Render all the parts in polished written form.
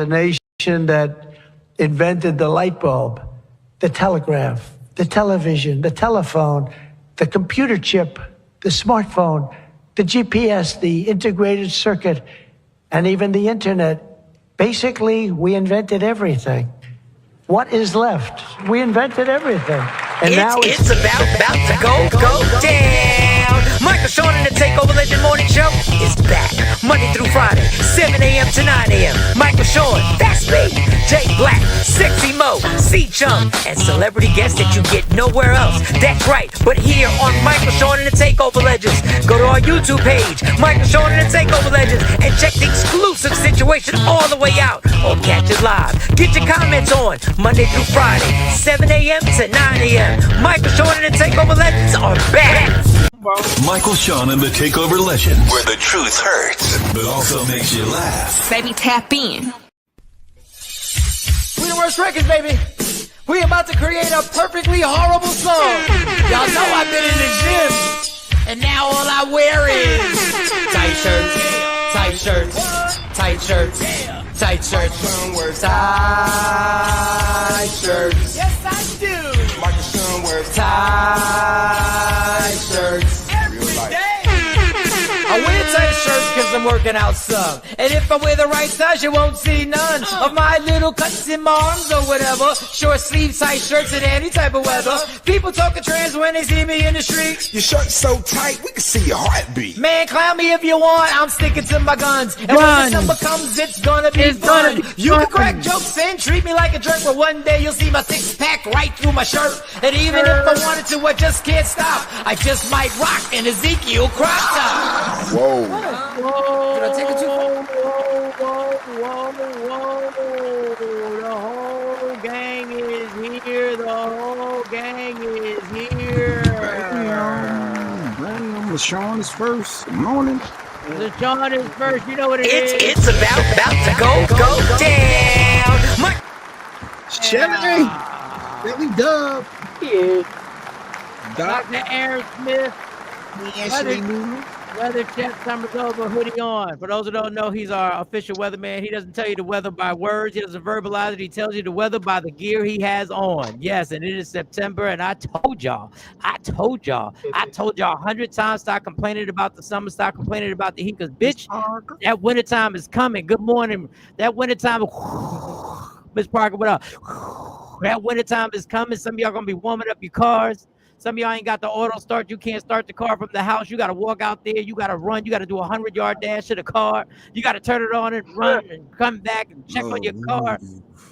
the nation that invented the light bulb, the telegraph, the television, the telephone, the computer chip, the smartphone, the GPS, the integrated circuit, and even the internet. Basically, we invented everything. What is left? We invented everything. And now it's about to go down. Michael Sean and the Takeover Legend Morning Show is back. Monday through Friday, 7 a.m. to 9 a.m. Michael Sean, that's me. Jay Black, Sexy Mo, C-Chum, and celebrity guests that you get nowhere else. That's right, but here on Michael Sean and the Takeover Legends. Go to our YouTube page, Michael Sean and the Takeover Legends, and check the exclusive situation all the way out. Or catch it live. Get your comments on Monday through Friday, 7 a.m. to 9 a.m. Michael Sean and the Takeover Legends are back. Michael Sean and the Takeover Legends, where the truth hurts, but also makes you laugh. Baby, tap in. We the Worst Records, baby. We about to create a perfectly horrible song. Y'all know I've been in the gym, and now all I wear is tight shirts, tight shirts, tight shirts, tight shirts, tight shirts. Yes, I do. Michael Sean wears tight shirts every day. I wear tight shirts because I'm working out some. And if I wear the right size, you won't see none of my little cuts in my arms or whatever. Short sleeve tight shirts in any type of weather. People talking trans when they see me in the street. Your shirt's so tight, we can see your heartbeat. Man, clown me if you want, I'm sticking to my guns. And when December comes, it's gonna be fun. You can crack jokes and treat me like a jerk, but one day you'll see my six-pack right through my shirt. And even if I wanted to, I just can't stop. I just might rock an Ezekiel crop top. Whoa. Did I take it too far? Whoa. The whole gang is here. The whole gang is here. Bam, LaShawn is first. Good morning. LaShawn is first. You know what it is. It's about to go down. Chevy. Billy Dub. Dr. Aaron Smith. Weather check, summer's over, hoodie on. For those who don't know, he's our official weatherman. He doesn't tell you the weather by words. He doesn't verbalize it. He tells you the weather by the gear he has on. Yes, and it is September, and I told y'all 100 times, stop complaining about the summer, stop complaining about the heat, because, bitch, that wintertime is coming. Good morning. That wintertime, Miss Parker, what up? That wintertime is coming. Some of y'all going to be warming up your cars. Some of y'all ain't got the auto start. You can't start the car from the house. You got to walk out there. You got to run. You got to do a 100-yard dash to the car. You got to turn it on and run and come back and check on your car.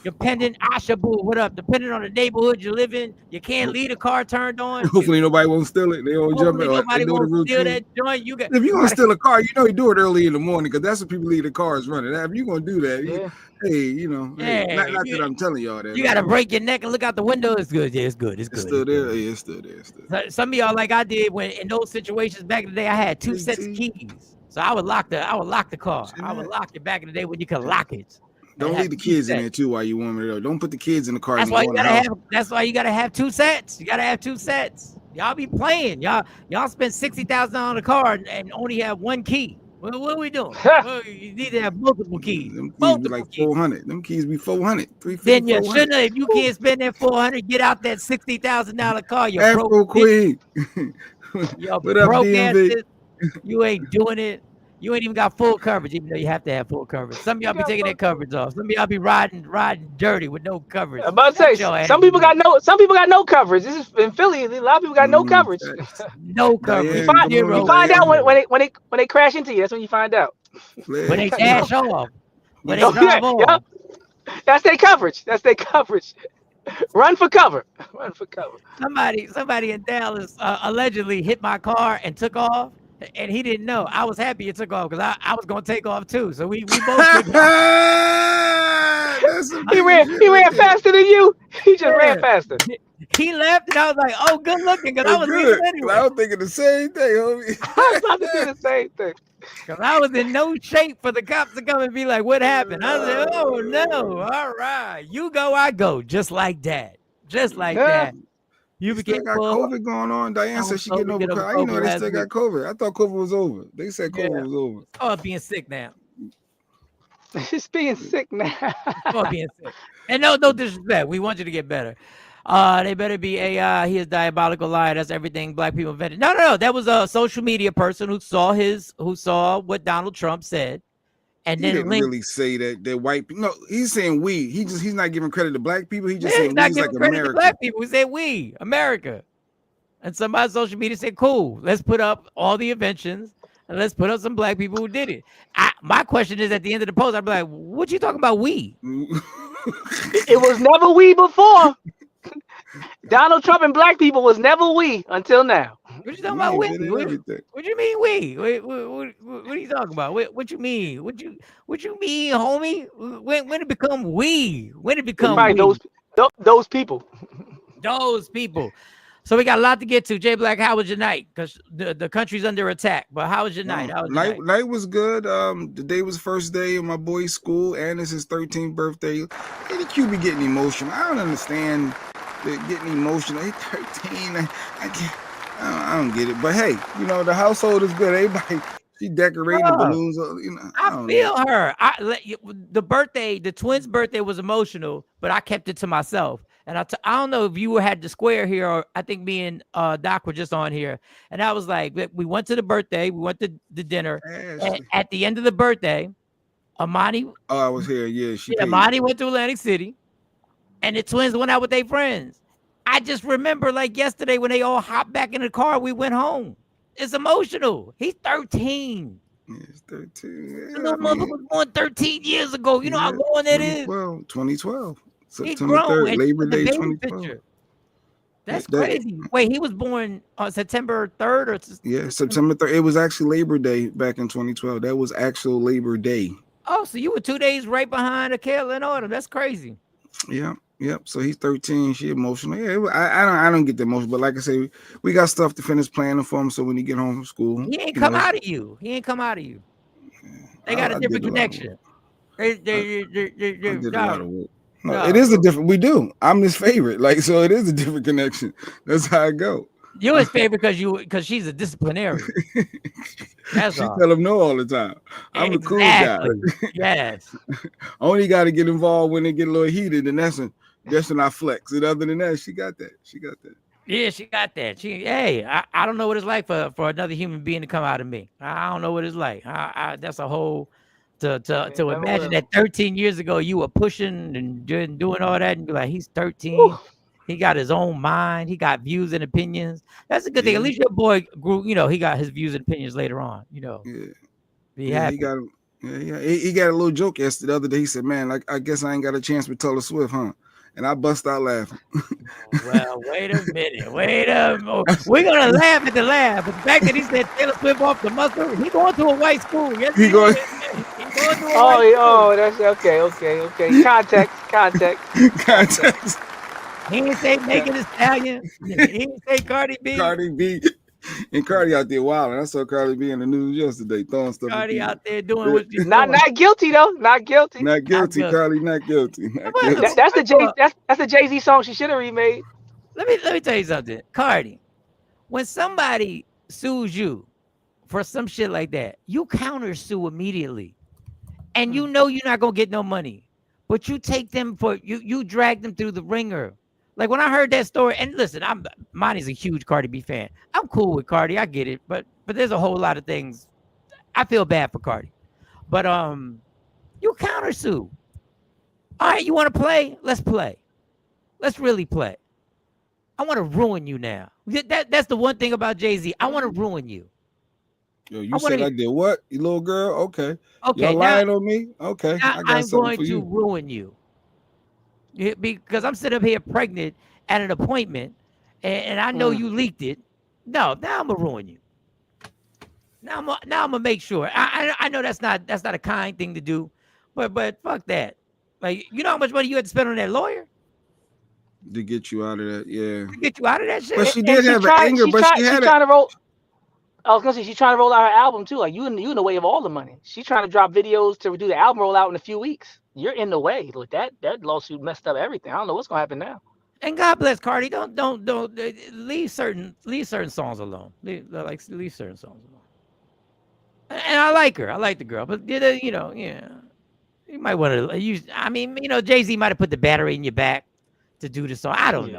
Depending, Ashabu, what up? Depending on the neighborhood you live in, you can't leave the car turned on. Hopefully nobody won't steal it. They all jump in. Nobody won't steal that joint. If you're going to steal a car, you know you do it early in the morning, because that's when people leave the cars running. If you're going to do that, not that I'm telling y'all that. You got to break your neck and look out the window. It's good. Yeah, it's good. It's still there. Yeah, it's still there. Some of y'all, like I did, when in those situations back in the day, I had two sets of keys. So I would lock the car. I would lock it back in the day when you could lock it. Don't leave the kids in there too while you warm it up. Don't put the kids in the car. That's why you gotta have two sets. You gotta have two sets. Y'all be playing. Y'all spend $60,000 on a car and only have one key. What are we doing? You need to have multiple keys. Them keys be like 400. Them keys be 400. Then you shouldn't have. If you can't spend that 400, get out that $60,000 car. You Afro Queen. What up, DMV? You ain't doing it. You ain't even got full coverage, even though you have to have full coverage. Some of y'all be taking that coverage off. Some of y'all be riding dirty with no coverage. I'm about to say, some people got no coverage. This is in Philly. A lot of people got no coverage. No coverage. You find out when they crash into you. That's when you find out. When they dash off. When they drive off. Yep. That's their coverage. Run for cover. Somebody in Dallas allegedly hit my car and took off. And he didn't know. I was happy it took off because I was gonna take off too. So we both took off. He ran faster than you. He just ran faster. He left and I was like, "Oh, good looking," because I was leaving anyway. I was thinking the same thing, homie. I was about to do the same thing. Because I was in no shape for the cops to come and be like, "What happened?" I said, "Oh no, all right, you go, I go," just like that, that. You still got COVID going on. Diane said she getting over COVID. I didn't know they still got COVID. I thought COVID was over. They said COVID was over. Oh, being sick now. Just being sick now. Oh, being sick. And no disrespect. We want you to get better. They better be AI. He is diabolical liar. That's everything black people invented. No. That was a social media person who saw what Donald Trump said, and He then didn't linked. really say that white people. No, he's saying we. He's not giving credit to black people. He just Yeah, saying he's not we's giving like credit to America. black people. We say we, America. And somebody on social media said, cool, let's put up all the inventions and let's put up some black people who did it. My question is at the end of the post, I'd be like, what you talking about we? It was never we before. Donald Trump and black people was never we until now. What you talking about we? invented everything. What you mean we? What are you talking about? What you mean? What you mean, homie? When it become we? When it become Right, we? those people. Those people. So we got a lot to get to. Jay Black, how was your night? Because the country's under attack. But how was your night? How was your night? Night was good. The day was first day of my boy's school, and it's his 13th birthday. Hey, the Q be getting emotional. I don't understand getting emotional. He's 13. I can't. I don't get it. But hey, you know the household is good. Everybody, she decorating the balloons. You know, I feel her. The twins' birthday was emotional, but I kept it to myself. And I don't know if you had the square here, or I think me and Doc were just on here. And I was like, we went to the birthday, we went to the dinner. At the end of the birthday, Amani. Oh, I was here. Yeah, Amani went to Atlantic City, and the twins went out with their friends. I just remember like yesterday when they all hopped back in the car, we went home. It's emotional. He's 13. He's 13. The little mother was born 13 years ago. You know how long that is? Well, 2012. He's September grown. 3rd, Labor Day 2012. That's crazy. Wait, he was born on September 3rd or yeah, September 3rd. It was actually Labor Day back in 2012. That was actual Labor Day. Oh, so you were 2 days right behind Akela and Autumn. That's crazy. Yeah. Yep. So he's 13. She emotional. Yeah. I don't get the emotion, but like I say, we got stuff to finish planning for him. So when he get home from school, he ain't come out of you. He ain't come out of you. They got a different connection. I did a lot of work. No, it is a different. We do. I'm his favorite. Like, so it is a different connection. That's how I go. You're his favorite because she's a disciplinarian. That's she all. tell him no all the time. I'm the cool guy. Yes. Only got to get involved when they get a little heated, and that's when I flex. And other than that, she got that. Yeah, she got that. I don't know what it's like for another human being to come out of me. I don't know what it's like. That's a whole. To imagine that 13 years ago you were pushing and doing all that and be like, he's 13. Woo. He got his own mind. He got views and opinions. That's a good thing. At least your boy grew. You know, he got his views and opinions later on. You know. Yeah. He got. Yeah. He got a little joke yesterday. The other day he said, "Man, like I guess I ain't got a chance with Taylor Swift, huh?" And I bust out laughing. Well, wait a minute. We're gonna laugh at the laugh. But the fact that he said Taylor Swift off the mustard, he going to a white school. Yes, he going. That's okay. Context. He didn't say Megan Thee Stallion. He didn't say Cardi B. And Cardi out there wilding. I saw Cardi B in the news yesterday throwing stuff. Cardi out there doing what she's not guilty though. Not guilty. Cardi not guilty. That's the Jay-Z song she should have remade. Let me tell you something. Cardi, when somebody sues you for some shit like that, you counter sue immediately. And you know you're not gonna get no money. But you take them you drag them through the ringer. Like when I heard that story, and listen, Monty's a huge Cardi B fan. I'm cool with Cardi, I get it, but there's a whole lot of things. I feel bad for Cardi. But you counter sue. All right, you want to play? Let's play. Let's really play. I want to ruin you now. That's the one thing about Jay-Z. I want to ruin you. Yo, you said I did what? You little girl? Okay. Okay. You're lying on me? Okay. I got I'm going to ruin you. Because I'm sitting up here pregnant at an appointment, and I know you leaked it. No, now I'm gonna ruin you. Now I'm gonna make sure. I know that's not a kind thing to do, but fuck that. Like, you know how much money you had to spend on that lawyer to get you out of that? Yeah. To get you out of that shit. But she did have anger. But she had trying to roll. I was gonna say she's trying to roll out her album too. Like you in the way of all the money. She's trying to drop videos to do the album rollout in a few weeks. You're in the way. Look, that lawsuit messed up everything. I don't know what's gonna happen now. And God bless Cardi. Don't leave certain songs alone. Leave certain songs alone. And I like her. I like the girl, but you know, yeah. You might want to use. I mean, Jay-Z might have put the battery in your back to do the song. I don't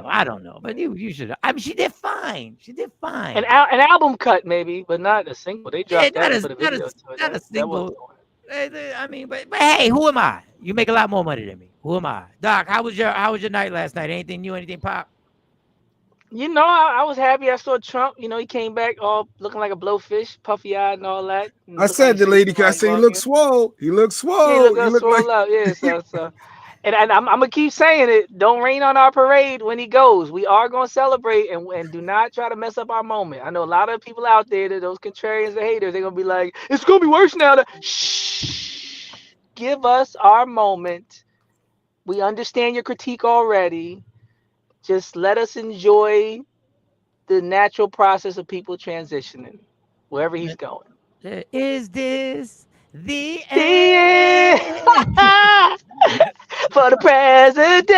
know. But you should. I mean, she did fine. An album cut maybe, but not a single. They dropped not that for the video. not a single. I mean, but hey, who am I? You make a lot more money than me. Who am I? Doc, how was your night last night? Anything new? Anything pop? I was happy. I saw Trump. He came back all looking like a blowfish, puffy eyed and all that. I said the lady, I said he looks swole. He looks swole. He looked swole up. Yeah, so. And I'm gonna keep saying it. Don't rain on our parade when he goes. We are gonna celebrate and do not try to mess up our moment. I know a lot of people out there, that those contrarians and haters, they're gonna be like, it's gonna be worse now. Shh. Give us our moment. We understand your critique already. Just let us enjoy the natural process of people transitioning wherever he's going. Is this the end? For the president.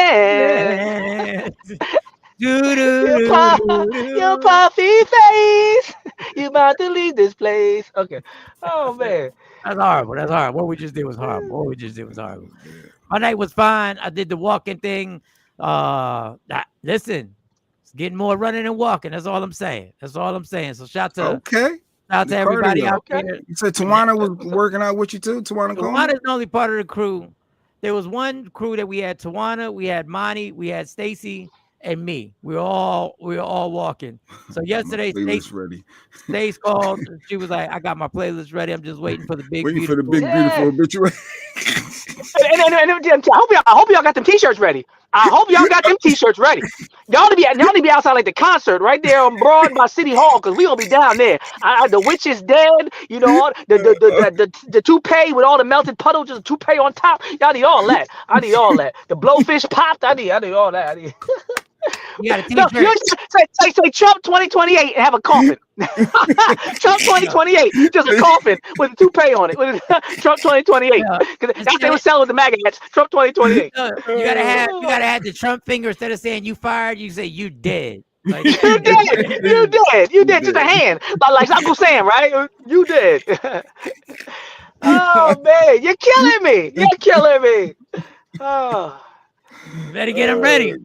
Your puffy face. You about to leave this place. Okay. Oh, man. That's horrible. What we just did was horrible. My night was fine. I did the walking thing. Listen, it's getting more running and walking. That's all I'm saying. So shout to everybody out there. You said Tawana was working out with you too? Tawana's the only part of the crew. There was one crew that we had Tawana, we had Monty, we had Stacy, and me. We were all walking. So yesterday, Stace called. She was like, "I got my playlist ready. I'm just waiting for the big beautiful obituary." And I hope y'all got them t-shirts ready. Y'all need to be outside like the concert right there on Broad by City Hall, because we gonna be down there. The witch is dead. The toupee with all the melted puddles, just a toupee on top. Y'all need all that. I need all that. The blowfish popped. I need all that. You got a t-shirt. Say Trump 2028 and have a coffin. Trump 2028, just a coffin with a toupee on it. With Trump 2028, because that's what they were selling with the MAGA hats. Trump 2028. You gotta have the Trump finger. Instead of saying you fired, you say you dead. Like, you did. Just a hand, like Uncle Sam, right? You did. Oh man, you're killing me. Oh. Better get him ready.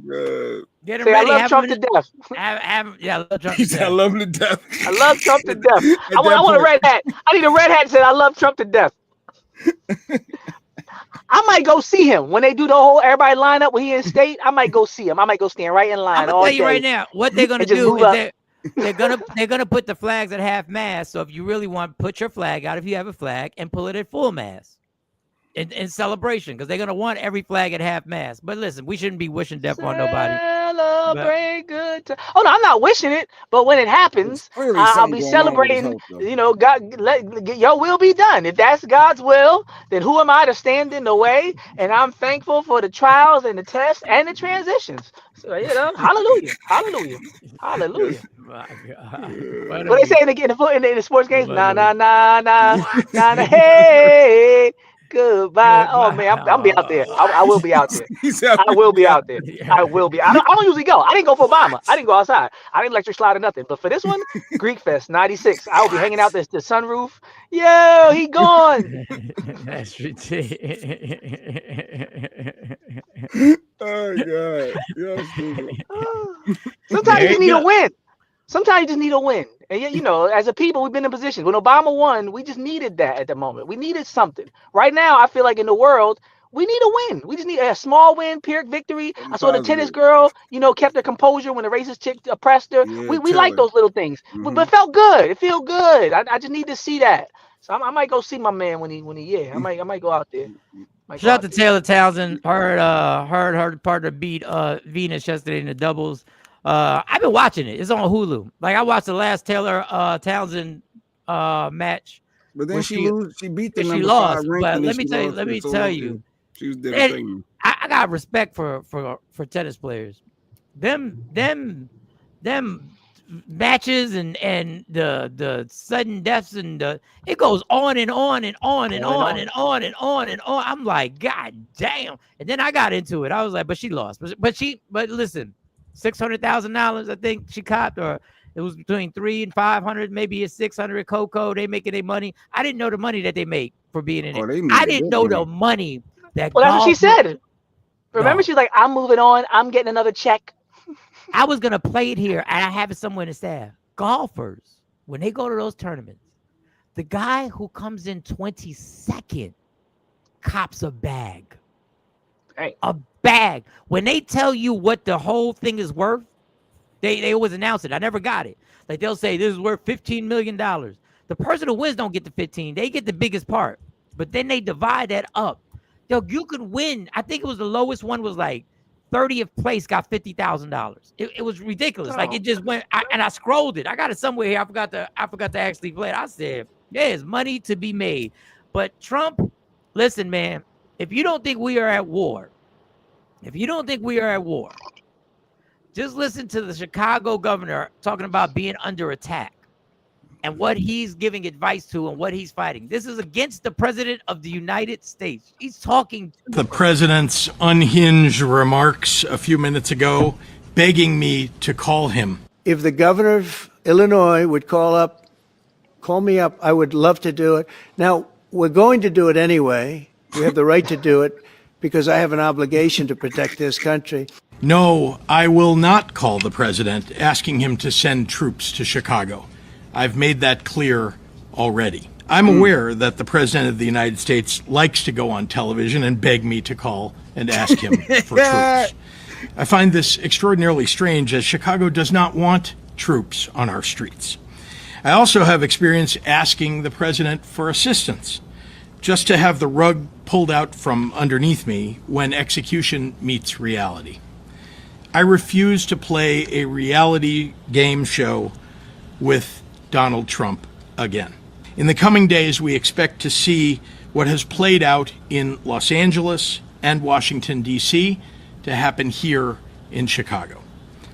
Get him ready. I love Trump to death. I love Trump to death. I love him to death. I love Trump to death. I want a red hat. I need a red hat that said I love Trump to death. I might go see him when they do the whole everybody line up when he in state. I might go see him. I might go stand right in line. I'm gonna tell you right now what they're gonna do is they're gonna put the flags at half mast. So if you really want, put your flag out if you have a flag and pull it at full mast. In celebration, because they're gonna want every flag at half mast. But listen, we shouldn't be wishing death on nobody. Celebrate good time. Oh no, I'm not wishing it, but when it happens, I'll be celebrating. God, your will be done. If that's God's will, then who am I to stand in the way? And I'm thankful for the trials and the tests and the transitions. So hallelujah. What they say in the sports games? Na hey. Goodbye. Oh man, I'm be out there. I will be out there. I will be out there. I will be. I don't usually go. I didn't go for Obama. I didn't go outside. I didn't electric slide or nothing. But for this one, Greek Fest '96, I will be hanging out the sunroof. Yo, he gone. That's ridiculous. Oh God. Sometimes you just need a win. Sometimes you just need a win. And as a people, we've been in positions. When Obama won, we just needed that at the moment. We needed something. Right now, I feel like in the world, we need a win. We just need a small win, Pyrrhic victory. I saw the tennis girl, kept her composure when the racist chick oppressed her. Yeah, we like those little things. But it felt good. It felt good. I just need to see that. So I might go see my man when he I might go out there. Shout out to Taylor Townsend. Heard her partner beat Venus yesterday in the doubles. I've been watching it. It's on Hulu. Like I watched the last Taylor Townsend match. But then she beat the she lost. But let me tell you, she was devastating. I got respect for tennis players. Them matches and the sudden deaths and it goes on and on and on and on and on and on and on. I'm like, God damn. And then I got into it. I was like, but she lost. But listen. $600,000, I think she copped, or it was between $300 and $500, maybe it's $600. Coco, they making their money. I didn't know the money that they make for being in it. I didn't know the money that Well, that's what she golf- said. Remember, No. she's like, I'm moving on. I'm getting another check. I was gonna play it here, and I have it somewhere in the staff. Golfers, when they go to those tournaments, the guy who comes in 22nd cops a bag. Right. A bag. When they tell you what the whole thing is worth, they always announce it. I never got it. Like they'll say this is worth $15 million. The person who wins don't get the 15. They get the biggest part. But then they divide that up. Yo, you could win. I think it was the lowest one was like 30th place got $50,000. It was ridiculous. Like it just went. And I scrolled it. I got it somewhere here. I forgot to actually play it. I said, there's money to be made. But Trump, listen, man. If you don't think we are at war, just listen to the Chicago governor talking about being under attack and what he's giving advice to and what he's fighting. This is against the president of the United States. He's talking to The president's unhinged remarks a few minutes ago, begging me to call him. If the governor of Illinois would call me up, I would love to do it. Now, we're going to do it anyway. We have the right to do it because I have an obligation to protect this country. No, I will not call the president asking him to send troops to Chicago. I've made that clear already. I'm aware that the president of the United States likes to go on television and beg me to call and ask him for troops. I find this extraordinarily strange as Chicago does not want troops on our streets. I also have experience asking the president for assistance, just to have the rug pulled out from underneath me when execution meets reality. I refuse to play a reality game show with Donald Trump again. In the coming days, we expect to see what has played out in Los Angeles and Washington, D.C. to happen here in Chicago.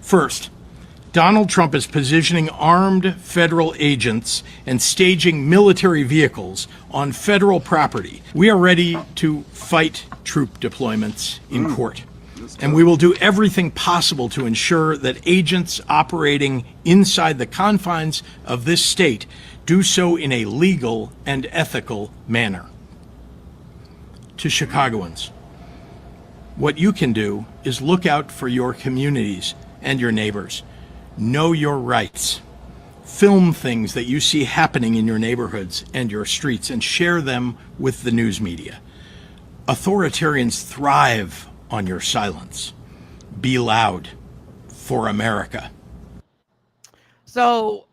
First, Donald Trump is positioning armed federal agents and staging military vehicles on federal property. We are ready to fight troop deployments in court. And we will do everything possible to ensure that agents operating inside the confines of this state do so in a legal and ethical manner. To Chicagoans, what you can do is look out for your communities and your neighbors. Know your rights. Film things that you see happening in your neighborhoods and your streets and share them with the news media. Authoritarians thrive on your silence. Be loud for America. So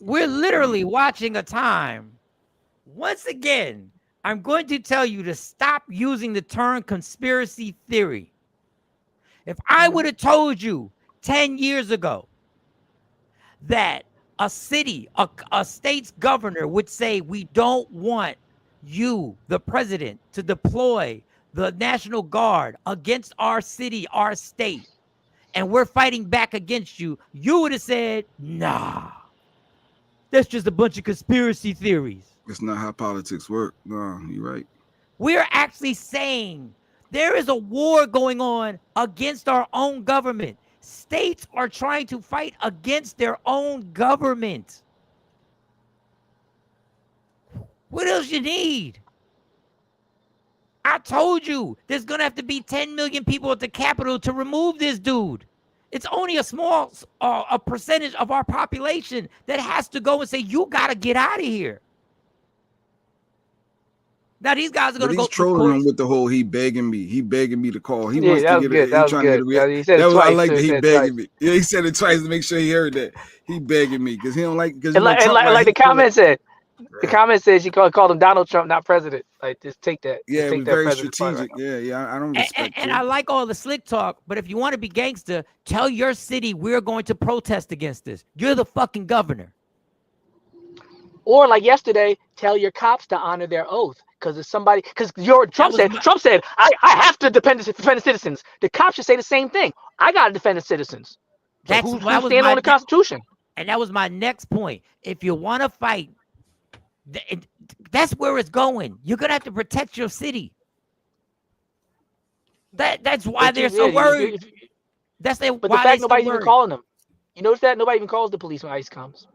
we're literally watching a time. Once again, I'm going to tell you to stop using the term conspiracy theory. If I would have told you 10 years ago that a city, a state's governor would say, we don't want you, the president, to deploy the National Guard against our city, our state, and we're fighting back against you, you would have said, nah, that's just a bunch of conspiracy theories. That's not how politics work. No, you're right. We're actually saying there is a war going on against our own government. States are trying to fight against their own government. What else you need? I told you there's going to have to be 10 million people at the Capitol to remove this dude. It's only a small a percentage of our population that has to go and say, you got to get out of here. Now these guys are going to go. He's trolling him with the whole he begging me to call. He wants that to was get it. good. That was good. He said it twice. I like that He he said begging twice. me. Yeah, he said it twice to make sure he heard that. He begging me because he don't like. Because Like the comment said. The comment said she called him Donald Trump, not president. Like, just take that. Yeah, just it take was that very president part strategic. right now. Yeah, I don't respect And it. I like all the slick talk, but if you want to be gangster, tell your city we're going to protest against this. You're the fucking governor. Or like yesterday, tell your cops to honor their oath. Because it's somebody, Trump said, I have to defend the citizens. The cops should say the same thing. I got to defend the citizens. So who's standing on the Constitution? And that was my next point. If you want to fight, that's where it's going. You're going to have to protect your city. That's why they're so worried. But the fact nobody's even calling them. You notice that? Nobody even calls the police when ICE comes.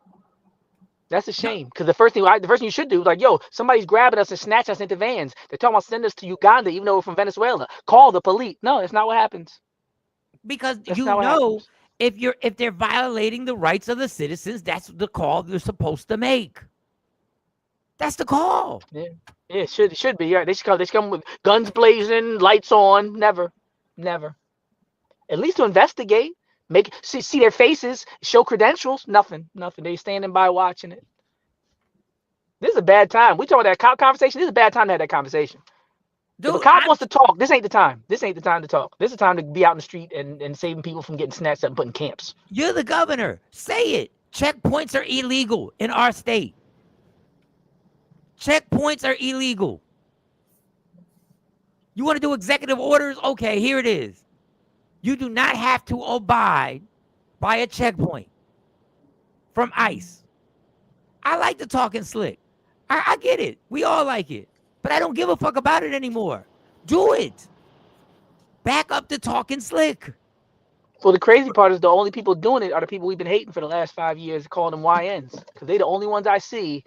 That's a shame. Because the first thing you should do is like, yo, somebody's grabbing us and snatch us into vans. They're talking about send us to Uganda, even though we're from Venezuela. Call the police. No, that's not what happens. Because That's you not what know, happens. if they're violating the rights of the citizens, that's the call they're supposed to make. That's the call. Yeah, it should be. Yeah, they should come with guns blazing, lights on. Never. At least to investigate, see their faces, show credentials. Nothing. They standing by watching it. This is a bad time. We talking about that cop conversation. This is a bad time to have that conversation. Dude, if a cop wants to talk, this ain't the time. This ain't the time to talk. This is the time to be out in the street and saving people from getting snatched up and put in camps. You're the governor. Say it. Checkpoints are illegal in our state. Checkpoints are illegal. You want to do executive orders? Okay, here it is. You do not have to abide by a checkpoint from ICE. I like the talking slick. I get it. We all like it. But I don't give a fuck about it anymore. Do it. Back up the talking slick. Well, the crazy part is the only people doing it are the people we've been hating for the last 5 years, calling them YNs. Because they're the only ones I see.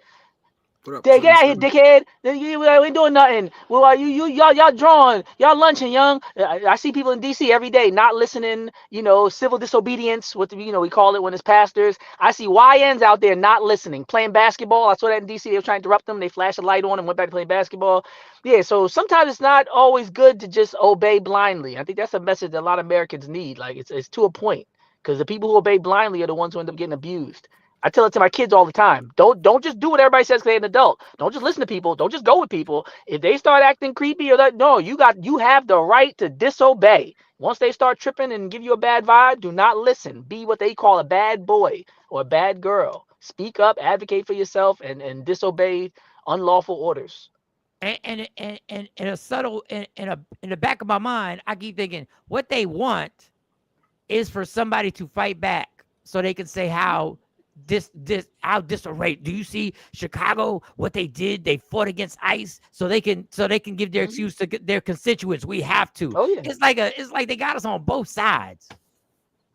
Get out here, dickhead! We ain't doing nothing. Well, y'all drawing, y'all lunching, young. I see people in DC every day not listening. Civil disobedience. We call it when it's pastors. I see YNs out there not listening, playing basketball. I saw that in DC. They were trying to interrupt them. They flashed a light on and went back to play basketball. Yeah. So sometimes it's not always good to just obey blindly. I think that's a message that a lot of Americans need. Like it's to a point, because the people who obey blindly are the ones who end up getting abused. I tell it to my kids all the time. Don't just do what everybody says because they're an adult. Don't just listen to people. Don't just go with people. If they start acting creepy or that, no, you have the right to disobey. Once they start tripping and give you a bad vibe, do not listen. Be what they call a bad boy or a bad girl. Speak up, advocate for yourself, and disobey unlawful orders. And a subtle in the back of my mind, I keep thinking what they want is for somebody to fight back so they can say how disarray. Do you see Chicago? What they did? They fought against ICE so they can give their excuse to their constituents. We have to. Oh yeah. It's like they got us on both sides.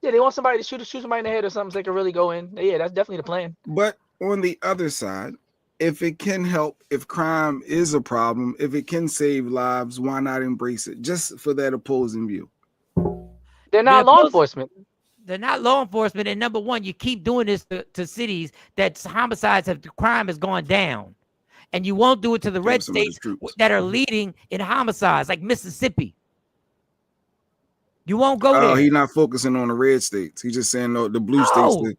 Yeah, they want somebody to shoot somebody in the head or something so they can really go in. Yeah, that's definitely the plan. But on the other side, if it can help, if crime is a problem, if it can save lives, why not embrace it? Just for that opposing view. They're not law enforcement. They're not law enforcement. And number one, you keep doing this to cities that crime has gone down. And you won't do it to the red states that are leading in homicides, like Mississippi. You won't go there. He's not focusing on the red states. He's just saying the blue states.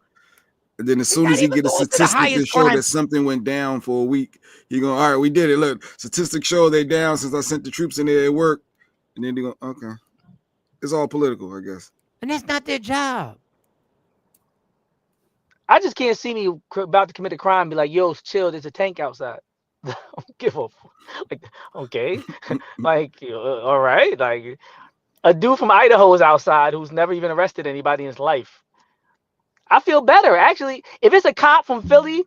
And then as soon as he get a statistic to show that something went down for a week, he going, all right, we did it. Look, statistics show they down since I sent the troops in there. It worked. And then they go, okay. It's all political, I guess. And that's not their job. I just can't see me about to commit a crime and be like, yo, chill, there's a tank outside. Give up. Like, okay. Like, all right. Like, a dude from Idaho is outside who's never even arrested anybody in his life. I feel better. Actually, if it's a cop from Philly,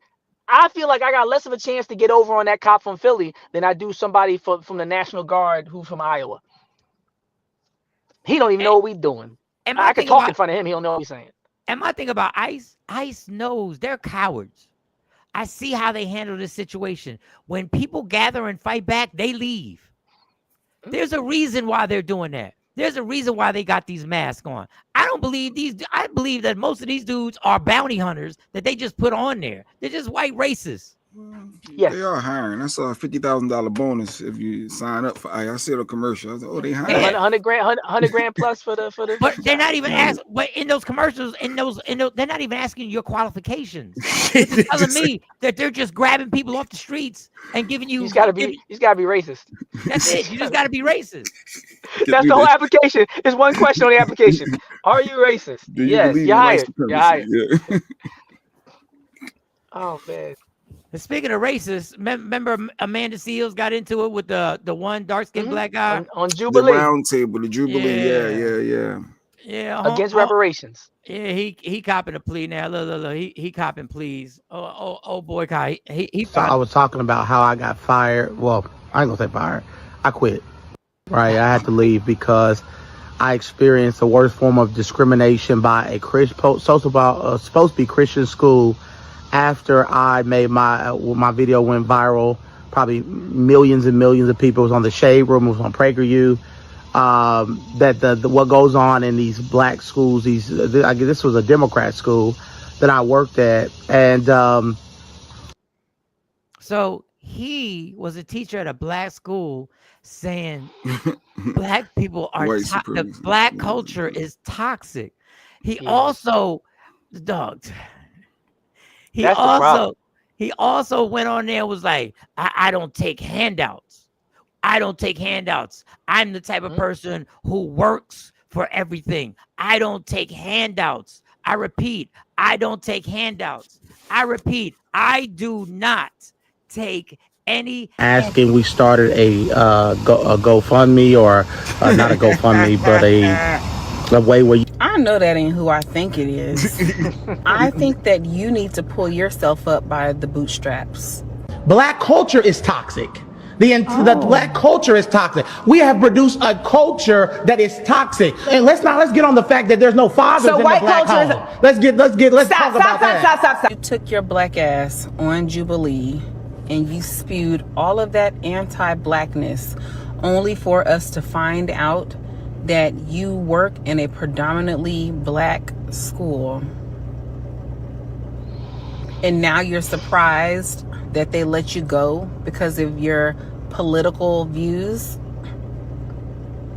I feel like I got less of a chance to get over on that cop from Philly than I do somebody from the National Guard who's from Iowa. He don't even know what we doing. I can talk in front of him. He don't know what he's saying. And my thing about ICE knows they're cowards. I see how they handle this situation. When people gather and fight back, they leave. There's a reason why they're doing that. There's a reason why they got these masks on. I believe that most of these dudes are bounty hunters that they just put on there. They're just white racists. Yes. They are hiring. I saw a $50,000 bonus if you sign up for. I see a commercial. I was like, oh, they hiring. 100 grand plus for the. But they're not even asking. But in those commercials, they're not even asking your qualifications. They're just telling me that they're just grabbing people off the streets and giving you. He's got to be racist. That's it. You just got to be racist. That's the whole application. There's one question on the application. Are you racist? Yes. You're hired. You're hired. Yeah. Oh man. And speaking of racist, remember Amanda Seals got into it with the one dark-skinned black guy on Jubilee. The round table, the Jubilee. Yeah. Against reparations. Yeah, he copping a plea now. Look, he copping pleas. Oh boy, Kai. He So I was talking about how I got fired. Well, I ain't gonna say fired. I quit. Right, I had to leave because I experienced the worst form of discrimination by a supposed to be Christian school after I made my video went viral, probably millions and millions of people. It was on the Shade Room, it was on PragerU. That what goes on in these black schools, this was a Democrat school that I worked at, and so he was a teacher at a black school saying black people are the black culture is toxic. He also he also went on there and was like, I don't take handouts. I don't take handouts. I'm the type of person who works for everything. I don't take handouts. I repeat, I don't take handouts. I repeat, I do not take any. Asking, we started a GoFundMe, or not a GoFundMe, but a way where you. I know that ain't who I think it is. I think that you need to pull yourself up by the bootstraps. Black culture is toxic. The black culture is toxic. We have produced a culture that is toxic. And let's get on the fact that there's no fathers in the black home. Let's talk about that. Stop. You took your black ass on Jubilee and you spewed all of that anti-blackness only for us to find out that you work in a predominantly black school. And now you're surprised that they let you go because of your political views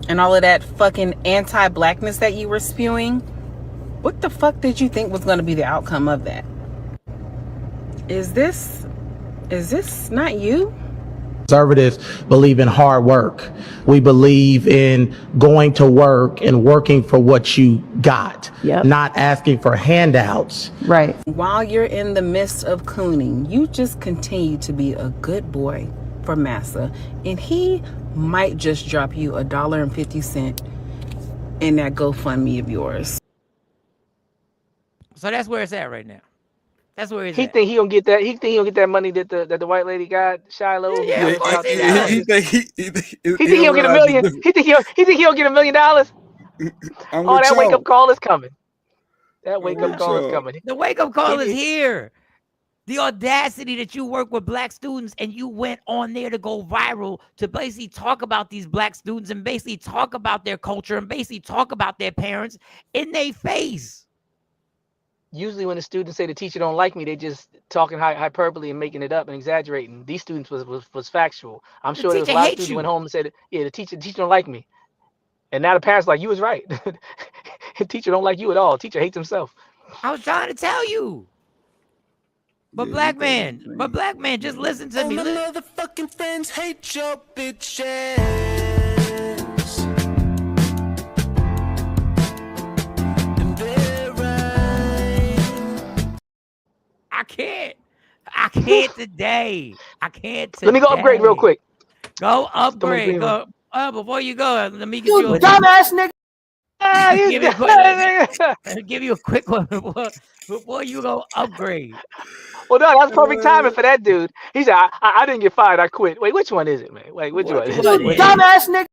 and all of that fucking anti-blackness that you were spewing. What the fuck did you think was going to be the outcome of that? Is this not you? Conservatives believe in hard work. We believe in going to work and working for what you got, not asking for handouts. Right. While you're in the midst of cooning, you just continue to be a good boy for Massa, and he might just drop you $1.50 in that GoFundMe of yours. So that's where it's at right now. That's where he think he gonna get that. He think he gonna get that money that the white lady got, Shiloh. He think he gonna get $1 million. He think he'll get $1 million. Oh, that wake up call is coming. That wake up call is coming. The wake up call is here. The audacity that you work with black students and you went on there to go viral to basically talk about these black students and basically talk about their culture and basically talk about their parents in their face. Usually when the students say the teacher don't like me, they just talking hyperbole and making it up and exaggerating. These students was factual. I'm sure there was a lot of students who went home and said, yeah, the teacher don't like me. And now the parents like, you was right. The teacher don't like you at all. The teacher hates himself. I was trying to tell you. But black man, just listen to me. My motherfucking friends hate your bitch ass. I can't today. I can't today. Let me go upgrade real quick. Go upgrade. Go. Before you go, let me get you a dumbass nigga. Give you a quick one before you go upgrade. Well, no, that's perfect timing for that dude. He said, I didn't get fired. I quit. Wait, which one is it, man? Wait, which one? Dumbass nigga.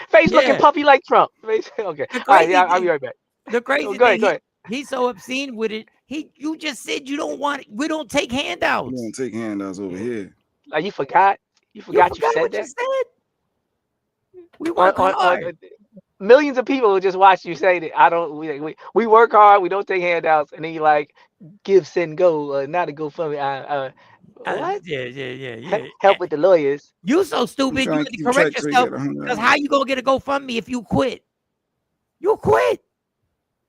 Face looking puppy like Trump. Okay. All right, yeah, I'll be right back. The crazy go ahead. He's so obscene with it. You just said you don't want. We don't take handouts. We don't take handouts over here. Like you forgot. You forgot you said that. We work hard. Millions of people will just watch you say that. We work hard. We don't take handouts, and then you like give, send, go, not a GoFundMe. What? Yeah. Help with the lawyers. You so stupid. You need to correct yourself. Because how you gonna get a GoFundMe if you quit? You quit.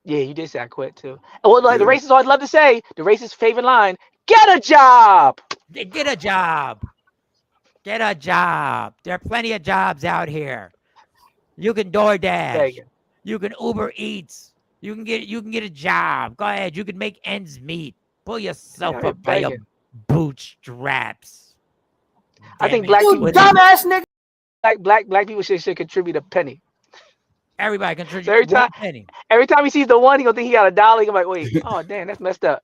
Yeah, you did say I quit too. Well, like the racist, I'd love to say the racist favorite line: "Get a job." Get a job. Get a job. There are plenty of jobs out here. You can DoorDash. You can Uber Eats. You can get a job. Go ahead. You can make ends meet. Pull yourself up by your bootstraps. I think black people, dumbass nigga. Black people should contribute a penny. Everybody contributes penny. Every time he sees the one, he gonna think he got $1. He gonna be like, wait, oh damn, that's messed up.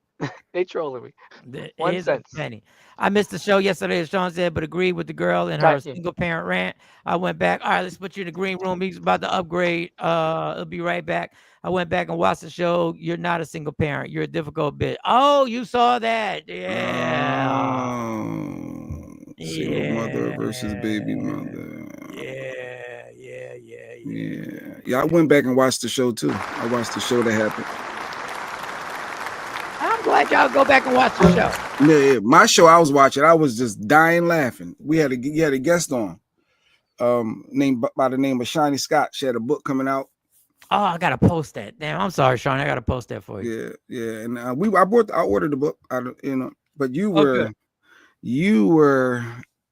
They trolling me. It 1 is a cent. penny. I missed the show yesterday, as Sean said, but agreed with the girl in her Gotcha. single parent rant. I went back. All right, let's put you in the green room. He's about to upgrade. It'll be right back. I went back and watched the show. You're not a single parent. You're a difficult bitch. Oh, you saw that? Yeah. Single mother versus baby mother. Yeah. I went back and watched the show too. I watched the show that happened. I'm glad y'all go back and watch the show. Yeah. My show I was watching, I was just dying laughing. You had a guest on, named by the name of Shiny Scott. She had a book coming out. Oh, I gotta post that. Damn, I'm sorry, Sean. I gotta post that for you. Yeah. And I ordered the book. But you were.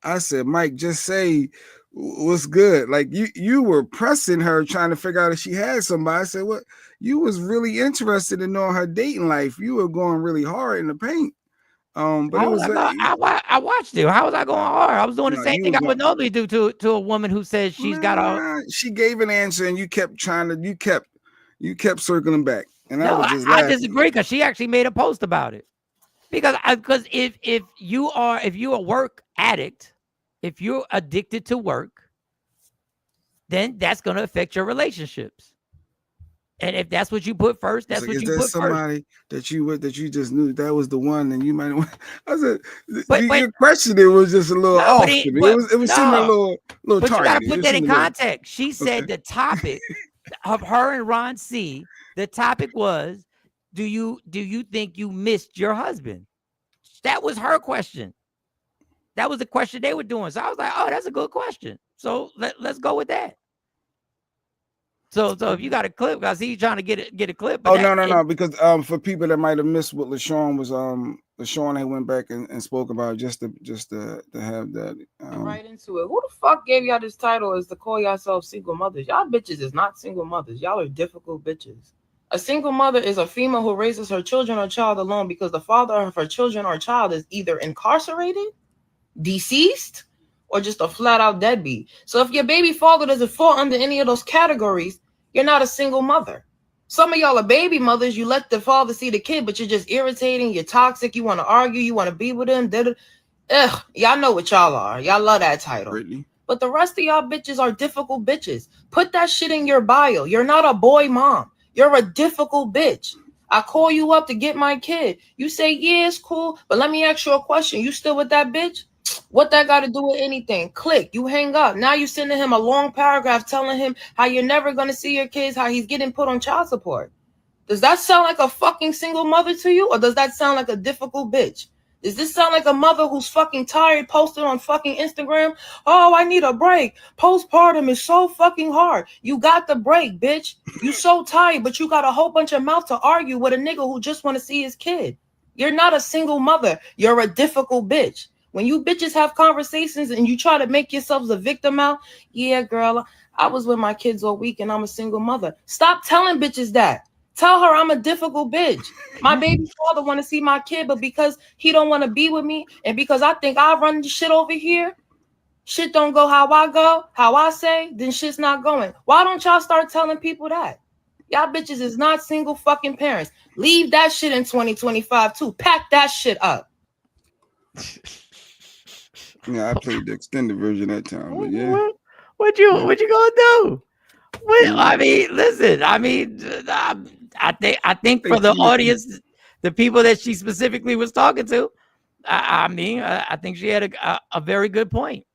I said, Mike, just say what's good. Like you were pressing her, trying to figure out if she had somebody. I said, what? You was really interested in knowing her dating life. You were going really hard in the paint. But it was. I watched it. How was I going hard? I was doing the same thing I would normally do to a woman who says she's got a. She gave an answer, and you kept trying to. You kept circling back, and I disagree because she actually made a post about it. Because if you're a work addict, if you're addicted to work, then that's going to affect your relationships. And if that's what you put first, that's what you put first. Somebody that you just knew that was the one, and you might. I said, your question it was just a little off. It was seeming a little But targeted. you got to put that in context. She said the topic of her and Ron C. The topic was, do you think you missed your husband? That was her question. That was the question they were doing. So I was like, oh, that's a good question. So let's go with that. So if you got a clip, I see you trying to get a clip. No. Because for people that might have missed what LaShawn was, LaShawn had went back and spoke about just to have that. Right into it. Who the fuck gave y'all this title as to call yourselves single mothers? Y'all bitches is not single mothers. Y'all are difficult bitches. A single mother is a female who raises her children or child alone because the father of her children or child is either incarcerated, deceased, or just a flat out deadbeat. So if your baby father doesn't fall under any of those categories, you're not a single mother. Some of y'all are baby mothers. You let the father see the kid, but you're just irritating. You're toxic. You want to argue. You want to be with him. Ugh, y'all know what y'all are. Y'all love that title. Really? But the rest of y'all bitches are difficult bitches. Put that shit in your bio. You're not a boy mom. You're a difficult bitch. I call you up to get my kid. You say, yeah, it's cool. But let me ask you a question. You still with that bitch? What that got to do with anything? Click. You hang up. Now you sending him a long paragraph telling him how you're never going to see your kids, how he's getting put on child support. Does that sound like a fucking single mother to you? Or does that sound like a difficult bitch? Does this sound like a mother who's fucking tired, posted on fucking Instagram? Oh, I need a break. Postpartum is so fucking hard. You got the break, bitch. You so tired, but you got a whole bunch of mouth to argue with a nigga who just want to see his kid. You're not a single mother. You're a difficult bitch. When you bitches have conversations and you try to make yourselves a victim out, yeah, girl, I was with my kids all week and I'm a single mother. Stop telling bitches that. Tell her I'm a difficult bitch. My baby father want to see my kid, but because he don't want to be with me and because I think I run the shit over here, shit don't go how I go, how I say, then shit's not going. Why don't y'all start telling people that? Y'all bitches is not single fucking parents. Leave that shit in 2025 too. Pack that shit up. Yeah, I played the extended version that time, but yeah. What you gonna do? I mean, listen. I mean, I think for the audience, the people that she specifically was talking to, I think she had a very good point.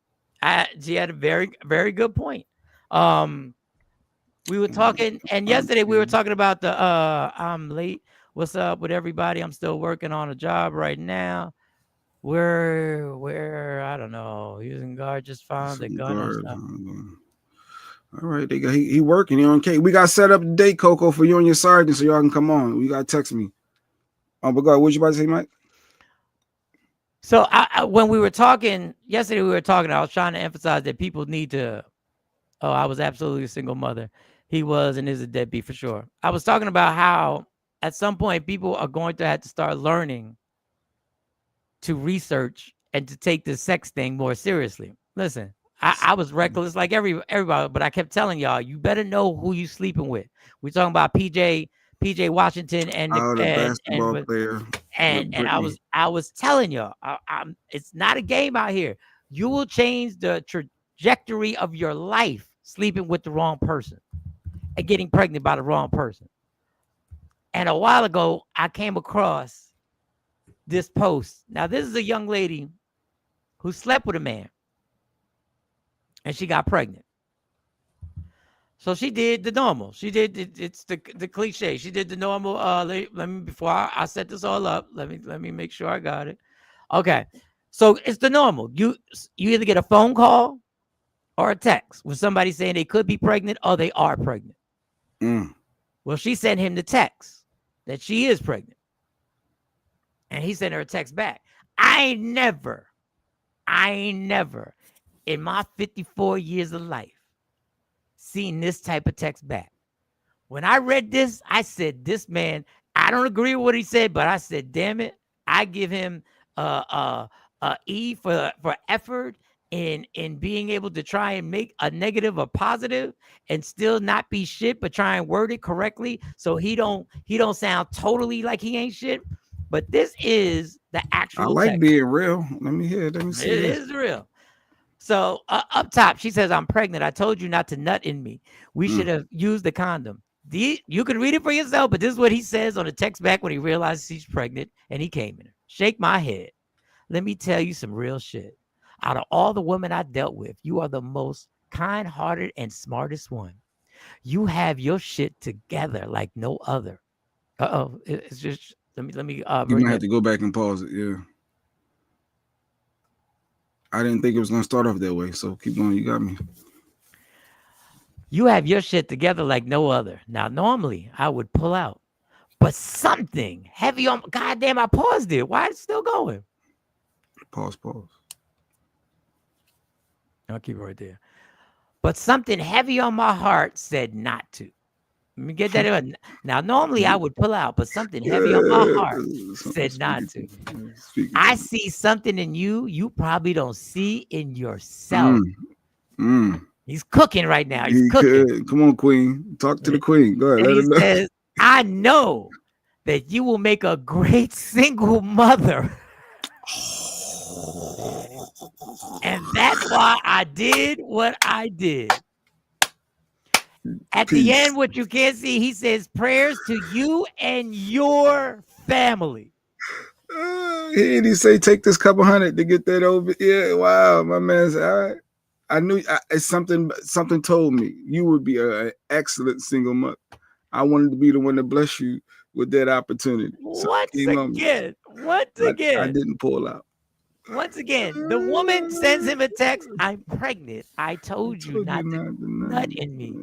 She had a very, very good point. We were talking, and yesterday we were talking about the I'm late. What's up with everybody? I'm still working on a job right now. Where I don't know. Using guard just found the gun or something. All right, he working. He on K. We got set up today, Coco, for you and your sergeant, so y'all can come on. You gotta text me. But go ahead. What you about to say, Mike? So when we were talking yesterday, I was trying to emphasize that people need to. Oh, I was absolutely a single mother. He was and is a deadbeat for sure. I was talking about how at some point people are going to have to start learning to research and to take the sex thing more seriously. Listen, I was reckless like everybody, but I kept telling y'all, you better know who you sleeping with. We're talking about PJ PJ Washington and Oh, the basketball with, player. and I was telling y'all, it's not a game out here. You will change the trajectory of your life sleeping with the wrong person and getting pregnant by the wrong person. And a while ago, I came across this post. Now, this is a young lady who slept with a man and she got pregnant. So she did the normal. She did it's the cliche. She did the normal. Let me before I set this all up. Let me make sure I got it. Okay, so it's the normal. You either get a phone call or a text with somebody saying they could be pregnant or they are pregnant. Well, she sent him the text that she is pregnant, and he sent her a text back. I ain't never in my 54 years of life seen this type of text back. When I read this, I said, this man, I don't agree with what he said, but I said, damn it, I give him E for effort in being able to try and make a negative a positive and still not be shit, but try and word it correctly so he don't sound totally like he ain't shit. But this is the actual I like text. being real. Let me hear it. Let me see. It is real. So up top, she says, I'm pregnant. I told you not to nut in me. We should have used the condom. You can read it for yourself, but this is what he says on the text back when he realizes she's pregnant and he came in her. Shake my head. Let me tell you some real shit. Out of all the women I dealt with, you are the most kind-hearted and smartest one. You have your shit together like no other. It's just let me. You might have to go back and pause it. Yeah. I didn't think it was going to start off that way, so keep going. You got me. You have your shit together like no other. Now, normally, I would pull out, but something heavy on... Goddamn, I paused it. Why is it still going? Pause. I'll keep it right there. But something heavy on my heart said not to. Let me get that in. Now, normally I would pull out, but something heavy on my heart said not to. I see something in you you probably don't see in yourself. He's cooking right now. He's cooking. Could. Come on, Queen. Talk to the Queen. Go ahead. And he says, I know that you will make a great single mother. And that's why I did what I did. At the end, what you can't see, he says, prayers to you and your family. He didn't say take this couple hundred to get that over. Yeah, wow, my man's all right. I knew it's something told me you would be an excellent single mother. I wanted to be the one to bless you with that opportunity. Once again, I didn't pull out. Once again, the woman sends him a text. I'm pregnant. I told you not to nut in me.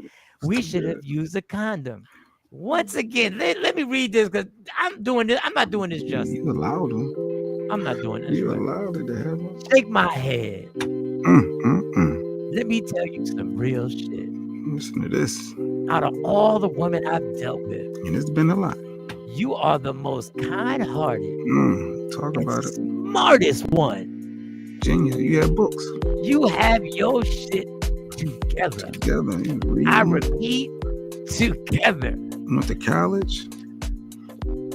We should have used a condom. Once again, let me read this because I'm doing this. I'm not doing this justice. You allowed him. I'm not doing this. You allowed it to happen. Shake my head. Let me tell you some real shit. Listen to this. Out of all the women I've dealt with, and it's been a lot, you are the most kind-hearted, talk about it, smartest one. Genius, you have books. You have your shit together. I repeat, together. Went to college.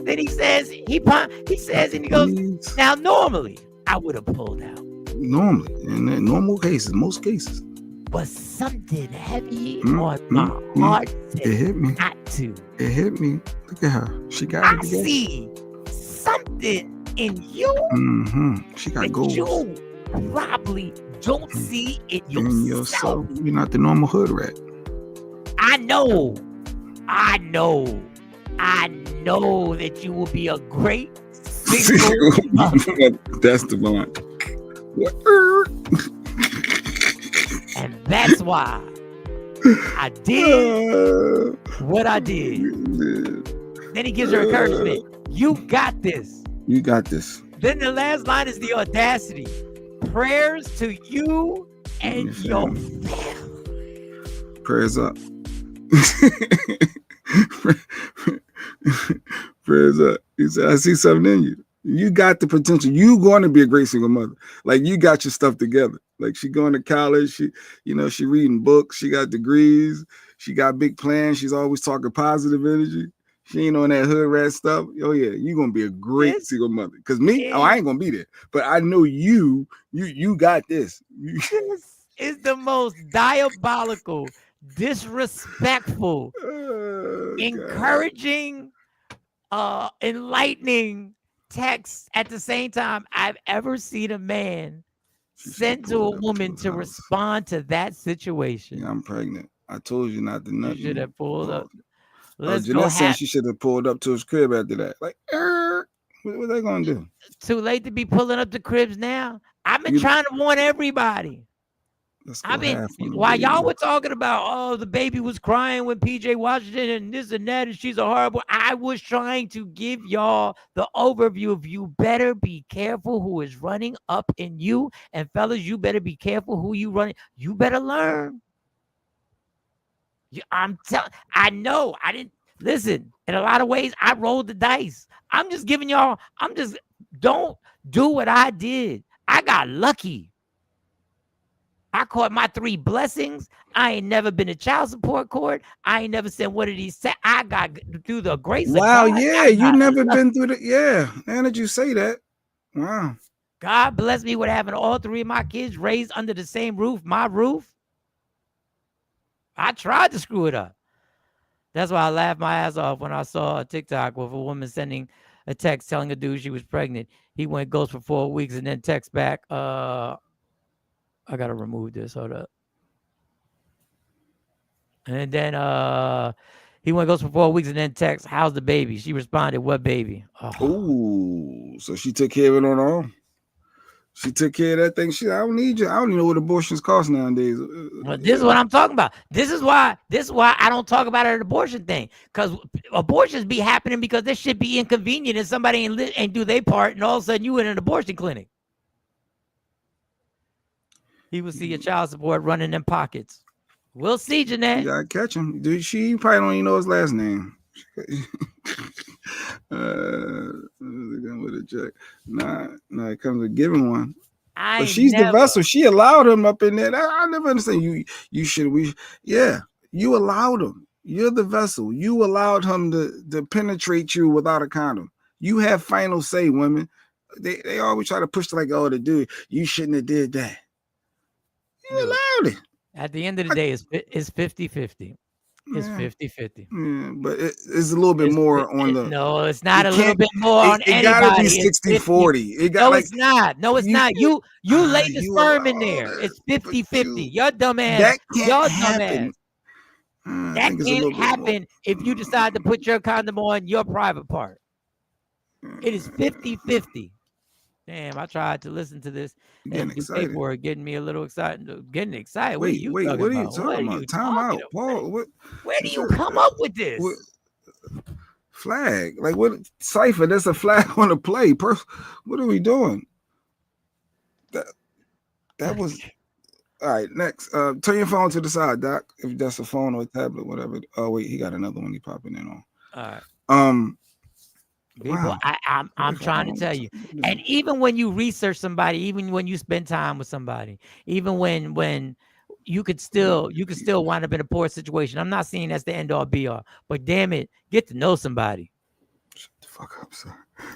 Then he says, he says, and he goes, now normally I would have pulled out. Normally, in normal cases, most cases. But something heavy on my heart said it hit me. Not to. It hit me. Look at her. She got it together. I see something in you. She got goals. You probably don't see it yourself. You're not the normal hood rat. I know that you will be a great single mother. That's the one. And that's why I did what I did. Then he gives her encouragement. You got this. You got this. Then the last line is the audacity. Prayers to you and your family. Prayers up. Prayers up. He said, I see something in you. You got the potential. You going to be a great single mother. Like you got your stuff together. Like she going to college. She reading books. She got degrees. She got big plans. She's always talking positive energy. She ain't on that hood rat stuff. Oh yeah, you gonna be a great single mother. Cause me, I ain't gonna be there. But I know you got this. This is the most diabolical, disrespectful, encouraging, enlightening text at the same time I've ever seen a man send to a woman to respond to that situation. Yeah, I'm pregnant. I told you not to nut. You should have pulled up. Jeanette said she should have pulled up to his crib after that. Like, what they gonna do? Too late to be pulling up the cribs now. I've been trying to warn everybody. I mean, while y'all were talking about, oh, the baby was crying when PJ Washington and this and that, and she's a horrible. I was trying to give y'all the overview of you better be careful who is running up in you. And fellas, you better be careful who you running. You better learn. I know I didn't listen. In a lot of ways, I rolled the dice. I'm just giving y'all, don't do what I did. I got lucky. I caught my 3 blessings. I ain't never been to child support court. I ain't never said what did he say. I got through the grace of God. Wow, yeah, you never been through the now that you say that. Wow. God bless me with having all 3 of my kids raised under the same roof, my roof. I tried to screw it up. That's why I laughed my ass off when I saw a TikTok with a woman sending a text telling a dude she was pregnant. He went ghost for 4 weeks and then text back, I gotta remove this. Hold up. And then he went ghost for 4 weeks and then text, how's the baby? She responded, what baby? Oh, so she took care of it on her own. She took care of that thing. I don't need you. I don't even know what abortions cost nowadays. Well, this is what I'm talking about. This is why I don't talk about an abortion thing. Because abortions be happening because this shit be inconvenient and somebody ain't do their part, and all of a sudden you in an abortion clinic. He will see your child support running in pockets. We'll see, Jeanette. You gotta catch him. Dude, she probably don't even know his last name. With a check. Nah, it comes with giving one. But she's the vessel. She allowed him up in there. I never understand. You allowed him. You're the vessel. You allowed him to penetrate you without a condom. You have final say, women. They always try to push like, oh, the dude, you shouldn't have did that. You allowed it. At the end of the day, it's 50-50. It's 50-50. Yeah, but it's a little bit more on the. No, it's not a little bit more on anybody. It gotta be 60-40. No, it's not. No, it's not. You laid the sperm in there. It's 50-50. Your dumb ass. That can't happen. That can't happen if you decide to put your condom on your private part. It is 50-50. Damn, I tried to listen to this and do paperwork, getting me a little excited. Getting excited. Wait, what are you talking about? Time out, Paul. Where do you come up with this? Flag? Like what? Cipher? There's a flag on the play. What are we doing? That was all right. Next, turn your phone to the side, Doc. If that's a phone or a tablet, whatever. Oh wait, he got another one. He popping in on. All right. People, wow. I'm trying to tell you, and even when you research somebody, even when you spend time with somebody, even when you could still wind up in a poor situation. I'm not saying that's the end all be all, but damn it, get to know somebody. Shut the fuck up, sir.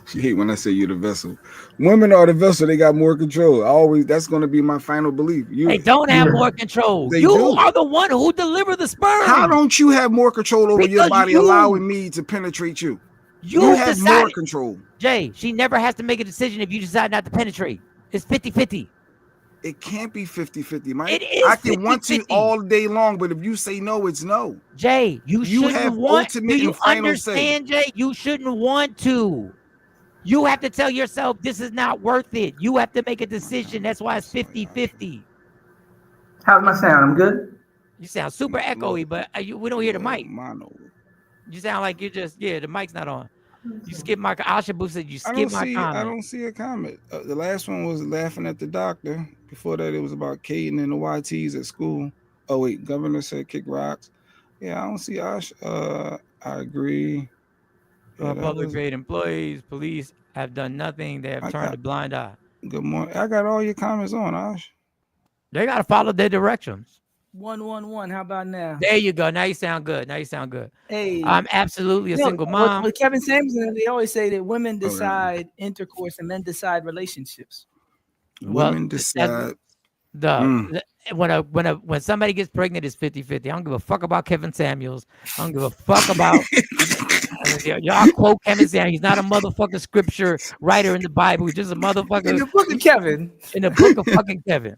She hate when I say you're the vessel. Women are the vessel. They got more control. That's going to be my final belief. They don't have more control. You are the one who delivered the sperm. How don't you have more control over your body, allowing me to penetrate you? You have more control. Jay, she never has to make a decision if you decide not to penetrate. It's 50-50. It can't be 50-50, Mike. It is. I can want to all day long, but if you say no, it's no. Jay, you shouldn't want to. Do you understand, Jay? You shouldn't want to. You have to tell yourself this is not worth it. You have to make a decision. That's why it's 50-50. How's my sound? I'm good? You sound super echoey, but we don't hear the mic. Mono. You sound like you're just, the mic's not on. You skip my, Ashabu said you skip my comment. I don't see a comment. The last one was laughing at the doctor. Before that, it was about Caden and the YTs at school. Oh, wait, governor said kick rocks. Yeah, I don't see Ash. I agree. Yeah, public paid employees, police have done nothing. They have turned a blind eye. Good morning. I got all your comments on, Ash. They got to follow their directions. 111. How about now? There you go. Now you sound good. Now you sound good. Hey, I'm absolutely a single mom. With Kevin Samuelson, they always say that women decide intercourse and men decide relationships. Women decide. When somebody gets pregnant, it's 50-50. I don't give a fuck about Kevin Samuels. I don't give a fuck about y'all quote Kevin Samuels. He's not a motherfucking scripture writer in the Bible. He's just a motherfucker in the book of Kevin. In the book of fucking Kevin.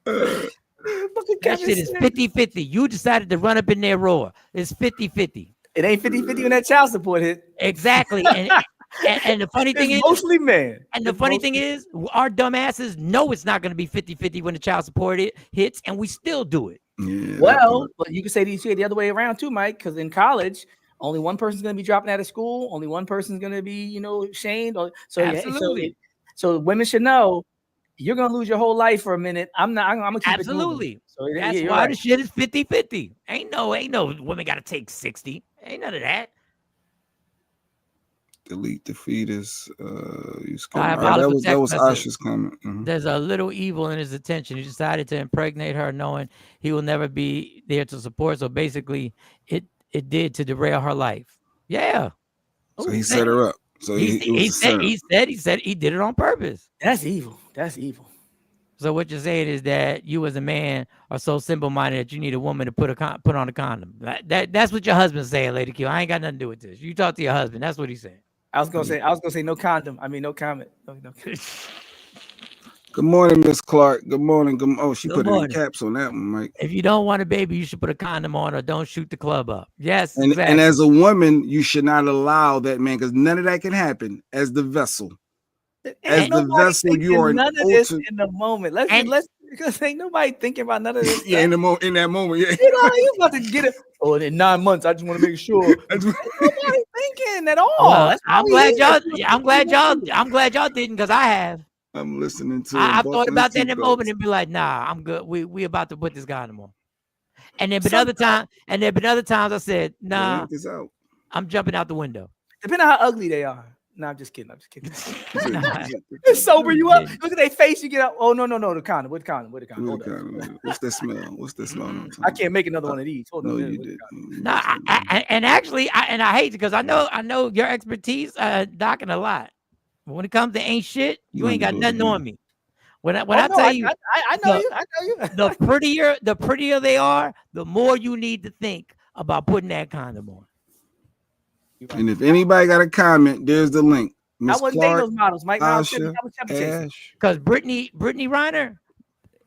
That shit is 50-50. You decided to run up in there raw. It's 50-50. It ain't 50-50 when that child support hit. Exactly. And the funny thing is mostly men. And the funny thing is our dumbasses know it's not going to be 50-50 when the child support hits, and we still do it. Yeah, well, but you can say the other way around too, Mike, because in college, only one person's going to be dropping out of school. Only one person's going to be, shamed. Absolutely. So women should know you're going to lose your whole life for a minute. I'm going to keep absolutely. It so that's why the shit is 50-50. Ain't no women got to take 60. Ain't none of that. Delete the fetus. That was Asha's comment. Mm-hmm. There's a little evil in his attention. He decided to impregnate her, knowing he will never be there to support. So basically, it did to derail her life. Yeah. So he set her up. So he said he did it on purpose. That's evil. That's evil. So what you're saying is that you as a man are so simple-minded that you need a woman to put on a condom. That's what your husband's saying, Lady Q. I ain't got nothing to do with this. You talk to your husband. That's what he's saying. I was gonna say no condom. I mean no comment. No. Good morning, Miss Clark. Good morning. She put in caps on that one, Mike. If you don't want a baby, you should put a condom on or don't shoot the club up. Yes, exactly. And as a woman, you should not allow that man, because none of that can happen as the vessel. As the vessel, you are none of this in the moment. Let's because ain't nobody thinking about none of this. Yeah, in that moment, yeah. You about to get it. Oh, in 9 months, I just want to make sure. Nobody thinking at all. Well, I'm glad y'all didn't, because I have. I'm listening to. I thought about that in a moment and be like, nah, I'm good. We about to put this condom on. And then, other times I said, nah, I'm jumping out the window. Depending on how ugly they are. No, I'm just kidding. It's sober you up. Look at their face. You get up. Oh no, the condom. What condom? What's that smell? I can't make another one of these. Hold on. You did. No, and actually, I hate it because I know your expertise, docking a lot. But when it comes to ain't shit, you ain't got nothing on me. When I tell you, I know you. The prettier they are, the more you need to think about putting that condom on. And if anybody got a comment, there's the link. I wasn't dating those models, Mike. Because Brittany Reiner,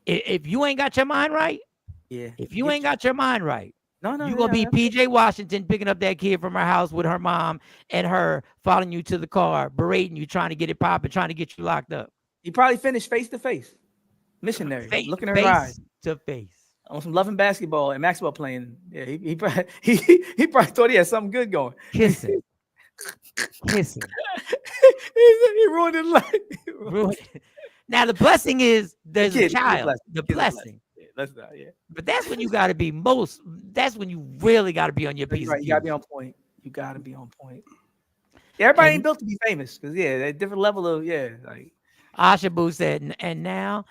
if you ain't got your mind right, you're gonna be PJ Washington picking up that kid from her house with her mom and her following you to the car, berating you, trying to get it popping, trying to get you locked up. He probably finished face to face, missionary, looking in her eyes to face. On some loving basketball and Maxwell playing. Yeah, he probably thought he had something good going. Kissing. He ruined his life. Now the blessing is there's a child. The blessing. That's not, yeah. But that's when you got to be that's when you really got to be on your piece. Right, you got to be on point. Yeah, everybody ain't built to be famous because a different level of like. Asha Boo said, and now.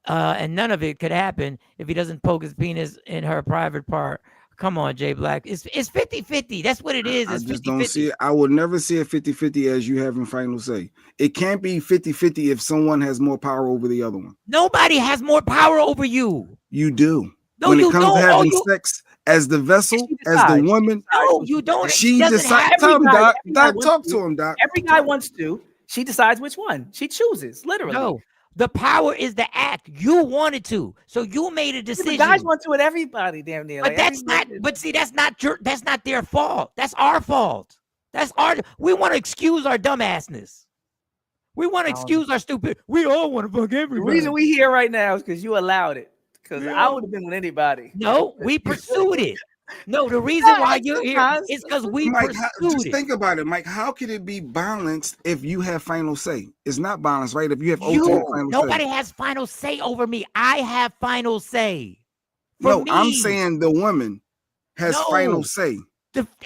And none of it could happen if he doesn't poke his penis in her private part. Come on, Jay Black. It's 50-50. That's what it is. It's I just 50-50. don't see it. I would never see it 50-50 as you having final say. It can't be 50-50 if someone has more power over the other one. Nobody has more power over you. You do. No, when you it comes don't. to having sex as the vessel, as the woman. No, you don't. She decides. Doc, talk to him, Doc. Every guy wants to. She decides which one. She chooses, literally. No. The power is the act. You wanted to, so you made a decision. Yeah, guys want to with everybody, damn near. But that's not. But see, that's not their fault. That's our fault. We want to excuse our dumbassness. We want to excuse our stupid. We all want to fuck everybody. The reason we here right now is because you allowed it. Because I would have been with anybody. No, we pursued it. No, the reason why you're here is because we pursued just think about it, Mike. How could it be balanced if you have final say? It's not balanced, right? If you have ultimate final say. Nobody has final say over me. I have final say. I'm saying the woman has final say.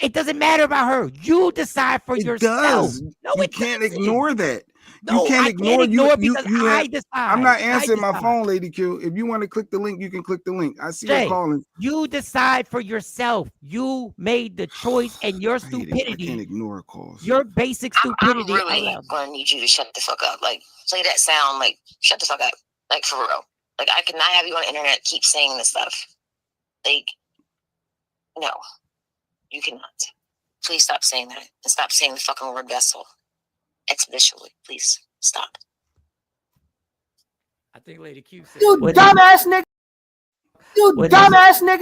It doesn't matter about her. You decide for yourself. No, you can't ignore that. No, can't I ignore can't ignore you. because You I had, decide. I'm not I answering my decide. phone, Lady Q. If you want to click the link, you can click the link. I see her Jay, calling. you decide for yourself. You made the choice, and your I can't stupidity, ignore calls. your basic I'm stupidity really allows. gonna need you to shut the fuck up. Like, play that sound. Like, shut the fuck up. Like, for real. Like, I cannot have you on the internet keep saying this stuff. Like, no, you cannot. Please stop saying that. And stop saying the fucking word vessel expeditiously. Please stop. I think Lady Q said, You dumbass nigga. You dumbass nigga.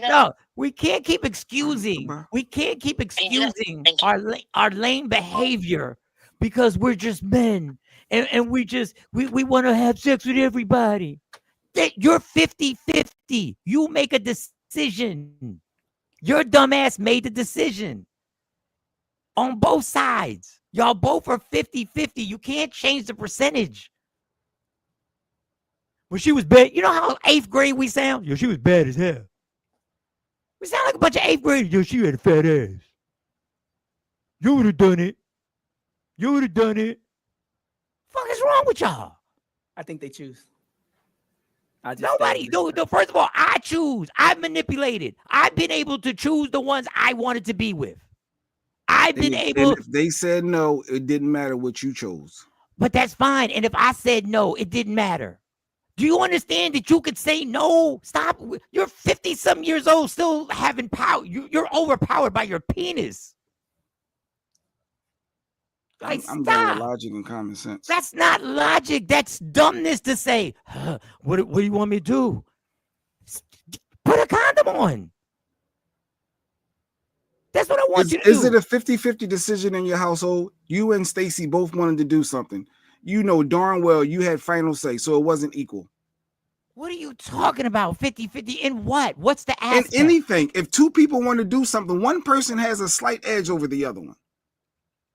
No, we can't keep excusing. We can't keep excusing our lame behavior because we're just men and we want to have sex with everybody. You're 50-50. You make a decision. Your dumbass made the decision on both sides. Y'all both are 50-50. You can't change the percentage. When she was bad, you know how 8th grade we sound? Yo, she was bad as hell. We sound like a bunch of 8th graders. Yo, she had a fat ass. You would have done it. You would have done it. Fuck is wrong with y'all? I think they choose. Nobody. No, first of all, I choose. I've manipulated. I've been able to choose the ones I wanted to be with. I've been able. And if they said no, it didn't matter what you chose. But that's fine. And if I said no, it didn't matter. Do you understand that you could say no? Stop. You're 50-something years old, still having power. You're overpowered by your penis. Like, I'm stop. going with logic and common sense. That's not logic. That's dumbness to say. What do you want me to do? Put a condom on. That's what I want you to do. Is it a 50-50 decision in your household? You and Stacy both wanted to do something. You know darn well you had final say, so it wasn't equal. What are you talking about? 50-50 in what? What's the aspect? In anything. If two people want to do something, one person has a slight edge over the other one.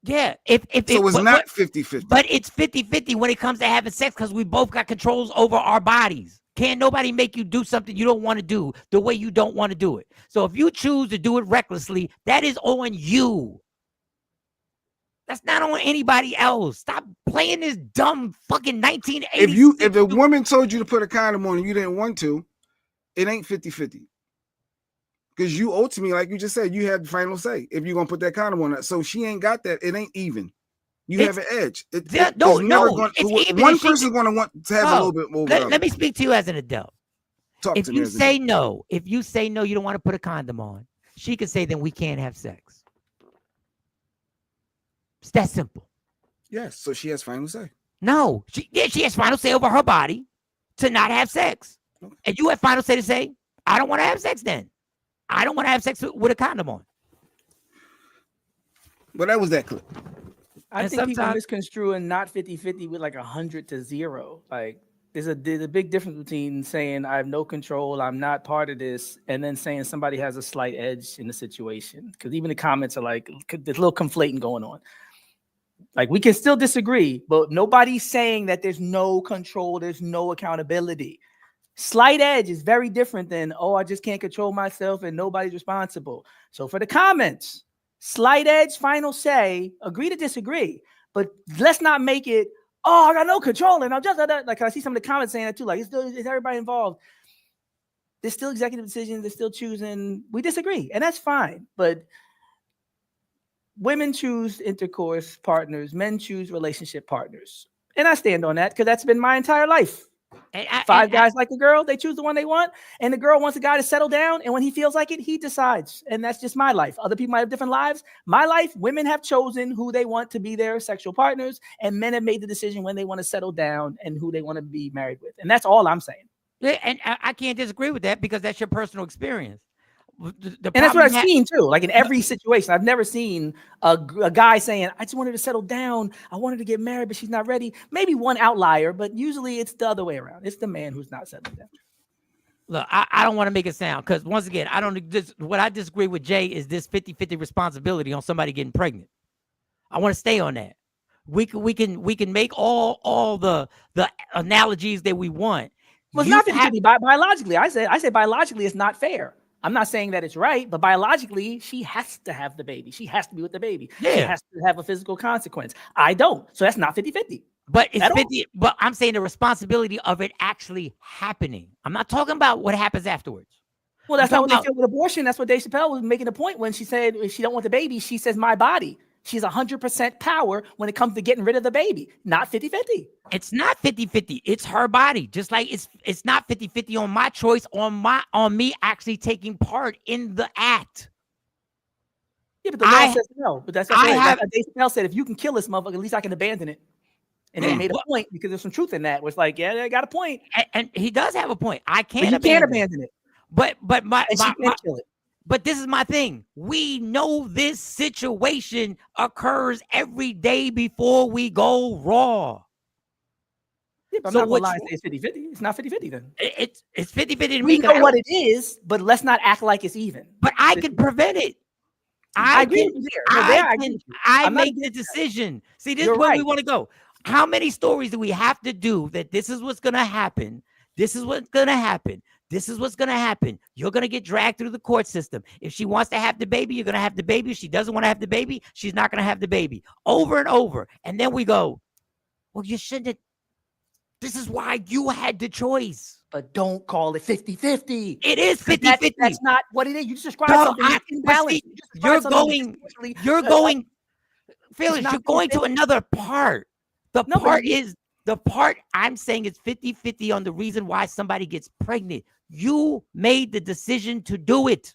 Yeah. So it's not 50-50. But it's 50-50 when it comes to having sex because we both got controls over our bodies. Can't nobody make you do something you don't want to do the way you don't want to do it. So if you choose to do it recklessly, that is on you. That's not on anybody else. Stop playing this dumb fucking 1980s. If a woman told you to put a condom on and you didn't want to, it ain't 50-50. Because you ultimately, like you just said, you have the final say if you're gonna put that condom on that. So she ain't got that. It ain't even. You have an edge. One person's gonna want to have a little bit more. Let me speak to you as an adult. If you say no, you don't want to put a condom on, she could say then we can't have sex. It's that simple. Yes, so she has final say. No, she has final say over her body to not have sex. Okay. And you have final say to say, I don't want to have sex then. I don't want to have sex with a condom on. But that was that clip. I think people misconstruing not 50-50 with like 100 to 0. Like there's a big difference between saying I have no control, I'm not part of this, and then saying somebody has a slight edge in the situation. Because even the comments are like, there's a little conflating going on. Like we can still disagree, but nobody's saying that there's no control, there's no accountability. Slight edge is very different than, I just can't control myself and nobody's responsible. So for the comments, slight edge, final say, agree to disagree, but let's not make it, I got no control. And I'm just like, I see some of the comments saying that too. Like, is everybody involved? There's still executive decisions. They're still choosing. We disagree, and that's fine. But women choose intercourse partners. Men choose relationship partners. And I stand on that because that's been my entire life. Five guys like a girl, they choose the one they want, and the girl wants a guy to settle down, and when he feels like it, he decides. And that's just my life. Other people might have different lives. My life, women have chosen who they want to be their sexual partners, and men have made the decision when they want to settle down and who they want to be married with. And that's all I'm saying. Yeah, and I can't disagree with that because that's your personal experience. And that's what I've seen too. Like in every situation, I've never seen a guy saying, I just wanted to settle down. I wanted to get married, but she's not ready. Maybe one outlier, but usually it's the other way around. It's the man who's not settling down. Look, I don't want to make it sound because once again, what I disagree with Jay is this 50-50 responsibility on somebody getting pregnant. I want to stay on that. We can make all the analogies that we want. Well, it's not 50-50 biologically. I say biologically it's not fair. I'm not saying that it's right, but biologically, she has to have the baby. She has to be with the baby. She has to have a physical consequence. I don't. So that's not 50-50. But it's 50. But I'm saying the responsibility of it actually happening. I'm not talking about what happens afterwards. Well, that's not what they feel with abortion. That's what Dave Chappelle was making a point when she said if she don't want the baby, she says my body. She's 100% power when it comes to getting rid of the baby, not 50-50. It's not 50-50. It's her body. Just like it's not 50-50 on my choice, on me actually taking part in the act. Yeah, but the law says no. But that's what Dave Chappelle said. If you can kill this motherfucker, at least I can abandon it. And they made a point because there's some truth in that. Where it's like, yeah, they got a point. And he does have a point. I can't abandon it. But she can't kill it. But this is my thing. We know this situation occurs every day before we go raw. Yeah, but I'm not going to lie and say it's 50-50. It's not 50-50 then. It's 50-50 to me. We know what it is, but let's not act like it's even. But I can prevent it. I agree with you. I make the decision. See, this is where we want to go. How many stories do we have to do that this is what's going to happen? This is what's going to happen. This is what's going to happen. You're going to get dragged through the court system. If she wants to have the baby, you're going to have the baby. If she doesn't want to have the baby, she's not going to have the baby. Over and over. And then we go, well, you shouldn't have. This is why you had the choice. But don't call it 50-50. It is 50-50. That's not what it is. You just described something imbalanced. You're going, Felix, you're going to another part. The part I'm saying is 50-50 on the reason why somebody gets pregnant. You made the decision to do it.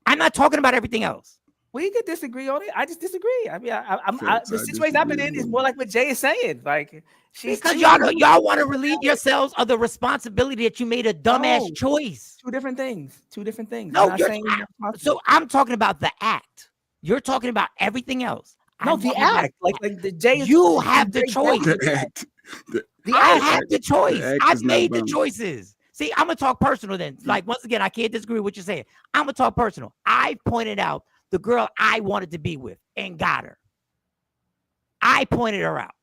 I'm not talking about everything else. We could disagree on it. I just disagree. I mean, the situation I've been in is more like what Jay is saying. Like, because y'all want to relieve yourselves of the responsibility that you made a dumbass choice. Two different things. No, so I'm talking about the act. You're talking about everything else. No, the act. Like the Jay. You have the choice. I have the choice. I've made the choices. See, I'm gonna talk personal then. Like, once again, I can't disagree with what you're saying. I'm gonna talk personal. I pointed out the girl I wanted to be with and got her. I pointed her out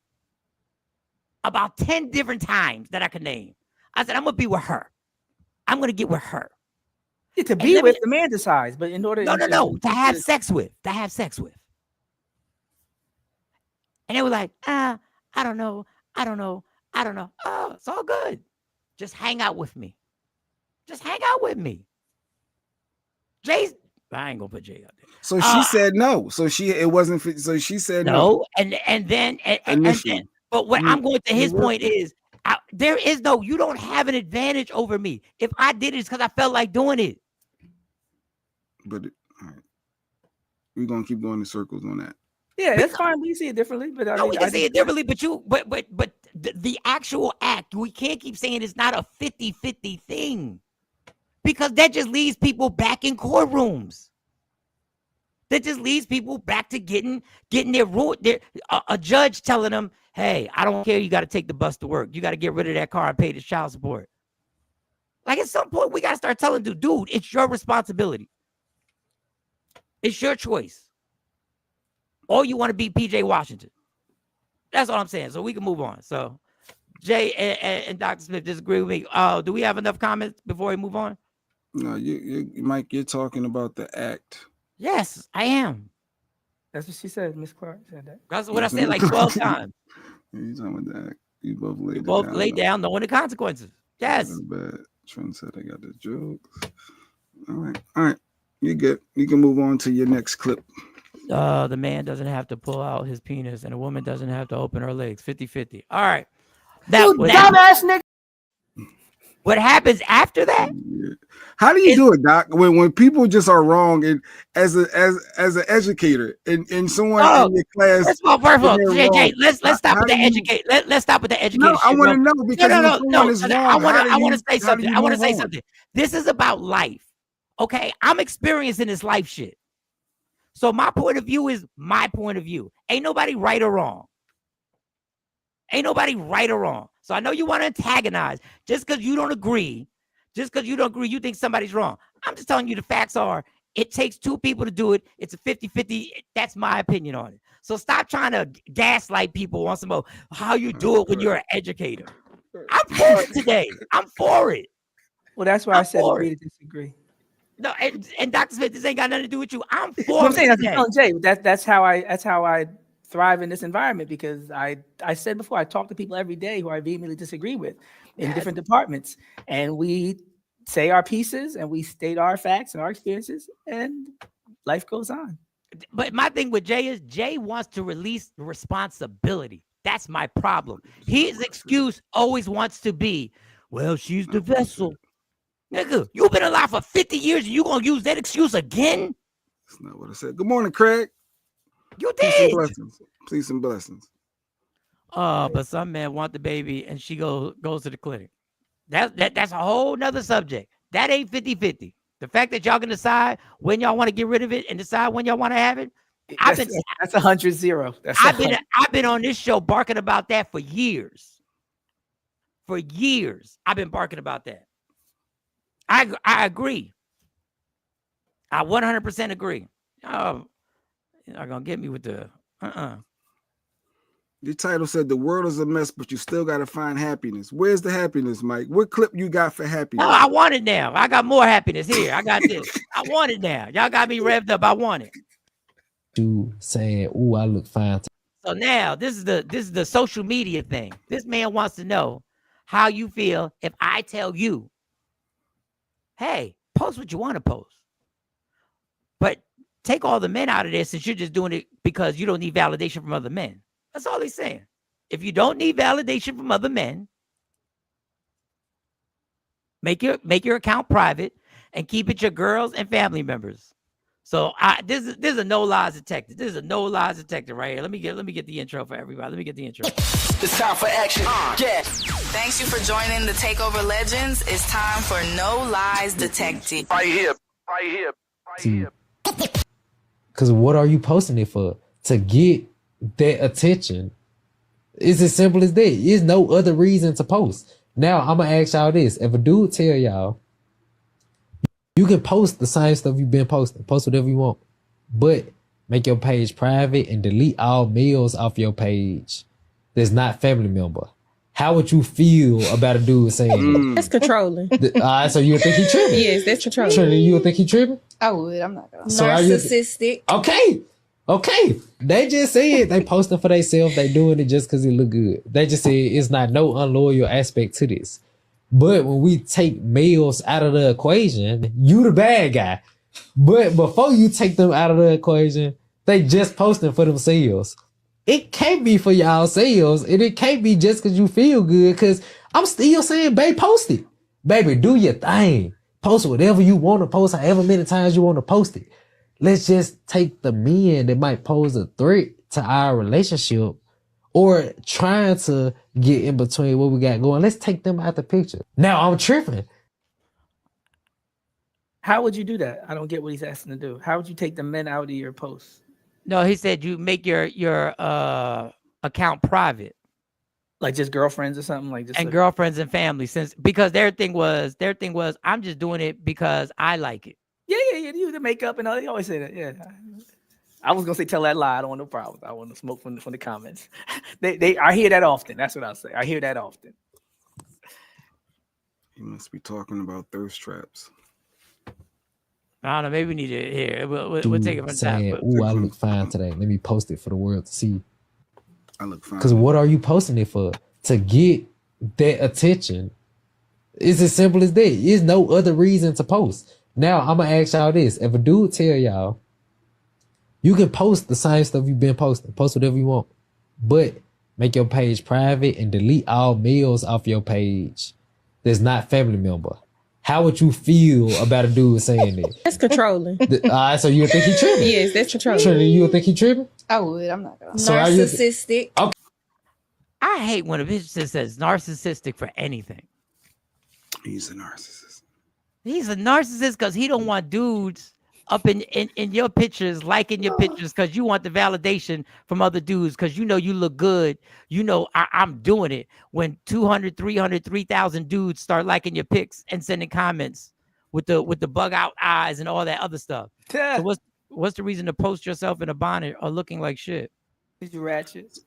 about 10 different times that I could name. I said, I'm gonna be with her. I'm gonna get with her. Yeah, to be with, the man decides, but in order no, to have sex with. And they were like, I don't know. Oh, it's all good. Just hang out with me. Jay's, I ain't gonna put Jay out there. So she said no. So she said no. And then, but what I'm going to his point is, you don't have an advantage over me. If I did it, it's because I felt like doing it. But all right. We're gonna keep going in circles on that. Yeah, that's fine. We see it differently, but we can see it differently. But the actual act, we can't keep saying it's not a 50-50 thing, because that just leaves people back in courtrooms. That just leaves people back to getting their a judge telling them, "Hey, I don't care. You got to take the bus to work. You got to get rid of that car and pay the child support." Like, at some point, we got to start telling dude, it's your responsibility. It's your choice. Or you want to be PJ Washington. That's all I'm saying. So we can move on. So Jay and Dr. Smith disagree with me. Do we have enough comments before we move on? No, Mike, you're talking about the act. Yes, I am. That's what she said. Miss Clark said that. That's what I said like 12 times. You're talking about the act. You both laid down knowing the consequences. Yes. Bad. Trent said I got the jokes. All right. You're good. You can move on to your next clip. The man doesn't have to pull out his penis and a woman doesn't have to open her legs. 50-50. All right. Dumbass nigga. What happens after that? How do you do it, Doc? When people just are wrong, and as an educator and someone in your class. First of all, Jay, let's stop with the educate. Let's stop with the education. No, I want to know because I want to say something. I want to say something. This is about life. Okay, I'm experiencing this life shit. So my point of view is my point of view. Ain't nobody right or wrong. So I know you want to antagonize just because you don't agree. You think somebody's wrong. I'm just telling you the facts are, it takes two people to do it. It's a 50-50. That's my opinion on it. So stop trying to gaslight people on some how you do it when you're an educator. I'm for it today. I'm for it. Well, that's why I said agree to disagree. No, and Dr. Smith, this ain't got nothing to do with you. I'm Well, for I'm saying Jay. Jay. That's how I thrive in this environment, because I said before, I talk to people every day who I vehemently disagree with in different departments, and we say our pieces and we state our facts and our experiences, and life goes on. But my thing with Jay is Jay wants to release responsibility. That's my problem. His excuse always wants to be, well, she's the vessel. Nigga, you've been alive for 50 years and you gonna use that excuse again? That's not what I said. Good morning, Craig. You Peace did. and blessings. Peace and blessings. But some man want the baby and she goes to the clinic. That's a whole nother subject. That ain't 50-50. The fact that y'all can decide when y'all want to get rid of it and decide when y'all want to have it. That's 100-0. I've been on this show barking about that for years. For years, I've been barking about that. I agree. I 100% agree. Oh, you're not gonna get me with the Your title said the world is a mess, but you still got to find happiness. Where's the happiness, Mike? What clip you got for happiness? No, I want it now. I got more happiness here. I got this. I want it now. Y'all got me revved up. I want it. You saying, "Ooh, I look fine." So now this is the social media thing. This man wants to know how you feel if I tell you, hey, post what you want to post. But take all the men out of this since you're just doing it because you don't need validation from other men. That's all he's saying. If you don't need validation from other men, make your account private and keep it your girls and family members. So this is a no lies detector. This is a no lies detector right here. Let me get the intro for everybody. Let me get the intro. It's time for action. Yeah. Thanks you for joining the Takeover Legends. It's time for No Lies Detected. Right here. Because what are you posting it for? To get that attention. It's as simple as that. There's no other reason to post. Now I'm gonna ask y'all this: if a dude tell y'all, you can post the same stuff you've been posting, post whatever you want, but make your page private and delete all mails off your page that's not family member. How would you feel about a dude saying that? That's controlling. So you would think he tripping? Yes, that's controlling. Trinity, you would think he tripping? I would. I'm not gonna. So Narcissistic. Okay. They just said they posting for themselves. They doing it just because it look good. They just said it's not no unloyal aspect to this. But when we take males out of the equation, you the bad guy. But before you take them out of the equation, they just posting for themselves. It can't be for y'all sales, and it can't be just because you feel good, because I'm still saying, babe, post it. Baby, do your thing. Post whatever you want to post, however many times you want to post it. Let's just take the men that might pose a threat to our relationship or trying to get in between what we got going. Let's take them out the picture. Now I'm tripping. How would you do that? I don't get what he's asking to do. How would you take the men out of your posts? No, he said you make your account private. Like just girlfriends or something like just and like, girlfriends and family, because their thing was I'm just doing it because I like it. Yeah. You do the makeup and all. They always say that. Yeah. I was gonna say tell that lie. I don't want no problems. I want to smoke from the comments. I hear that often. That's what I'll say. I hear that often. You must be talking about thirst traps. I don't know. Maybe we need to hear. We'll take it from saying, time. "Ooh, I look fine today. Let me post it for the world to see." I look fine. Because what are you posting it for? To get that attention. It's as simple as that. There's no other reason to post. Now I'm gonna ask y'all this: if a dude tell y'all, you can post the same stuff you've been posting, post whatever you want, but make your page private and delete all mails off your page that's not family member. How would you feel about a dude saying that? That's controlling. So you would think he tripping? Yes, that's controlling. Trinity, you would think he tripping? I would. I'm not gonna. So Narcissistic. Okay. I hate when a bitch just says narcissistic for anything. He's a narcissist. He's a narcissist because he don't want dudes up in your pictures, liking your pictures, because you want the validation from other dudes, because you know you look good. You know I'm doing it. When 200, 300, 3,000 dudes start liking your pics and sending comments with the bug out eyes and all that other stuff. So what's the reason to post yourself in a bonnet or looking like shit? Did you ratchet?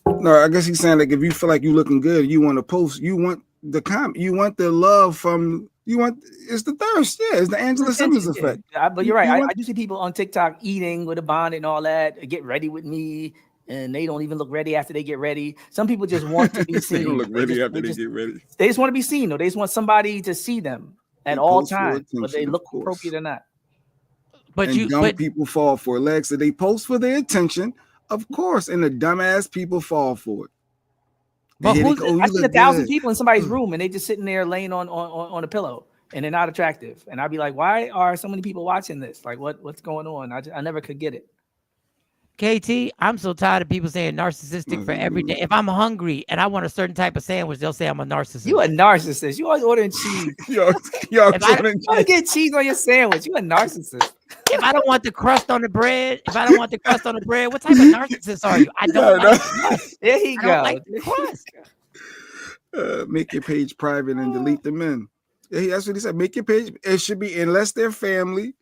No, I guess he's saying like if you feel like you looking good, you want to post. You want the comment. You want the love from It's the thirst. Yeah, it's the Angela Simmons effect. But you're right. I do see people on TikTok eating with a bonnet and all that. Get ready with me, and they don't even look ready after they get ready. Some people just want to be seen. They don't look ready after they get ready. They just want to be seen, though. They just want somebody to see them at all times, whether they look appropriate or not. But people fall for it. Lex, so they post for their attention, of course, and the dumbass people fall for it. But I've seen 1,000 people in somebody's room, and they just sitting there laying on a pillow, and they're not attractive. And I'd be like, why are so many people watching this? Like, what's going on? I never could get it. KT, I'm so tired of people saying narcissistic for every day. If I'm hungry and I want a certain type of sandwich, they'll say I'm a narcissist. You a narcissist. You always ordering cheese. If I want to get cheese on your sandwich, you a narcissist. If I don't want the crust on the bread, what type of narcissist are you? I don't like the crust. There he goes. Like the crust. Make your page private and delete the men. Yeah, that's what he said. Make your page. It should be unless they're family.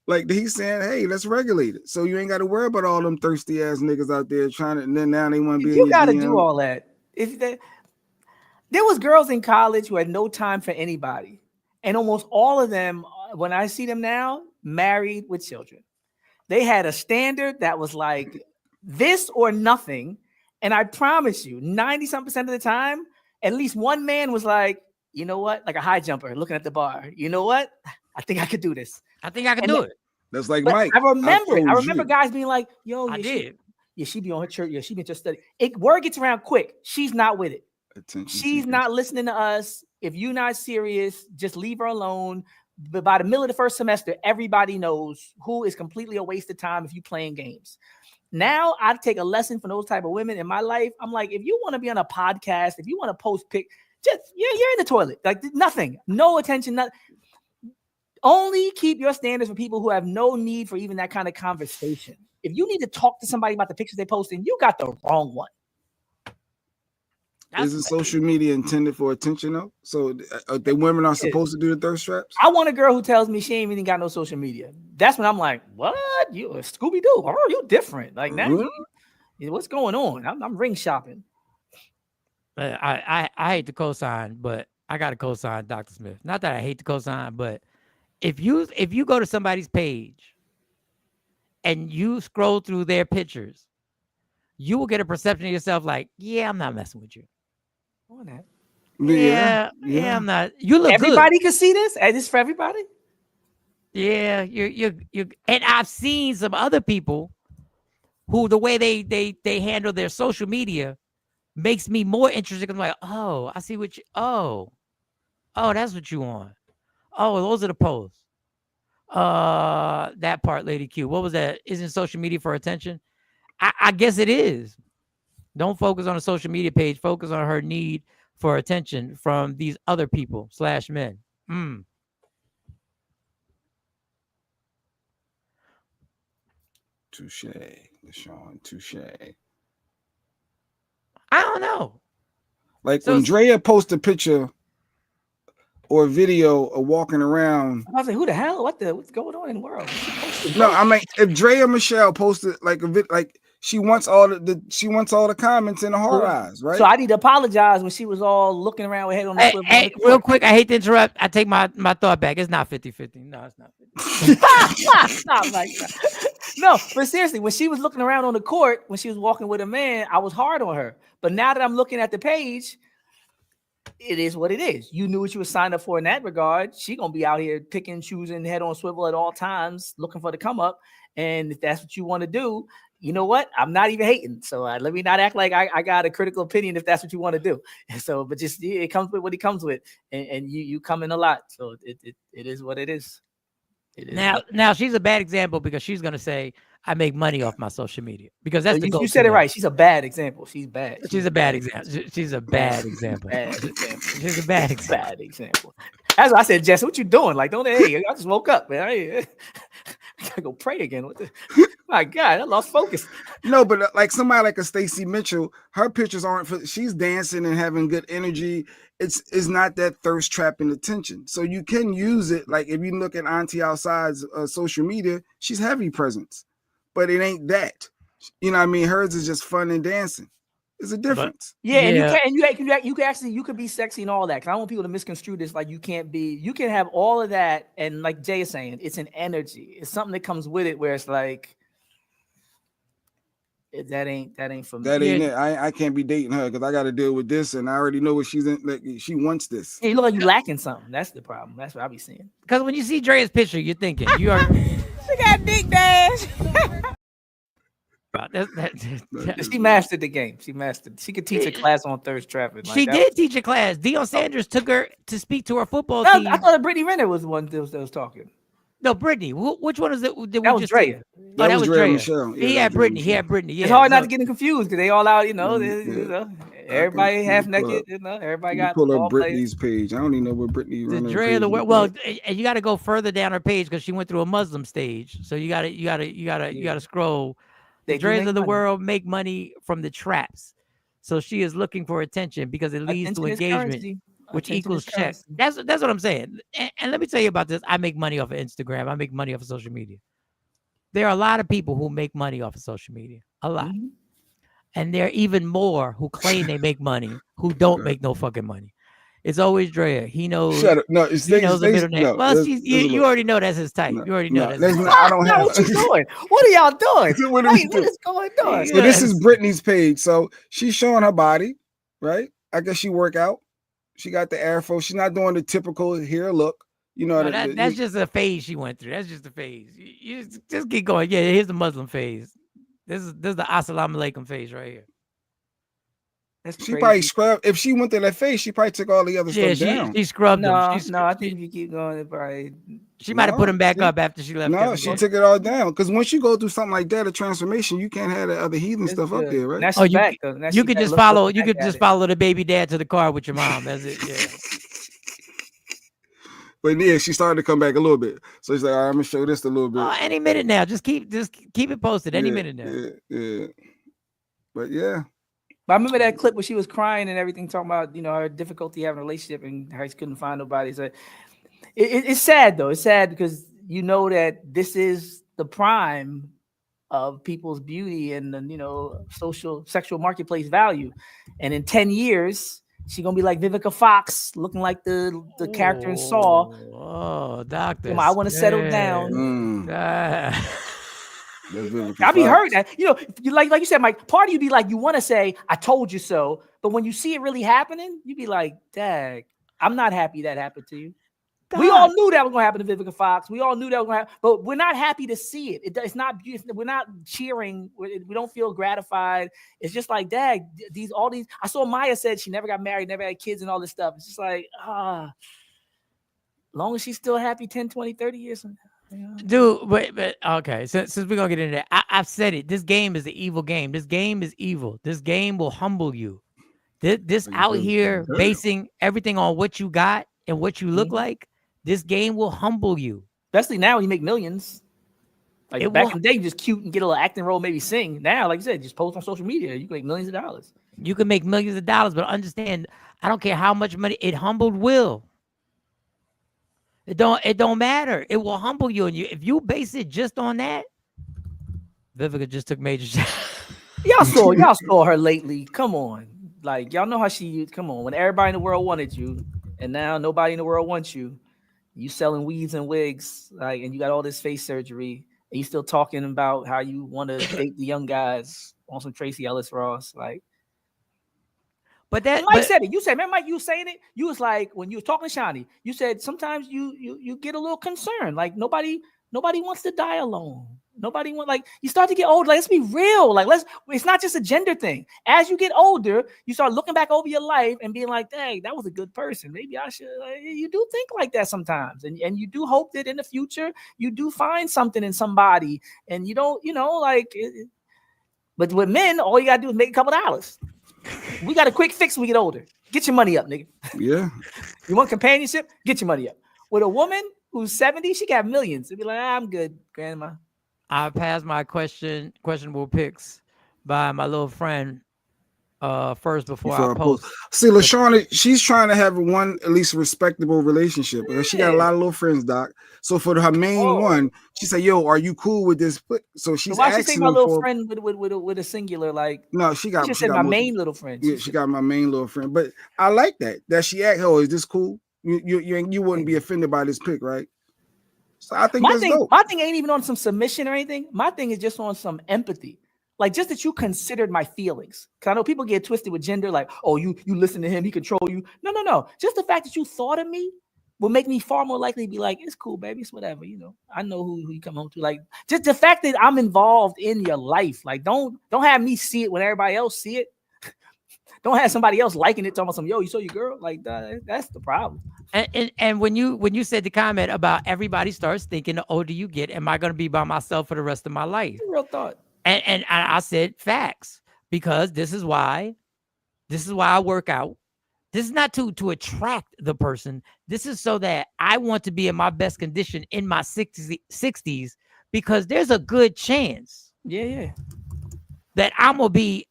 Like he's saying, hey, let's regulate it. So you ain't got to worry about all them thirsty ass niggas out there trying to. And then now they want to be. You got to do all that. There was girls in college who had no time for anybody, and almost all of them, when I see them now, married with children. They had a standard that was like this or nothing, and I promise you, 90% of the time, at least one man was like, you know what, like a high jumper looking at the bar. You know what? I think I could do this. I think I can do it. That's like Mike. I remember guys being like, yo, she be on her church. Yeah, she been just studying. Word gets around quick. She's not with it. She's not listening to us. If you're not serious, just leave her alone. But by the middle of the first semester, everybody knows who is completely a waste of time if you playing games. Now I take a lesson from those type of women in my life. I'm like, if you want to be on a podcast, if you want to post just you're in the toilet. Like nothing, no attention, nothing. Only keep your standards for people who have no need for even that kind of conversation. If you need to talk to somebody about the pictures they're posting, you got the wrong one. Isn't social media intended for attention though? So the women are supposed to do the thirst traps? I want a girl who tells me she ain't even got no social media. That's when I'm like, what? You a Scooby-Doo? Oh, you different. Like now, what's going on? I'm ring shopping. I hate to co-sign, but I got to co-sign Dr. Smith. Not that I hate to co-sign, but if you go to somebody's page and you scroll through their pictures, you will get a perception of yourself like, yeah, I'm not messing with you. Yeah, I'm not. You look everybody good. Can see this. Is this for everybody? Yeah, you. And I've seen some other people who the way they handle their social media makes me more interested. I'm like, oh, I see what you. Oh, that's what you want. Oh, those are the posts. That part, Lady Q. What was that? Isn't social media for attention? I guess it is. Don't focus on a social media page. Focus on her need for attention from these other people / men. Touche, LaShawn. Touche. I don't know. Like when Drea posts a picture or a video of walking around. I was like, who the hell? What's going on in the world? No, I mean, if Drea Michelle posted like a vid, like she wants all the comments in her eyes, right? So I need to apologize when she was all looking around with head on the swivel. Hey, real quick, I hate to interrupt. I take my thought back. It's not 50-50. No, it's not 50. Stop like that. No, but seriously, when she was looking around on the court, when she was walking with a man, I was hard on her. But now that I'm looking at the page, it is what it is. You knew what you were signed up for in that regard. She gonna be out here picking, choosing, head on swivel at all times, looking for the come up. And if that's what you want to do, you know what? I'm not even hating. So let me not act like I got a critical opinion if that's what you want to do. And so, but just it comes with what it comes with, and you come in a lot. So it is what it is. It is. Now she's a bad example because she's gonna say I make money off my social media because that's you said it right. She's a bad example. She's bad. She's a bad example. She's a bad example. She's a bad example. Bad example. That's what I said, Jess. What you doing? Like, don't I just woke up, man. I gotta go pray again. My God, I lost focus. No, but like somebody like a Stacey Mitchell, her pictures aren't for. She's dancing and having good energy. It's not that thirst trapping attention. So you can use it. Like if you look at Auntie Outside's social media, she's heavy presence, but it ain't that. You know what I mean? Hers is just fun and dancing. It's a difference. Yeah, and you can actually be sexy and all that. Cause I don't want people to misconstrue this like you can't be. You can have all of that, and like Jay is saying, it's an energy. It's something that comes with it, where it's like that ain't for me. That ain't it. I can't be dating her because I got to deal with this, and I already know what she's in. Like, she wants this. Yeah, you look like you lacking something. That's the problem. That's what I be seeing. Because when you see Drea's picture, you're thinking you are. She got big dash. She mastered the game. She could teach a class on thirst traffic. She did teach a class. Deion Sanders took her to speak to her football team. I thought Brittany Renner was the one that was talking. No, Brittany. Which one is it? That was Drea. That was Drea. Michelle. He had Brittany. He had Brittany. Yeah, it's hard not to get confused because they all out. You know, everybody half naked. You know, everybody got. Pull up Brittany's page. I don't even know what Brittany. The Drea of the world. Well, and you got to go further down her page because she went through a Muslim stage. So you got to scroll. The Dreas of the world make money from the traps. So she is looking for attention because it leads to engagement, which equals checks. That's what I'm saying. And let me tell you about this. I make money off of Instagram. I make money off of social media. There are a lot of people who make money off of social media. A lot. Mm-hmm. And there are even more who claim they make money who don't make no fucking money. It's always Drea. He knows. Shut up. No, he knows the middle name. Well, you already know that's his type. You already know that's his type. I don't have. What you doing? What are y'all doing? What is going on? So this is Brittany's page. So she's showing her body, right? I guess she work out. She got the afro. She's not doing the typical hair look. You know, that's just a phase she went through. That's just a phase. You just keep going. Yeah, here's the Muslim phase. This is the Assalamu alaikum phase right here. She probably scrubbed. If she went to that face, she probably took all the other stuff down. She scrubbed them. No, I think if you keep going, it probably. She might have put them back up after she left. No, she took it all down. Because once you go through something like that, a transformation, you can't have the other heathen stuff up there, right? That's you could just follow. You could just follow the baby dad to the car with your mom. That's it. Yeah. But yeah, she started to come back a little bit. So she's like, all right, I'm gonna show this a little bit. Any minute now. Just keep it posted. Any minute now. Yeah. But yeah. But I remember that clip where she was crying and everything, talking about, her difficulty having a relationship and how she couldn't find nobody. So it's sad though. It's sad because you know that this is the prime of people's beauty and social sexual marketplace value. And in 10 years, she's gonna be like Vivica Fox, looking like the character in Saw. Oh, doctor. I want to settle down. I be hurt. You like you said, Mike. Part of you be like, you want to say, "I told you so," but when you see it really happening, you be like, "Dag, I'm not happy that happened to you." God. We all knew that was going to happen to Vivica Fox. We all knew that was going to happen, but we're not happy to see it. It's not. We're not cheering. We don't feel gratified. It's just like, dag, all these. I saw Maya said she never got married, never had kids, and all this stuff. It's just like, long as she's still happy 10, 20, 30 years from now. Dude, but okay. Since we're gonna get into that, I've said it. This game is an evil game. This game is evil. This game will humble you. This out here basing everything on what you got and what you look like. This game will humble you. Especially now when you make millions. Like back in the day, you just cute and get a little acting role, maybe sing. Now, like you said, just post on social media. You can make millions of dollars. You can make millions of dollars, but understand, I don't care how much money it humbled Will. It don't matter. It will humble you, and if you base it just on that, Vivica just took major shots. y'all saw her lately. Come on, like y'all know how she. Come on, when everybody in the world wanted you, and now nobody in the world wants you. You selling weaves and wigs, and you got all this face surgery, and you still talking about how you want to date the young guys on some Tracy Ellis Ross, But Mike said it. You said, man, Mike, you saying it. You was like, when you was talking to Shani, you said sometimes you get a little concerned. Like nobody wants to die alone. Nobody wants, you start to get older. Let's be real. It's not just a gender thing. As you get older, you start looking back over your life and being like, dang, that was a good person. Maybe I should. You do think like that sometimes, and you do hope that in the future you do find something in somebody, and you don't, But with men, all you gotta do is make a couple dollars. We got a quick fix when we get older. Get your money up, nigga. Yeah. You want companionship? Get your money up. With a woman who's 70, she got millions. It'd be like, I'm good, grandma. I passed my questionable picks by my little friend, first before Before I I post. post. See, LaShawn, she's trying to have one at least respectable relationship. She got a lot of little friends, Doc. So for her main one, she said, "Yo, are you cool with this?" So she's why she say asking my him little for. friend with a singular like? No, she just said my main little friend. Yeah, she got my main little friend. But I like that she asked, "Oh, is this cool? You wouldn't be offended by this pic, right?" So I think my that's thing, dope. my thing ain't even on some submission or anything. My thing is just on some empathy. Like just that you considered my feelings. Cause I know people get twisted with gender, like, oh, you listen to him, he control you. No. Just the fact that you thought of me will make me far more likely to be like, it's cool, baby, it's whatever, you know. I know who you come home to. Like just the fact that I'm involved in your life. Like don't have me see it when everybody else see it. Don't have somebody else liking it, talking about some, yo, you saw your girl. Like that's the problem. And when you said the comment about everybody starts thinking the older you get, am I going to be by myself for the rest of my life? Real thought. And I said facts, because this is why I work out. This is not to attract the person. This is so that I want to be in my best condition in my 60s, because there's a good chance that I'm gonna be.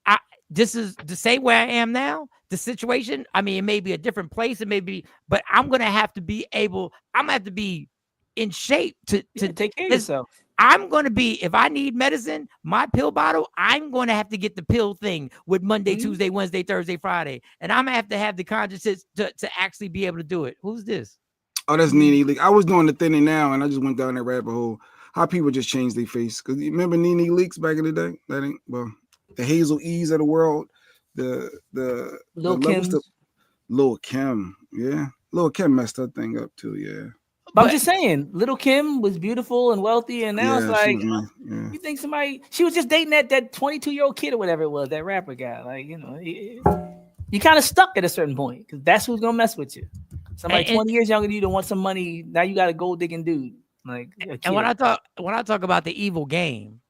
This is the same way I am now. The situation, I mean, it may be a different place, it may be, but I'm gonna have to be able. I'm gonna have to be in shape to take care of yourself. I'm going to be, if I need medicine, my pill bottle, I'm going to have to get the pill thing with Monday, Tuesday, Wednesday, Thursday, Friday. And I'm going to have the consciousness to actually be able to do it. Who's this? Oh, that's Nene Leakes. I was doing the thinning now, and I just went down that rabbit hole. How people just change their face. Because you remember Nene Leakes back in the day? That ain't, well, the Hazel E's of the world. The Lil' Kim. Yeah. Lil' Kim messed her thing up too, yeah. But I'm just saying, Little Kim was beautiful and wealthy, and now it's like you think somebody she was just dating that 22-year-old kid or whatever it was, that rapper guy. Like, you know, you kind of stuck at a certain point because that's who's gonna mess with you. Somebody 20 years younger than you don't want some money. Now you got a gold digging dude. Like, and when I talk about the evil game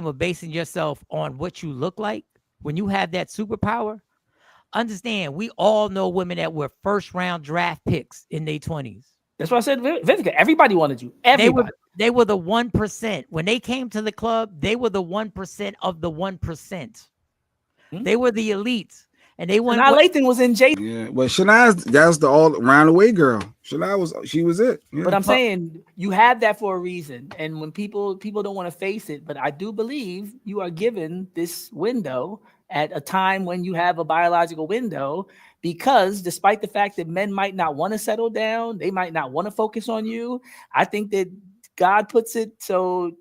of basing yourself on what you look like when you have that superpower, understand we all know women that were first round draft picks in their 20s. That's why I said, Vivica, everybody wanted you. Everybody. They were the 1%. When they came to the club, they were the 1% of the 1%. They were the elites. And they went. Lathan was in J. Yeah, but that's the all round away girl. She was it. Yeah. But I'm saying you have that for a reason. And when people don't want to face it, but I do believe you are given this window at a time when you have a biological window, because despite the fact that men might not want to settle down, they might not want to focus on you. I think that God puts it so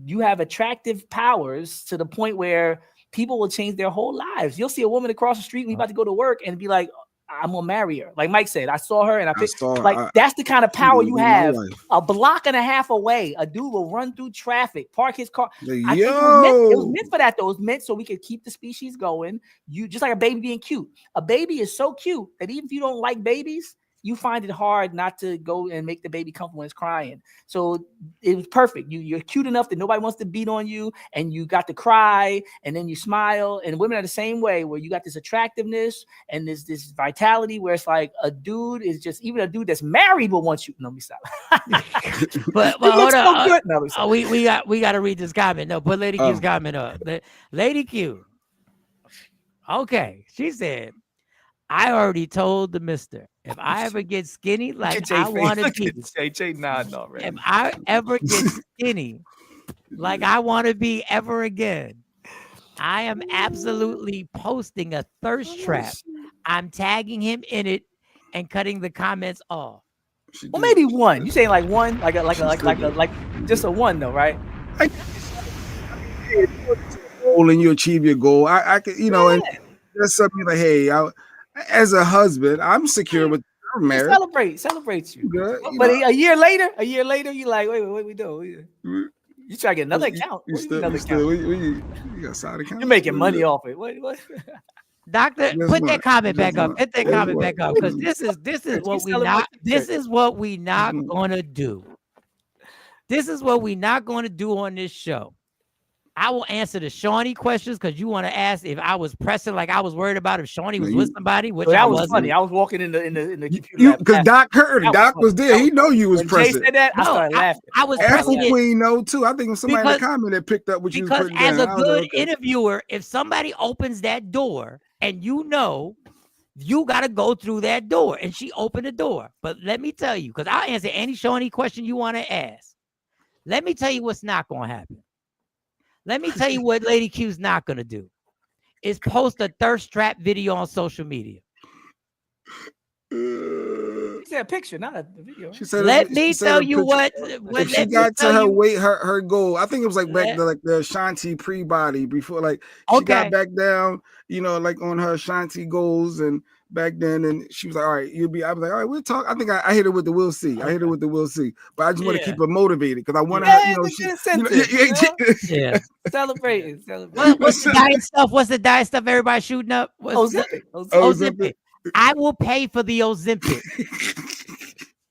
you have attractive powers to the point where people will change their whole lives. You'll see a woman across the street, we about to go to work, and be like, I'm gonna marry her. Like Mike said, I saw her and that's the kind of power you have. A block and a half away, a dude will run through traffic, park his car. I think it was meant for that though. It was meant so we could keep the species going. You just like a baby being cute. A baby is so cute that even if you don't like babies, you find it hard not to go and make the baby comfortable when it's crying. So it was perfect. You're cute enough that nobody wants to beat on you, and you got to cry, and then you smile. And women are the same way, where you got this attractiveness and this vitality, where it's like a dude is just, even a dude that's married will want you. No, let me stop. but hold on. No, we got to read this comment. No, put Lady Q's comment up. Lady Q. Okay, she said, I already told the mister, if I ever get skinny like I want to be, if I ever get skinny like I want to be ever again, I am absolutely posting a thirst trap. I'm tagging him in it and cutting the comments off. Well, maybe one. You saying like one, like just a one though, right? And you achieve your goal. I could, and that's something like, hey, as a husband, I'm secure with. I'm married. Celebrate you. Good, but a year later, you like, wait, what we do? You try to get another account. You got side account. You're making money off it. What? Doctor, put that comment back up. Put that comment back up, because this is what we not gonna do. This is what we not gonna do on this show. I will answer the Shawnee questions because you want to ask if I was pressing like I was worried about if Shawnee was with somebody, which that I was wasn't. funny. I was walking in the computer lab Because Doc heard it. That Doc was funny. there. He know you was When Jay pressing. said that, I started laughing. I was Apple pressing it Queen know too. I think it was somebody in because- the comment that picked up what you was because putting as down. a I was like, good okay. interviewer, if somebody opens that door and you know you got to go through that door, and she opened the door. But let me tell you, because I'll answer any Shawnee question you want to ask. Let me tell you what's not going to happen. Let me tell you what Lady Q's not going to do is post a thirst trap video on social media. She said a picture, not a video. She said, Let she me said tell a you picture. what If she let me got to tell her you- weight, her goal. I think it was like back Let- to like the Ashanti pre-body before, like she Okay. got back down, you know, like on her Ashanti goals and back then, and she was like, "All right, you'll be." I was like, "All right, we'll talk." I think I hit her with the "we'll see." I hit her with the "we'll see," but I just want to Yeah. keep her motivated because I want her, you know, it's she, a you know, good incentive, Yeah. Celebrating. What's the diet stuff? What's the diet stuff everybody's shooting up? What's Ozempic. Ozempic. I will pay for the Ozempic.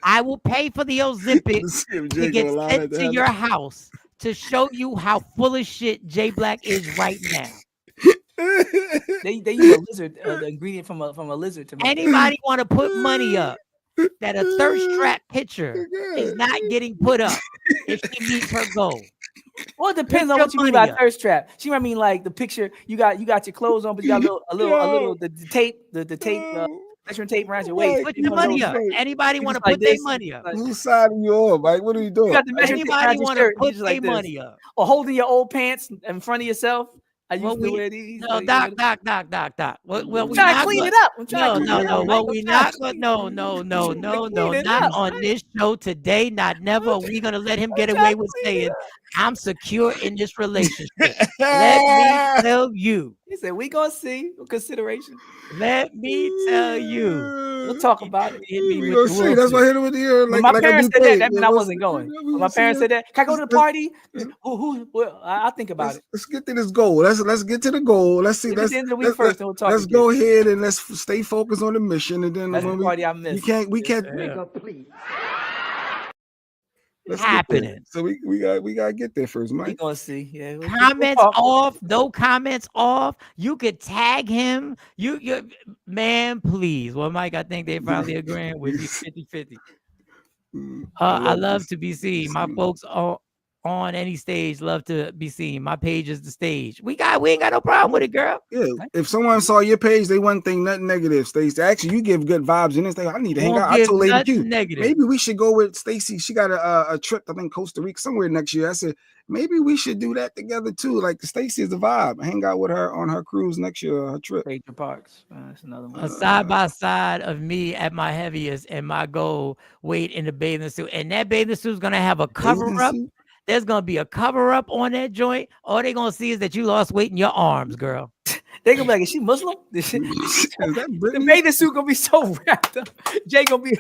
I will pay for the Ozempic to get sent to your house to show you how full of shit Jay Black is right now. They use a lizard, the ingredient from a lizard to make Anybody want to put money up that a thirst trap picture is not getting put up if she meets her goal? Well, it depends Put on your what you mean money by up. thirst trap. She might mean like the picture you got your clothes on, but you got a little the tape, the tape, measuring tape around your waist. Put You your know, money those- up. Anybody you want to just like put their this, money up? like- Whose side are you on, Mike? What are you doing? You got the measuring tape Anybody around your want to shirt, you put just their like this. money up? Or holding your old pants in front of yourself. I used Well, to wear these. No, Doc. Well, I'm we trying not to clean go- it up. I'm trying to clean it up. Well, Mike. we I'm not trying go- no, clean it not up, on this show today. Not never. Are we gonna let him get away with saying, "I'm secure in this relationship"? Let me tell you. He said, "We gonna see consideration." Let me tell you. We'll talk about it. We gonna see. That's why I hit her with the ear. When Like, my like parents I said that, do that meant I wasn't going. we When my gonna see parents it. said that, can I go to the Let's- party? Well, I'll think about it. Let's get to this goal. Let's get to the goal. Let's see. If it's Let's the end of the week let's, first, then we'll talk let's again. go ahead and let's stay focused on the mission. And then That's when the party I missed. we can't. Let's get there. Happening. So we gotta get there first, We Mike. gonna see. Yeah. we'll Comments talk. off, no comments off. You could tag him. You man, please. Well, Mike, I think they finally agreeing with you 50-50. I love to be seen. My folks on any stage love to be seen. My page is the stage. We ain't got no problem with it, girl. Yeah. If someone saw your page, they wouldn't think nothing negative. Stacey, actually, you give good vibes in this thing. I need to hang Won't out. I give told Lady nothing Q, negative. maybe we should go with Stacey. She got a trip, I think Costa Rica somewhere next year. I said maybe we should do that together too. Like Stacey is the vibe. Hang out with her on her cruise next year, her trip. Patriot Parks. That's another one. A side by side of me at my heaviest and my goal weight in the bathing suit. And that bathing suit is gonna have a cover up. There's gonna be a cover up on that joint. All they're gonna see is that you lost weight in your arms, girl. They gonna be like, is she Muslim? The bathing suit gonna be so wrapped up. Jay gonna be.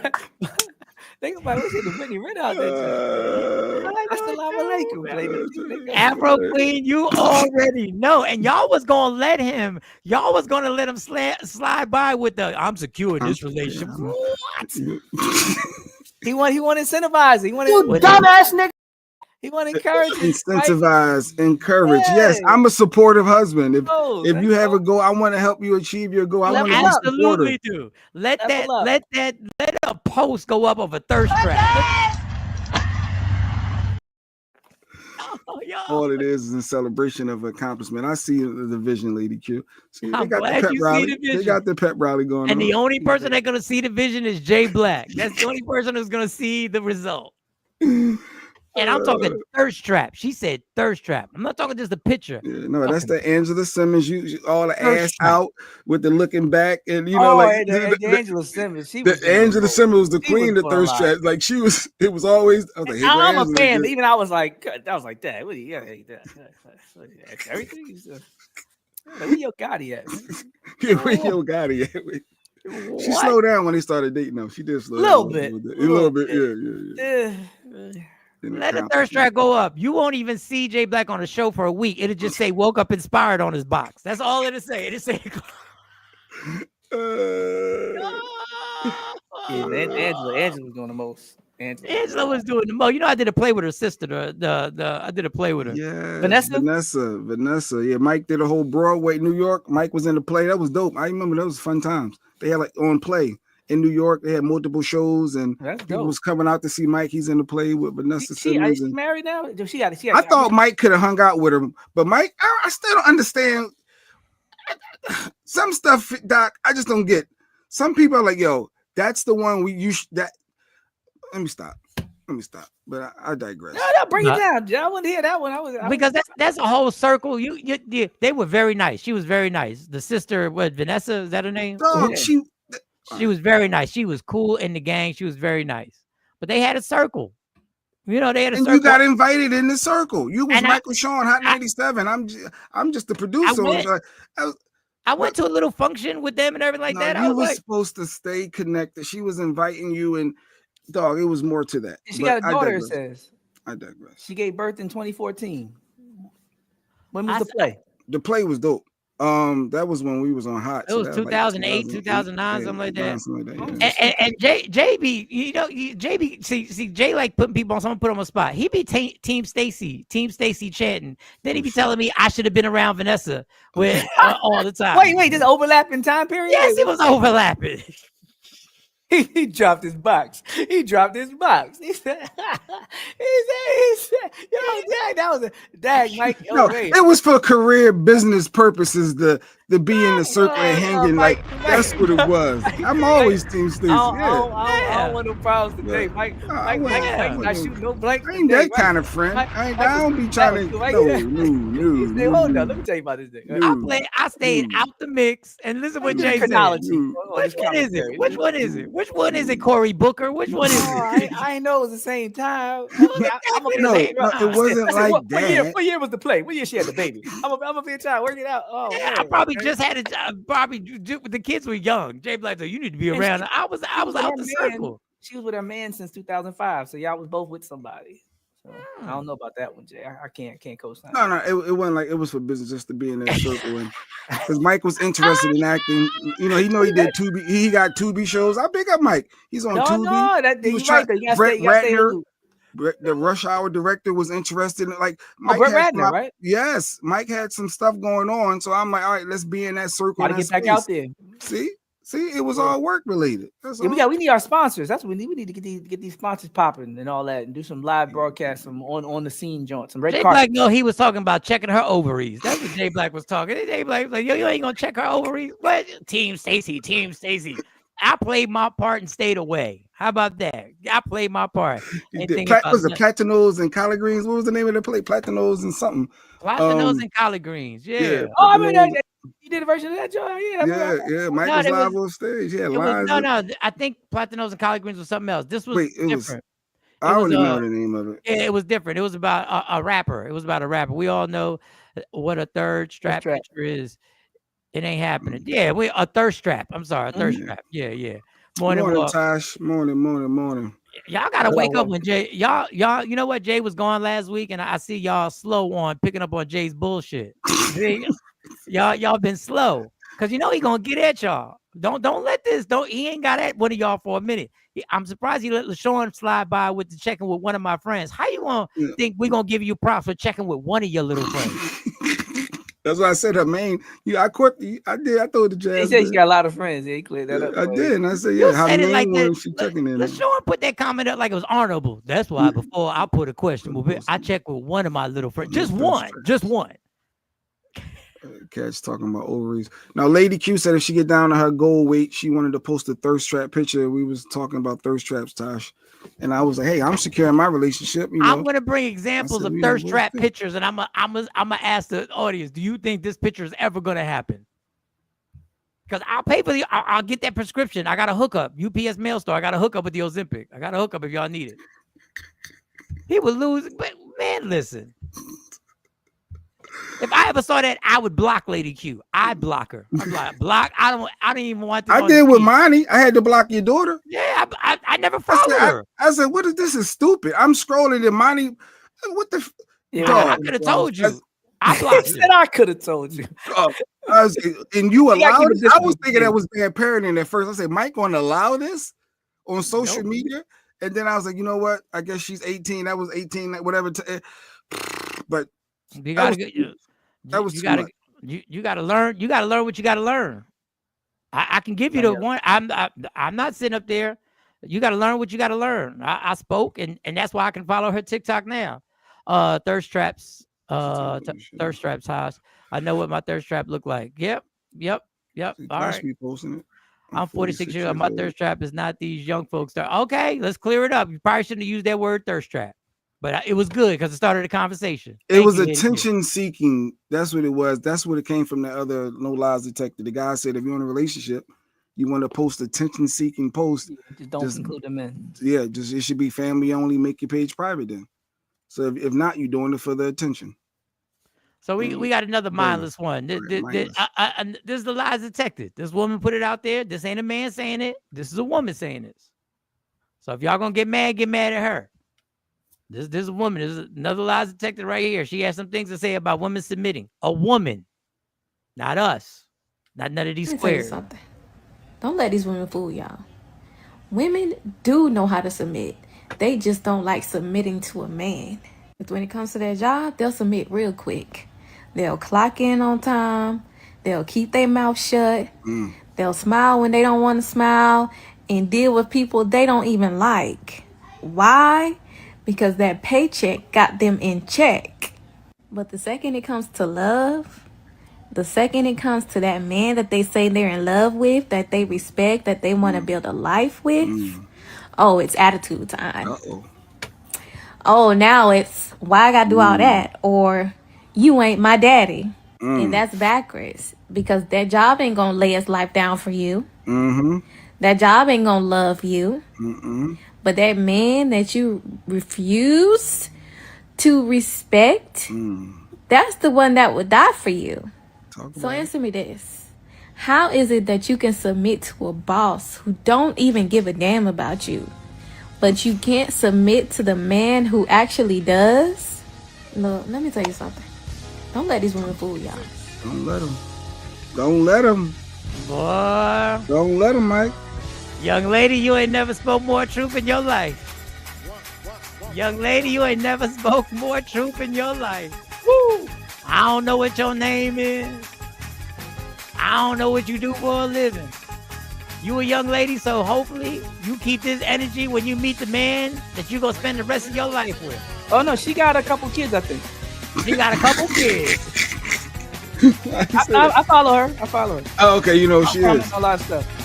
They gonna be like, what's the Brittany Renner out there? Assalamu alaikum, lady. Afro Queen, you already know. And y'all was gonna let him slide by with the I'm secure in this relationship. What? He want to incentivize. He want You dumbass nigga. He want to encourage it, right? Incentivize, encourage. Yes, Yeah. I'm a supportive husband. If Oh, if you have a goal, I want to help you achieve your goal. I want to be Absolutely supportive. do. Let a post go up of a thirst trap. All it is a celebration of accomplishment. I see the vision, Lady Q. See, they I'm got glad the pep you see rally. the They vision. got the pep rally going And on. the only person that's gonna see the vision is Jay Black. That's the only person who's gonna see the result. And I'm talking thirst trap. She said thirst trap. I'm not talking just a picture. No, that's the Angela Simmons. You all the Thirst ass trap. out with the looking back, and you know, like the Angela Simmons. She was the Angela Simmons was the she was queen of doing thirst a trap. lot. Like she was, it was always. I was like, here go I'm a Angela fan, but again. even I was like, Dad, what do you that's everything? He's like, where your Gotti at? Yeah, where Yo Gotti at? She What? slowed down when they started dating though. She did slow Little down bit. A little bit. Yeah. Let the thirst trap go up. You won't even see Jay Black on the show for a week. It'll just say woke up inspired on his box. That's all it'll say. It'll say Yeah, Angela's doing the most. Angela was doing the most. You know, I did a play with her sister. I did a play with her. Yeah, Vanessa. Vanessa. Yeah, Mike did a whole Broadway, New York. Mike was in the play. That was dope. I remember that was fun times. They had like on play in New York. They had multiple shows, and people was coming out to see Mike. He's in the play with Vanessa Simmons. Is she married now? I thought Mike could have hung out with her, but Mike, I still don't understand some stuff, Doc. I just don't get. Some people are like, "Yo, that's the one that." Let me stop. But I digress. No, bring it down. I want to hear that one. Because that's a whole circle. They were very nice. She was very nice. The sister, Vanessa, is that her name? Dog, she was very nice. She was cool in the gang. She was very nice. But they had a circle. You know, they had a circle. You got invited in the circle. You was Michael Sean, Hot 97. I'm just the producer. I went to a little function with them and everything like that. You were supposed to stay connected. She was inviting you, and dog, it was more to that. She got a daughter, it says. I digress. She gave birth in 2014. When was the play? The play was dope. That was when we was on Hot. It was 2008, 2009, something like that. And JB, you know, JB, see, Jay like putting people on. Someone put him on the spot. He be Team Stacy chanting. Then he be telling me I should have been around Vanessa with all the time. Wait, this overlapping time period? Yes, it was overlapping. He dropped his box. He said, yo, Dag, that was a Dag, Mike. No, it was for career business purposes to be in the circle and hanging. Mike, that's what it was. I'm always Team Stacey. I don't want no problems today. Mike not shooting no blanks. I ain't that kind of friend. I don't be trying to. No. Hold on, let me tell you about this thing. I stayed out the mix and listen what Jay said. Which one is it? Which one is it, Cory Booker? Which one is it? I know it was the same time. No, it wasn't like that. What year was the play? What year she had the baby? I'm gonna be trying to work it out. Oh, man. I probably just had it. The kids were young. Jay Black said, "You need to be around." I was out the circle. She was with her man since 2005, so y'all was both with somebody. So I don't know about that one, Jay. I can't co-sign. No, it wasn't like it was for business, just to be in that circle, and because Mike was interested in acting. You know, he did Tubi. He got Tubi shows. I pick up Mike. He's on Tubi. No, he was trying. Brett Ratner, the Rush Hour director, was interested in Mike. Brett Ratner, right? Yes, Mike had some stuff going on, so I'm like, all right, let's be in that circle. Gotta get back out there. See, it was all work related. We need our sponsors. That's what we need. We need to get these sponsors popping and all that, and do some live broadcasts, some on the scene joints, some red Jay carpet. Black, he was talking about checking her ovaries. That's what Jay Black was talking. Jay Black was like, yo, you ain't gonna check her ovaries? What? Team Stacy. I played my part and stayed away. How about that? I played my part. Was it Platinos and collard greens? What was the name of the play? Platinos and something. Platinos and collard greens. Yeah. Oh, I mean, you did a version of that, Joe. Yeah. Mike was live on stage. Yeah, live. No. I think Platinos and collard greens was something else. This was different. I don't even know the name of it. Yeah, it was different. It was about a rapper. It was about a rapper. We all know what a third strap picture is. It ain't happening. Yeah, a thirst trap. I'm sorry, a thirst trap. Yeah. Morning, Tosh. Morning. Y'all gotta wake up when Jay. Y'all. You know what? Jay was gone last week, and I see y'all slow on picking up on Jay's bullshit. y'all been slow because you know he gonna get at y'all. Don't let this. He ain't got at one of y'all for a minute. I'm surprised he let LaShawn slide by with the checking with one of my friends. How you gonna think we gonna give you props for checking with one of your little friends? That's why I said her main. I caught the. I did. I told the jazz. He said she got a lot of friends. Yeah, he cleared that up. I did. And I said, yeah. How many like was she checking in? LaShawn put that comment up like it was honorable. That's why before I put a question, I checked with one of my little friends. Just one. Cat's talking about ovaries. Now, Lady Q said if she get down to her goal weight, she wanted to post a thirst trap picture. We was talking about thirst traps, Tosh. And I was like, hey, I'm secure in my relationship. I'm gonna bring examples of thirst trap pictures, and I'm gonna ask the audience, do you think this picture is ever gonna happen? Because I'll pay for I'll get that prescription. I got a hookup. UPS mail store. I got a hookup with the Ozempic. I got a hookup if y'all need it. He would lose, but man, listen. If I ever saw that, I would block Lady Q. I block her. I'm like, block. I don't even want to. I did with Monty. I had to block your daughter. Yeah, I never followed her. I said, what is this? Is stupid. I'm scrolling and Monty. What the? I could have told you. I blocked you. Said I could have told you. And you allowed it? I was thinking that was bad parenting at first. I said, Mike gonna allow this on social media? And then I was like, you know what? I guess she's 18. That was 18, whatever. But You gotta get that was you too gotta much. you gotta learn. You gotta learn what you gotta learn. I can give you the one. I'm not sitting up there. You gotta learn what you gotta learn. I spoke, and that's why I can follow her TikTok now. Thirst traps. Thirst traps house. I know what my thirst trap look like. Yep. All right. Be posting it. I'm 46 years old. My thirst trap is not these young folks. Okay, let's clear it up. You probably shouldn't have used that word thirst trap, but it was good because it started a conversation. It was attention seeking. That's what it was. That's what it came from. The other No Lies detector. The guy said, if you're in a relationship, you want to post attention seeking posts. Just don't include them in. Yeah, just it should be family only. Make your page private then. So if not, you're doing it for the attention. So we got another mindless one. This is the lies detected. This woman put it out there. This ain't a man saying it. This is a woman saying this. So if y'all gonna get mad at her. This is a woman. This is another lies detected right here. She has some things to say about women submitting. A woman, not us, not none of these Let me tell you squares. something. Don't let these women fool y'all. Women do know how to submit. They just don't like submitting to a man. But when it comes to their job, they'll submit real quick. They'll clock in on time. They'll keep their mouth shut. They'll smile when they don't want to smile and deal with people they don't even like. Why? Because that paycheck got them in check. But the second it comes to love, the second it comes to that man that they say they're in love with, that they respect, that they want to build a life with, oh, it's attitude time. Oh, now it's why I gotta do all that, or you ain't my daddy. And that's backwards, because that job ain't gonna lay his life down for you. That job ain't gonna love you. But that man that you refuse to respect, that's the one that would die for you. So answer me this. How is it that you can submit to a boss who don't even give a damn about you, but you can't submit to the man who actually does? Look, let me tell you something. Don't let these women fool y'all. Don't let them. Don't let them. Boy. Don't let them, Mike. Young lady, you ain't never spoke more truth in your life. Young lady, you ain't never spoke more truth in your life. Woo! I don't know what your name is. I don't know what you do for a living. You a young lady, so hopefully you keep this energy when you meet the man that you're going to spend the rest of your life with. Oh, no, she got a couple kids, I think. She got a couple kids. I follow her. Oh, okay, you know who she is. A lot of stuff.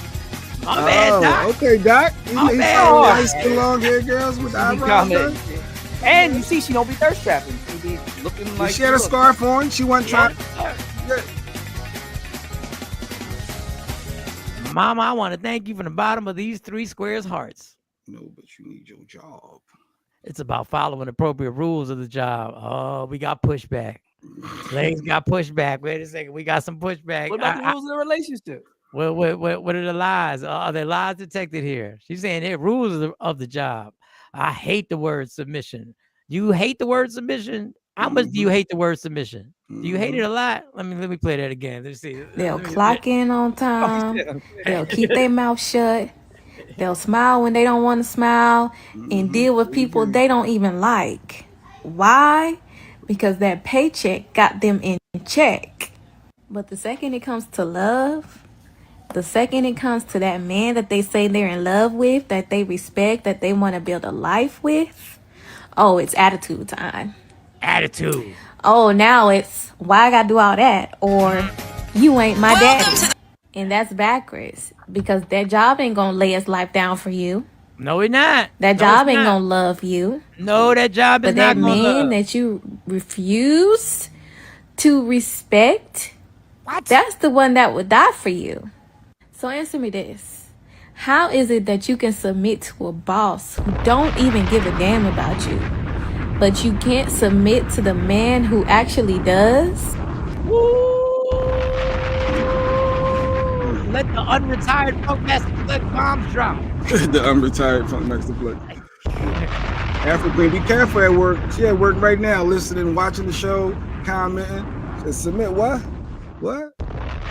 My bad, Doc. Okay, Doc. My He bad, saw Doc. nice long haired girls with eyebrows. done. And you see, she don't be thirst trapping. She be looking like She had a scarf on. She wasn't trying. Mama, I want to thank you from the bottom of these 3 squares hearts. No, but you need your job. It's about following appropriate rules of the job. Oh, we got pushback. Legs got pushback. Wait a second. We got some pushback. What about the rules of the relationship? What are the lies? Are there lies detected here? She's saying here rules of the job. I hate the word submission. You hate the word submission? How much do you hate the word submission? Do you hate it a lot? Let me play that again. Let's see. They'll clock in on time. They'll keep their mouth shut. They'll smile when they don't want to smile and deal with people they don't even like. Why? Because that paycheck got them in check. But the second it comes to love, the second it comes to that man that they say they're in love with, that they respect, that they want to build a life with, oh, it's attitude time. Attitude. Oh, now it's why I gotta do all that, or you ain't my daddy. And that's backwards, because that job ain't gonna lay his life down for you. No, it's not. That job ain't gonna love you. No, that job is but not that gonna man love. that you refuse to respect, that's the one that would die for you. So answer me this. How is it that you can submit to a boss who don't even give a damn about you, but you can't submit to the man who actually does? Let the unretired Funk Master Flex bombs drop. The unretired Funk Master Flex. African, be careful at work. She at work right now, listening, watching the show, commenting. Said, submit what? What?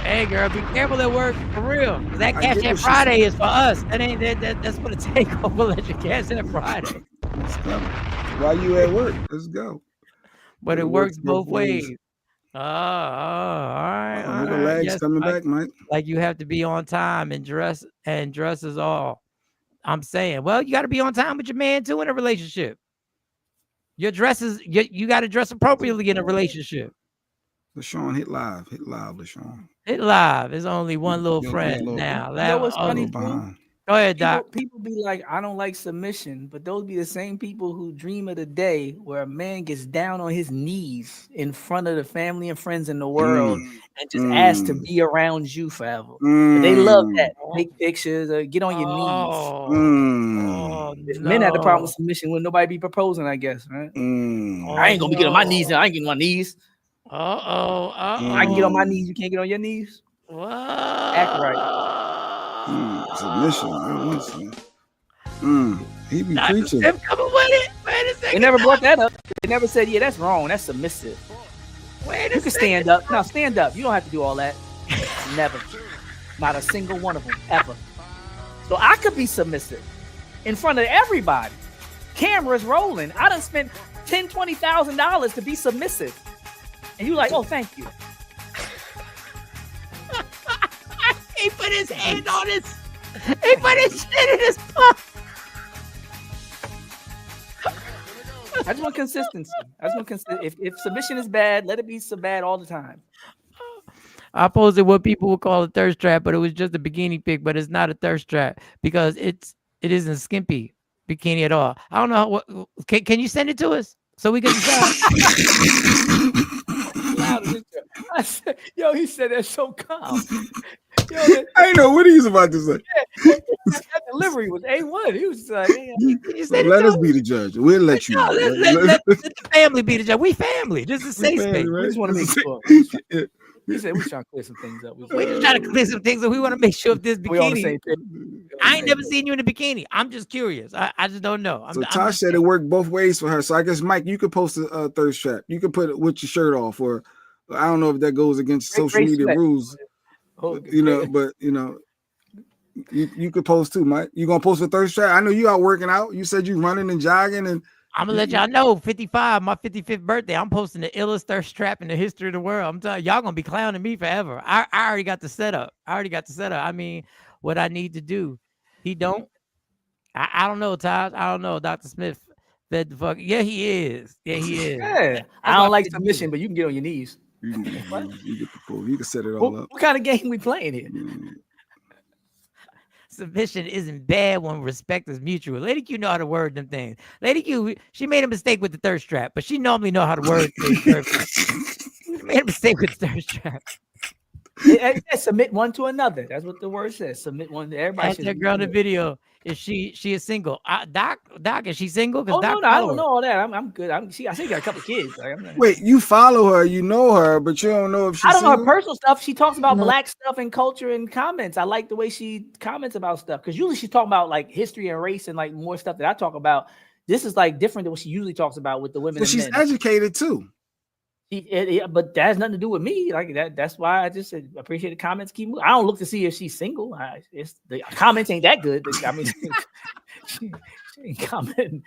Hey, girl, be careful at work for real. That I Cash get App what she's Friday saying. is for us. That ain't that's for the takeover. Let your Cash App Friday. Let's go. While you at work, let's go. But it works both ways. All Oh, look at right. Lags Yes, coming Mike. back, Mike. Like you have to be on time and dress is all. I'm saying, well, you got to be on time with your man too in a relationship. Your dresses, you got to dress appropriately in a relationship. LaShawn, hit live, LaShawn. Hit live. There's only one little Yo, friend little- now. You know what's funny, little too? behind. Go ahead, Doc. People be like, I don't like submission, but those be the same people who dream of the day where a man gets down on his knees in front of the family and friends in the world and just asks to be around you forever. But they love that. Take pictures, get on your knees. If men had the problem with submission, would nobody be proposing, I guess, right? I ain't gonna be getting on my knees. I ain't getting on my knees. I can get on my knees. You can't get on your knees. What? Act right. Submission. He be Dr. preaching. Smith coming with it. Wait a second. They never brought that up. They never said, yeah, that's wrong. That's submissive. Wait You can stand up. Now stand up. You don't have to do all that. Never. Not a single one of them, ever. So I could be submissive in front of everybody. Cameras rolling. I done spent $10,000, $20,000 to be submissive. And you like, oh, thank you. He put his hand on his. He put his shit in his pocket. I just want consistency. If submission is bad, let it be so bad all the time. I posted what people would call a thirst trap, but it was just a bikini pic, but it's not a thirst trap because it isn't skimpy bikini at all. I don't know what can you send it to us so we can decide? I said, yo, he said that so calm. Yo, I know what he's about to say. that delivery was A1. He was like, hey, Let us be the judge. We'll let you. No, let the family be the judge. We family. This is a safe family, space. right? We just want to make sure. He said we trying to clear some things up. We just trying to clear some things, and we want to make sure if this We on the bikini. same page. I ain't never seen you in a bikini. I'm just curious. I just don't know. So Tosh said it worked both ways for her. So I guess Mike, you could post a thirst trap. You could put it with your shirt off, or I don't know if that goes against social media rules. You know, but you know, you could post too, Mike. You gonna post a thirst trap? I know you out working out. You said you running and jogging, and I'm gonna let y'all know. 55, my 55th birthday. I'm posting the illest thirst trap in the history of the world. I'm telling y'all gonna be clowning me forever. I already got the setup. I mean, what I need to do. He don't. I don't know, Todd. I don't know. Dr. Smith fed the fuck. Yeah, he is. Yeah, he is. Yeah, I don't like submission, but you can get on your knees. you can set it all up. What kind of game we playing here? Submission isn't bad when respect is mutual. Lady Q know how to word them things. Lady Q, she made a mistake with the thirst trap, but she normally know how to word things perfect. She made a mistake with the thirst trap. It says submit one to another. That's what the word says. Submit one to everybody. Ask that girl in the video if she is single. Doc, is she single? Oh, Doc no, I follow don't her. know all that. I'm good. I think she got a couple kids. Like, I'm not, Wait, you follow her, you know her, but you don't know if she's I don't know her single? personal stuff. She talks about black stuff and culture and comments. I like the way she comments about stuff because usually she's talking about like history and race and like more stuff that I talk about. This is like different than what she usually talks about with the women. But and she's men. educated too. But that has nothing to do with me. Like that. That's why I just appreciate the comments. Keep moving. I don't look to see if she's single. It's the comments ain't that good. I mean, she ain't commenting.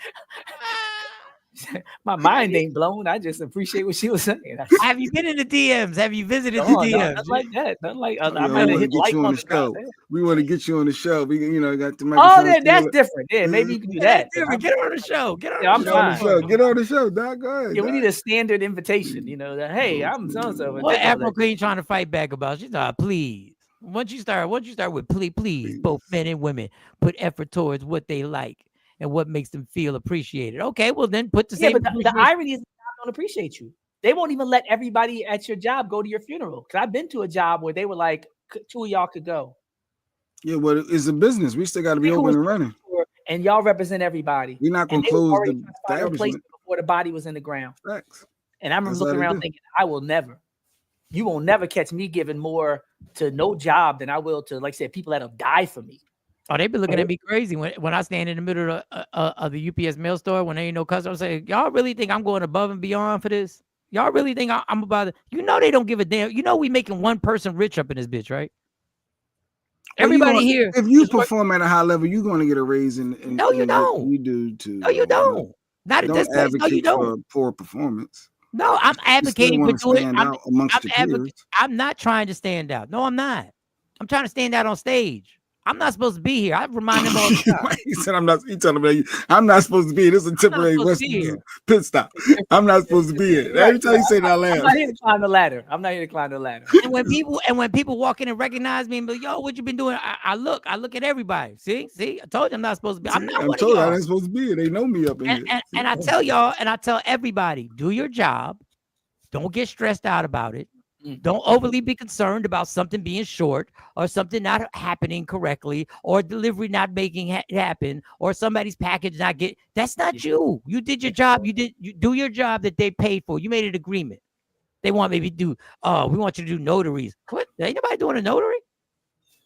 My mind ain't blown. I just appreciate what she was saying. Have you been in the DMs? Have you visited the No, DMs? nothing like that. Nothing like I Yeah, might we have want to hit get like you on on the the show. comments. We want to get you on the show. We, got the Oh, microphone. that's different. Yeah, maybe you can do that. Get her on the show. Get her Yeah, on I'm the fine. show. Get on the show, Doc. Go ahead. Yeah, we Doc. need a standard invitation. You know that. Hey, I'm so and so. What Afro Queen trying to fight back about? She's like, please. Once you start with please, both men and women put effort towards what they like and what makes them feel appreciated. Okay, well then put the Yeah, same. but the irony is they don't appreciate you. They won't even let everybody at your job go to your funeral. Because I've been to a job where they were like, two of y'all could go. Yeah, well, it's a business. We still got to be open and running. And y'all represent everybody. We're not going And to they were close already the trying to find a replacement establishment. before the body was in the ground. Facts. And I remember That's how looking they around do. thinking, I will never. You will never catch me giving more to no job than I will to, like I said, people that have died for me. Oh, they be looking at me crazy when I stand in the middle of the UPS mail store when there ain't no customer. I'm saying, y'all really think I'm going above and beyond for this? Y'all really think I'm about it? You know they don't give a damn. You know we making one person rich up in this bitch, right? Everybody here. If you perform at a high level, you're going to get a raise. No, you don't. You do too. No, you don't. Not at this place. No, you don't. For poor performance. No, I'm advocating for doing. I'm I'm not trying to stand out. No, I'm not. I'm trying to stand out on stage. I'm not supposed to be here. I remind them all the time. He said, "I'm not." He telling me, "I'm not supposed to be here. This is a temporary Western pit stop. I'm not supposed to be here." Every time you say that, I laugh. I'm not here to climb the ladder. And when people walk in and recognize me and be like, "Yo, what you been doing?" I look at everybody. See, I told you I'm not supposed to be. I'm not. I'm told I'm not supposed to be here. They know me up in here. And I tell y'all, and I tell everybody, do your job. Don't get stressed out about it. Don't overly be concerned about something being short or something not happening correctly or delivery not making it happen or somebody's package not get. That's not you. You did your job. You do your job that they paid for. You made an agreement. They want maybe do. We want you to do notaries. What? Ain't nobody doing a notary.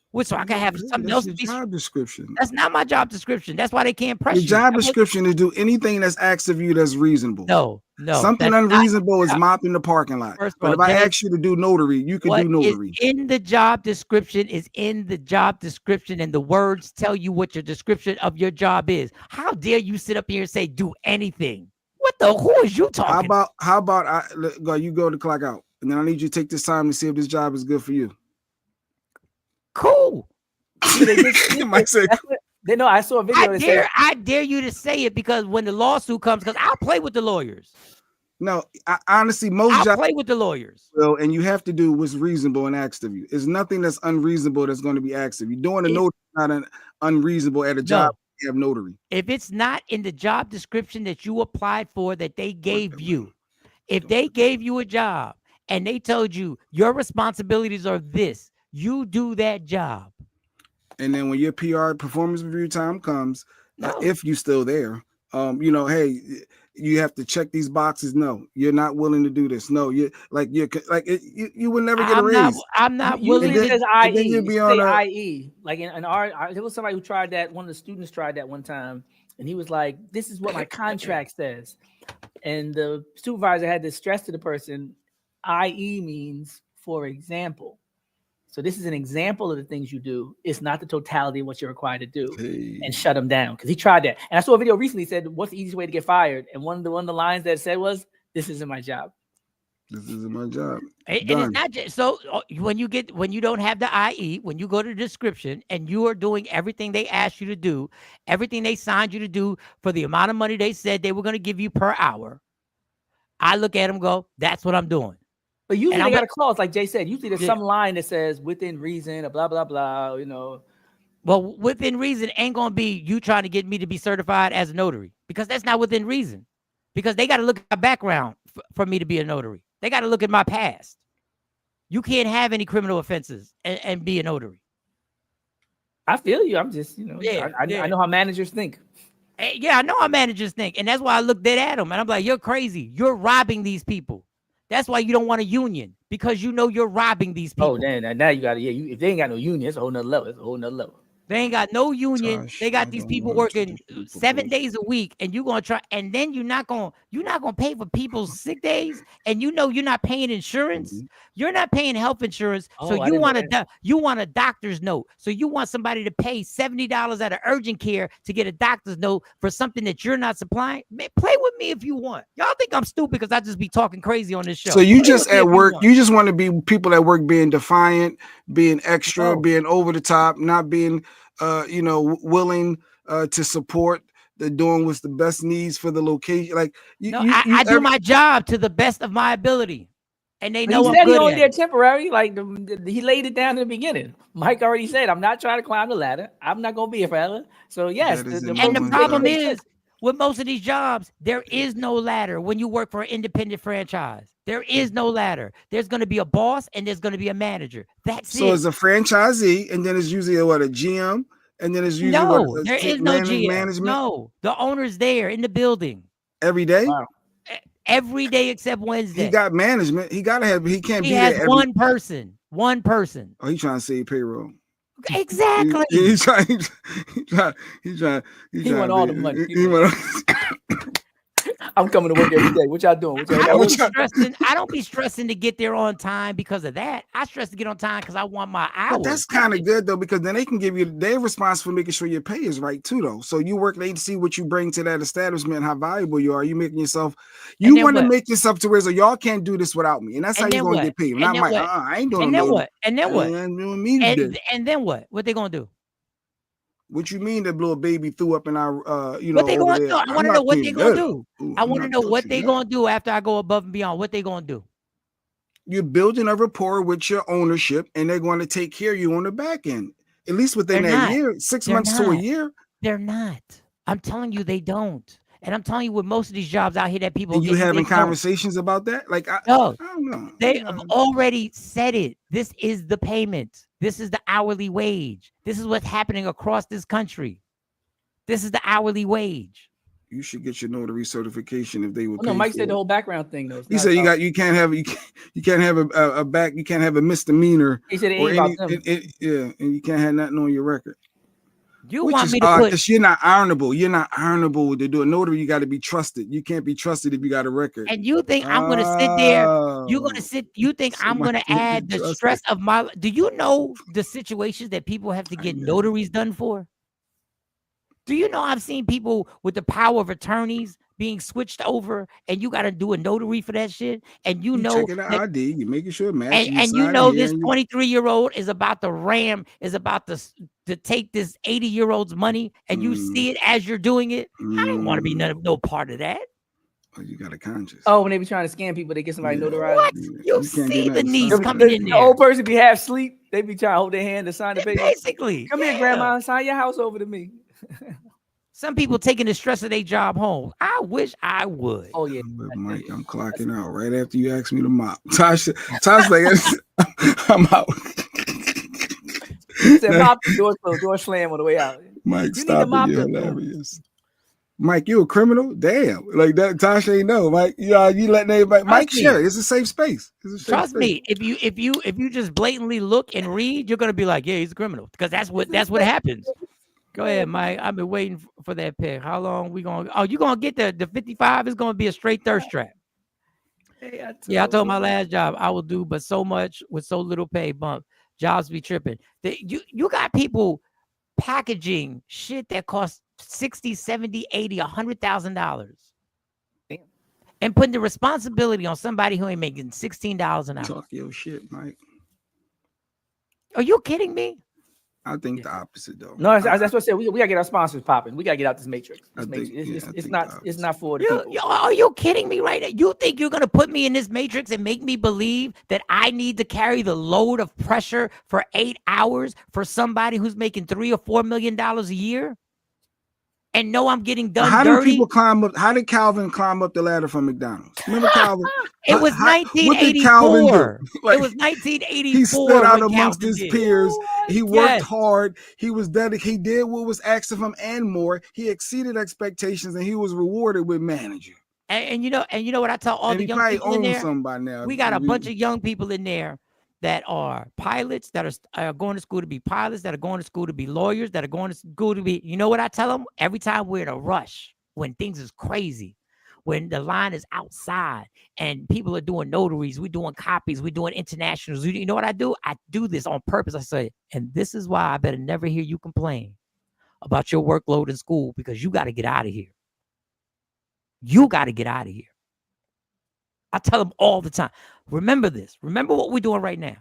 What? So I can have something else. That's your job description. That's not my job description. That's why they can't press your job description is do anything that's asked of you that's reasonable. No. Something unreasonable is mopping the parking lot. But if I ask you to do notary, you can do notary. In the job description is in the job description, and the words tell you what your description of your job is. How dare you sit up here and say do anything? Who is you talking? How about you go to clock out, and then I need you to take this time to see if this job is good for you. Cool. Mike said, They know I saw a video. I dare you to say it because when the lawsuit comes, because I'll play with the lawyers. No, honestly, most I'll jobs play with the lawyers. Well, and you have to do what's reasonable and asked of you. There's nothing that's unreasonable that's going to be asked of you. Doing a notary is not unreasonable at a job. You have notary. If it's not in the job description that you applied for that they gave you, if they gave you a job and they told you your responsibilities are this, you do that job. And then when your PR performance review time comes, if you're still there, hey, you have to check these boxes. No, you're not willing to do this. No, you will never get a raise. I'm not willing. It says IE. You'll be on IE. Like in our, there was somebody who tried that. One of the students tried that one time, and he was like, "This is what my contract says." And the supervisor had to stress to the person, IE means for example. So this is an example of the things you do. It's not the totality of what you're required to do. And shut him down because he tried that. And I saw a video recently said, "What's the easiest way to get fired?" And one of the lines that said was, "This isn't my job." This isn't my job. And it's not just so when you don't have the IE, when you go to the description and you are doing everything they asked you to do, everything they signed you to do for the amount of money they said they were going to give you per hour, I look at them, go, that's what I'm doing. But usually they got a clause, like Jay said. Usually there's some line that says within reason, or blah blah blah. Well, within reason ain't gonna be you trying to get me to be certified as a notary because that's not within reason. Because they got to look at my background for me to be a notary. They got to look at my past. You can't have any criminal offenses and be a notary. I feel you. I'm just, I know how managers think. Yeah, I know how managers think, and that's why I looked at them and I'm like, you're crazy. You're robbing these people. That's why you don't want a union, because you know you're robbing these people. Oh, now you got to, if they ain't got no union, it's a whole nother level. They ain't got no union. They got these people working 7 days a week, and you're gonna try, and then you're not gonna pay for people's sick days, and you're not paying insurance. You're not paying health insurance, so you want a doctor's note. So you want somebody to pay $70 out of urgent care to get a doctor's note for something that you're not supplying. Man, play with me if you want. Y'all think I'm stupid because I just be talking crazy on this show. So you just at work, you just want to be people at work being defiant, being extra, being over the top, not being willing to support the doing what's the best needs for the location. Like I do my job to the best of my ability, and they know he I'm said good he only at there it. temporary. Like he laid it down in the beginning. Mike already said, "I'm not trying to climb the ladder. I'm not going to be here forever." So yes, and the problem is with most of these jobs, there is no ladder when you work for an independent franchise. There is no ladder. There's going to be a boss and there's going to be a manager. That's it. So it's a franchisee, and then it's usually a GM, and then it's usually there is no GM. Management. No, the owner's there in the building every day. Wow. Every day except Wednesday. He got management. He got to have. He can't be there. He has one person. One person. Oh, he's trying to save payroll. Exactly. He want all the money. I'm coming to work every day. What y'all doing? What y'all I don't be stressing to get there on time because of that. I stress to get on time because I want my hours. But that's kind of good though, because then they can give you, they're responsible for making sure your pay is right too, though. So you work, they see what you bring to that establishment, how valuable you are. You making yourself, you want to make yourself to where so y'all can't do this without me, and that's how you're gonna get paid. Not like, I ain't doing. And then what? And then what? And then what? What they gonna do? What you mean that little baby threw up in our, you know, what they gonna do? I want to know what they gonna do. I want to know what they that. gonna do after I go above and beyond. What they gonna do? You're building a rapport with your ownership, and they're going to take care of you on the back end, at least within that year, 6 months to a year. They're not. I'm telling you, they don't. And I'm telling you, with most of these jobs out here that people and you having conversations about that, like I don't know. They have already said it. This is the payment. This is the hourly wage. This is what's happening across this country. This is the hourly wage. You should get your notary certification if they would. No, Mike said the whole background thing though. He said you can't have a misdemeanor. He said it ain't about them. And you can't have nothing on your record. You Which want is me to odd, put? because you're not honorable. You're not honorable to do a notary. You got to be trusted. You can't be trusted if you got a record. And you think I'm gonna sit there? You're gonna sit. You think I'm gonna add the stress of my? Do you know the situations that people have to get notaries done for? Do you know I've seen people with the power of attorneys being switched over, and you got to do a notary for that shit? And you know, checking the ID, you making sure it matches. and you know this 23-year-old is about to take this 80-year-old's money, and you see it as you're doing it. I don't want to be no part of that. Oh, you got a conscience. Oh, when they be trying to scam people, they get somebody notarized. What? You see the knees coming in there. The old person be half asleep. They be trying to hold their hand to sign the paper. Basically, come here, grandma, sign your house over to me. Some people taking the stress of their job home. I wish I would. Oh yeah, Mike, I'm clocking out right after you asked me to mop. Tosh like, I'm out. He said, "Mop, door slam on the way out." Mike, stop it! You're hilarious. Mike, you a criminal? Damn, like that. Tasha ain't know. Mike, you letting everybody. Mike, share. It's a safe space. Trust me. If you just blatantly look and read, you're gonna be like, yeah, he's a criminal, because that's what happens. Go ahead, Mike. I've been waiting for that pick. How long we gonna? Oh, you gonna get the 55? It's gonna be a straight thirst trap. I told my last job I will do, but so much with so little pay bump. Jobs be tripping. You got people packaging shit that costs $60, $70, $80, $100,000, and putting the responsibility on somebody who ain't making $16 an hour. Talk your shit, Mike. Are you kidding me? I think the opposite, though. No, that's what I said. We gotta get our sponsors popping. We gotta get out this matrix. It's not for the people. Are you kidding me right now? You think you're gonna put me in this matrix and make me believe that I need to carry the load of pressure for 8 hours for somebody who's making $3 or $4 million a year? And know I'm getting done how dirty? Did people climb up? How did Calvin climb up the ladder from McDonald's? Remember Calvin? It was 1984. It was 1984. He stood out amongst Calvin his peers. He worked hard. He was dedicated. He did what was asked of him and more. He exceeded expectations, and he was rewarded with manager. And you know what I tell all the young people in there? We got a bunch of young people in there that are pilots, that are going to school to be pilots, that are going to school to be lawyers, that are going to school to be, you know what I tell them? Every time we're in a rush, when things is crazy, when the line is outside and people are doing notaries, we're doing copies, we're doing internationals. You know what I do? I do this on purpose. I say, and this is why I better never hear you complain about your workload in school, because you got to get out of here. You got to get out of here. I tell them all the time, remember this. Remember what we're doing right now.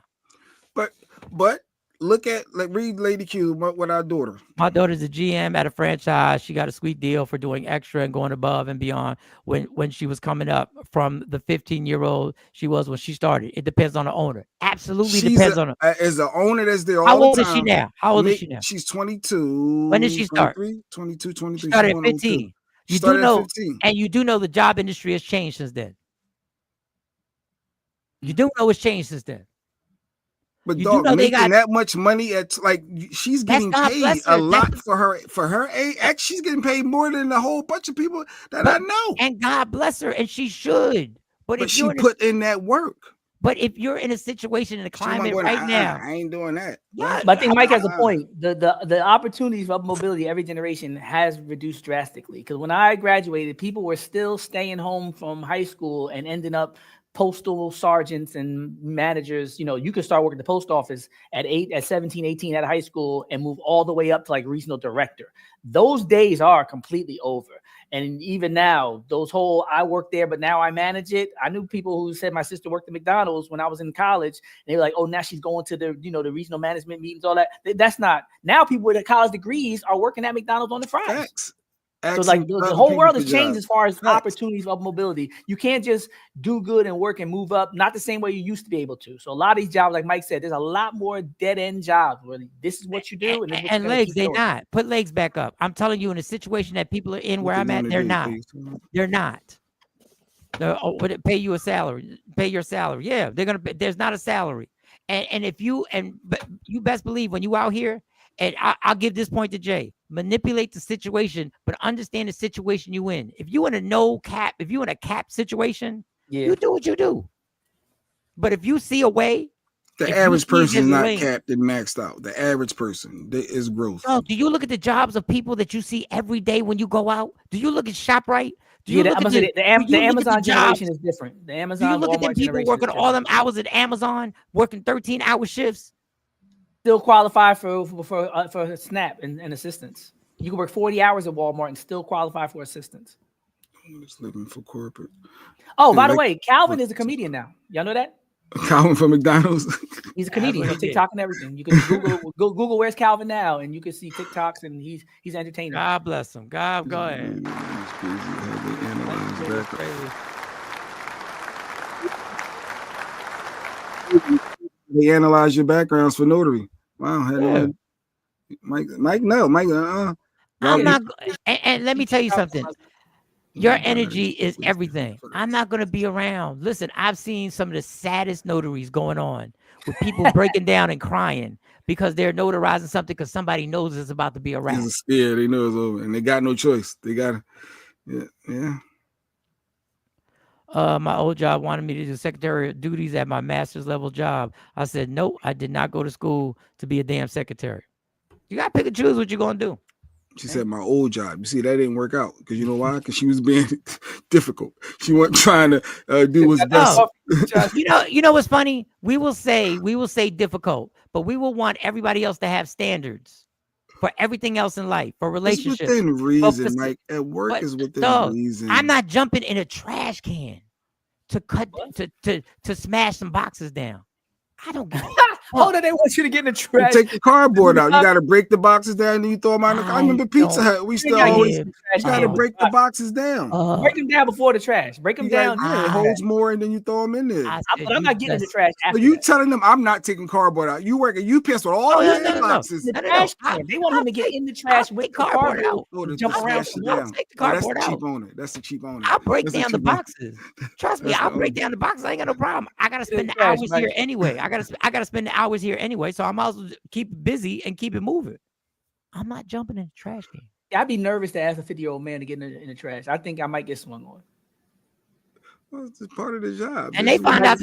But look at, read Lady Q with our daughter. My daughter's a GM at a franchise. She got a sweet deal for doing extra and going above and beyond when she was coming up from the 15-year-old she was when she started. It depends on the owner. Absolutely depends on her. As the owner that's there all How old the is time. she now? How old is she now? She's 22. When did she start? 22, 23. She started at 15. You do know, and you do know the job industry has changed since then. You do know it's changed since then. But dog, making that much money at she's getting paid a lot for her age. She's getting paid more than a whole bunch of people that I know. And God bless her, and she should. But if she put in that work. But if you're in a situation in a climate right now, I ain't doing that. Yeah, But I think Mike has a point. The opportunities for mobility every generation has reduced drastically. Because when I graduated, people were still staying home from high school and ending up postal sergeants and managers. You know, you could start working at the post office at 17, 18 at high school and move all the way up to like regional director. Those days are completely over. And even now, those whole I work there, but now I manage it. I knew people who said my sister worked at McDonald's when I was in college. And they were like, oh, now she's going to the, the regional management meetings, all that. That's not. Now people with college degrees are working at McDonald's on the fries. So like the whole world has changed as far as opportunities of mobility. You can't just do good and work and move up, not the same way you used to be able to. So a lot of these jobs, like Mike said, there's a lot more dead end jobs where this is what you do. And legs, they're not. Put legs back up. I'm telling you, in a situation that people are in where I'm at, they're not. They're not. Would it pay you a salary? Pay your salary? Yeah, they're gonna. There's not a salary. And if you but you best believe when you out here, and I'll give this point to Jay. Manipulate the situation, but understand the situation you in. If you in a no cap, if you in a cap situation, you do what you do. But if you see a way, the average person is not capped and maxed out. The average person is growth. Oh, do you look at the jobs of people that you see every day when you go out? Do you look at ShopRite? Do you look at the Amazon generation is different. The Amazon, do you look at them people working all them hours at Amazon, working 13-hour shifts? Still qualify for SNAP and assistance. You can work 40 hours at Walmart and still qualify for assistance. I'm just living for corporate. Oh, by the way, Calvin is a comedian now. Y'all know that? Calvin from McDonald's. He's a comedian. He's TikTok and everything. You can Google where's Calvin now, and you can see TikToks, and he's entertaining. God bless him. God, go ahead. They analyze your backgrounds for notary. Wow. Mike, no. Mike, I'm not. And let me tell you something. Your energy is everything. I'm not going to be around. Listen, I've seen some of the saddest notaries going on with people breaking down and crying because they're notarizing something because somebody knows it's about to be a wrap. Yeah, they know it's over, and they got no choice. They got to, yeah. My old job wanted me to do secretarial duties at my master's level job. I said, no, I did not go to school to be a damn secretary. You got to pick and choose what you're going to do. She said, my old job. You see, that didn't work out. Because you know why? Because she was being difficult. She wasn't trying to do what's best. You know what's funny? We will say difficult, but we will want everybody else to have standards for everything else in life, for relationships. It's within reason. Like at work is within reason. I'm not jumping in a trash can to smash some boxes down. I don't get it. Hold on, they want you to get in the trash. Take the cardboard out. You got to break the boxes down and then you throw them out in the car. I remember Pizza Hut. We still always got to break the boxes down. Break them down before the trash. Break them down. It holds more and then you throw them in there. But I'm not getting in the trash. So you telling them I'm not taking cardboard out. You work at UPS with all the boxes. The trash can. They want him to get in the trash with cardboard out. Jump around. Take the cardboard out. That's the cheap owner. I'll break down the boxes. Trust me, I'll break down the boxes. I ain't got no problem. I gotta spend the hours here anyway. I gotta spend the hours here anyway. So I might as well keep it busy and keep it moving. I'm not jumping in the trash can. I'd be nervous to ask a 50-year-old man to get in the trash. I think I might get swung on. Well, it's part of the job. And they found out,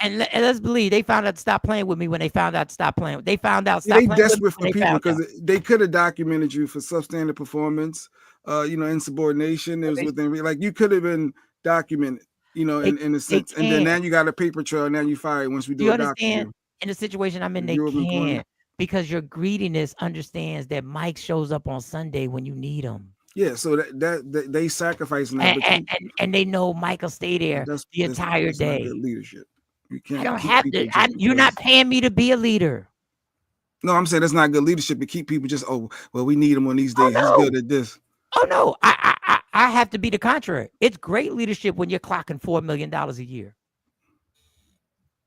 and let's believe they found out to stop playing with me when they found out to stop playing. They found out. They desperate for people because they could have documented you for substandard performance, insubordination. It was within like you could have been documented, in a sense. And then now you got a paper trail. Now you fired once we do a document. In the situation I'm in, they can't because your greediness understands that Mike shows up on Sunday when you need him. Yeah, so that they sacrifice and they know Mike will stay there the entire day. Leadership. You can't. I don't have to. You're not paying me to be a leader. No, I'm saying that's not good leadership to keep people just we need him on these days. He's good at this. Oh no, I have to be the contrary. It's great leadership when you're clocking $4 million a year.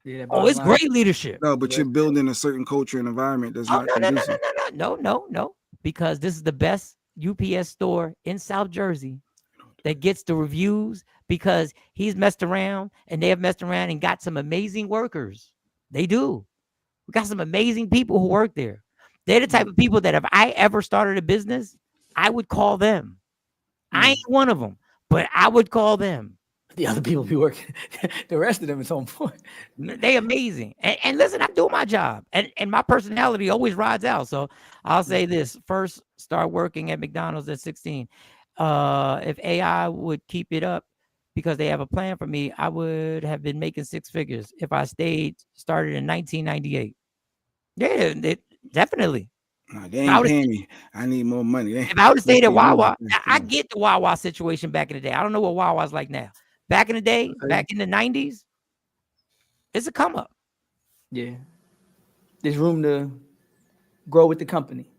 Yeah, it's great leadership. No, but you're building a certain culture and environment that's not conducive. No, because this is the best UPS store in South Jersey that gets the reviews because he's messed around and they have messed around and got some amazing workers. They do. We got some amazing people who work there. They're the type of people that if I ever started a business, I would call them. I ain't one of them, but I would call them. The other people be working. The rest of them is on point. They amazing. And listen, I do my job. And my personality always rides out. So I'll say this. First, start working at McDonald's at 16. If AI would keep it up because they have a plan for me, I would have been making six figures if I started in 1998. Yeah, definitely. Nah, they ain't paying me. I need more money. If I would have stayed at Wawa, I get the Wawa situation back in the day. I don't know what Wawa's like now. Back in the day, back in the 90s, it's a come up. Yeah. There's room to grow with the company.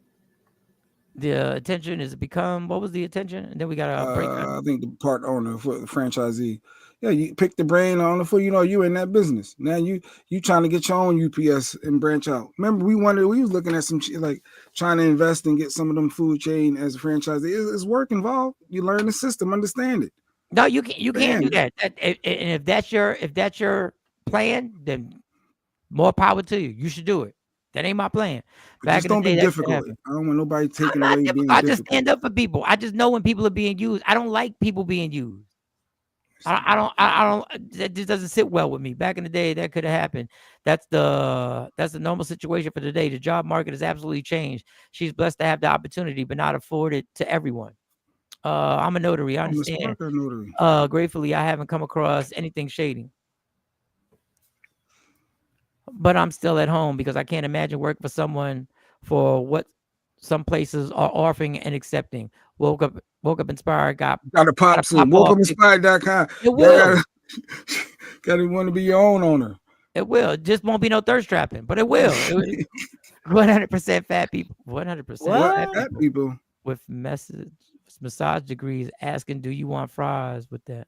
The attention is become, what was the attention? And then we got to break I think the part owner for the franchisee. Yeah, you pick the brain owner for, you in that business. Now you trying to get your own UPS and branch out. Remember, we was looking at some like trying to invest and get some of them food chain as a franchisee. It's work involved. You learn the system, understand it. No, you can't do that. And if that's your plan, then more power to you. You should do it. That ain't my plan. Just don't be difficult. I don't want nobody taking away being I just difficult. stand up for people. I just know when people are being used. I don't like people being used. I don't. That just doesn't sit well with me. Back in the day, that could have happened. That's the normal situation for today. The job market has absolutely changed. She's blessed to have the opportunity, but not afforded to everyone. I'm a notary. I understand. Gratefully, I haven't come across anything shady. But I'm still at home because I can't imagine working for someone for what some places are offering and accepting. Woke up inspired, got a pop soon. WokeUpInspired.com. It will. Gotta want to be your own owner. It will. It just won't be no thirst trapping, but it will. 100% fat people. 100% fat people with massage degrees asking, "Do you want fries with that?"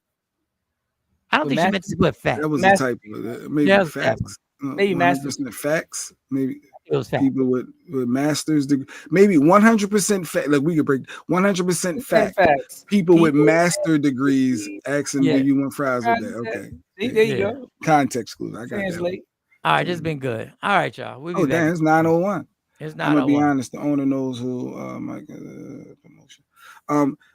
I don't think she meant to put fat. That was a typo. Maybe facts. Maybe masters. Facts. Maybe it was fat. People with master's degree. Maybe 100% fat. Like we could break 100% facts. People with master degrees asking, "Do you want fries with that?" Okay. There you go. Context clues. I got Translate. All right, this has been good. All right, y'all. We'll be back. Damn, it's 9:01. It's I'm gonna be 9:01. honest. The owner knows who. Mike, promotion.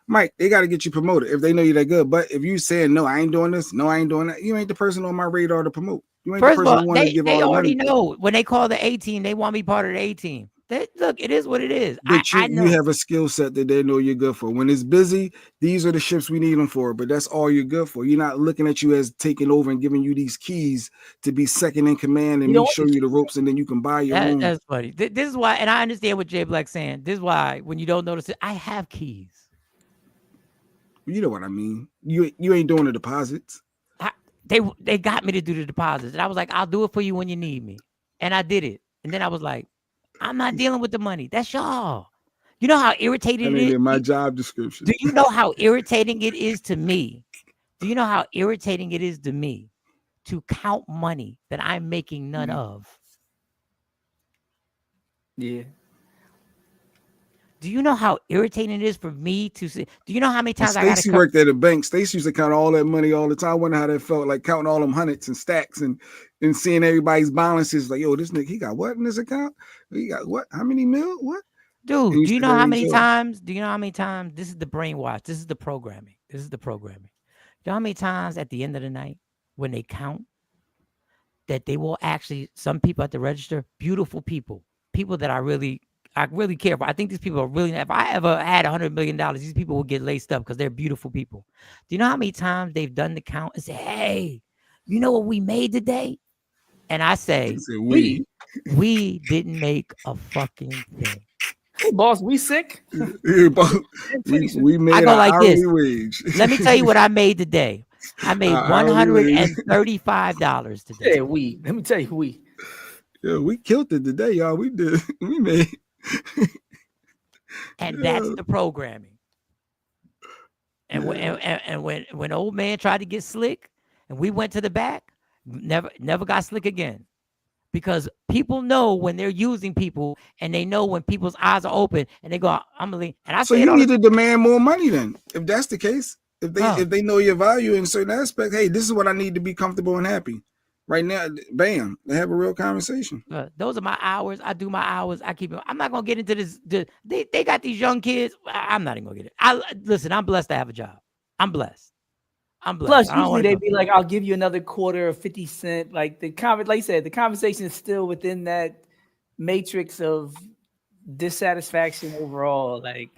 Mike, they got to get you promoted if they know you're that good. But if you saying no, I ain't doing this. No, I ain't doing that. You ain't the person on my radar to promote. You ain't First the of person all, who want to give all they the already money. know when they call the A team, they want me part of the A team. Look, it is what it is. But I know. you have a skill set that they know you're good for. When it's busy, these are the shifts we need them for. But that's all you're good for. You're not looking at you as taking over and giving you these keys to be second in command and show you the ropes, and then you can buy your own. That's funny. This is why, and I understand what Jay Black's saying. This is why when you don't notice it, I have keys. You know what I mean. You ain't doing the deposits. They got me to do the deposits, and I was like, I'll do it for you when you need me, and I did it. And then I was like, I'm not dealing with the money. That's y'all. You know how irritating it is? In my job description. Do you know how irritating it is to me? Do you know how irritating it is to me to count money that I'm making none of? Yeah. Do you know how irritating it is for me to see? Do you know how many times I got Stacey worked at a bank. Stacey used to count all that money all the time. I wonder how that felt, like counting all them hundreds and stacks and seeing everybody's balances. Like, yo, this nigga, he got what in his account? He got what? How many mil? What? Dude, do you know how many times? Do you know how many times? This is the brainwash. This is the programming. This is the programming. You know how many times at the end of the night when they count that they will actually, some people at the register, beautiful people that I really care for. I think these people are really, if I ever had $100 million, these people will get laced up because they're beautiful people. Do you know how many times they've done the count and say, hey, you know what we made today? And I say, we didn't make a fucking thing. Hey, boss, we sick? we made I go like this. Wage. Let me tell you what I made today. I made $135 today. Yeah, let me tell you, Yeah, we killed it today, y'all. We did. We made. And that's the programming. And when old man tried to get slick, and we went to the back, never got slick again, because people know when they're using people, and they know when people's eyes are open, and they go, "I'm gonna leave." And I so you need to demand more money then, if that's the case. If they know your value in certain aspects, hey, this is what I need to be comfortable and happy. Right now, bam, they have a real conversation. Those are my hours. I do my hours. I keep it. I'm not gonna get into this. They got these young kids. I'm not even gonna get it. Listen. I'm blessed to have a job. I'm blessed. I'm blessed. Plus, I don't usually wanna they'd go. be like, "I'll give you another quarter of 50 cent." Like like you said, the conversation is still within that matrix of dissatisfaction overall. Like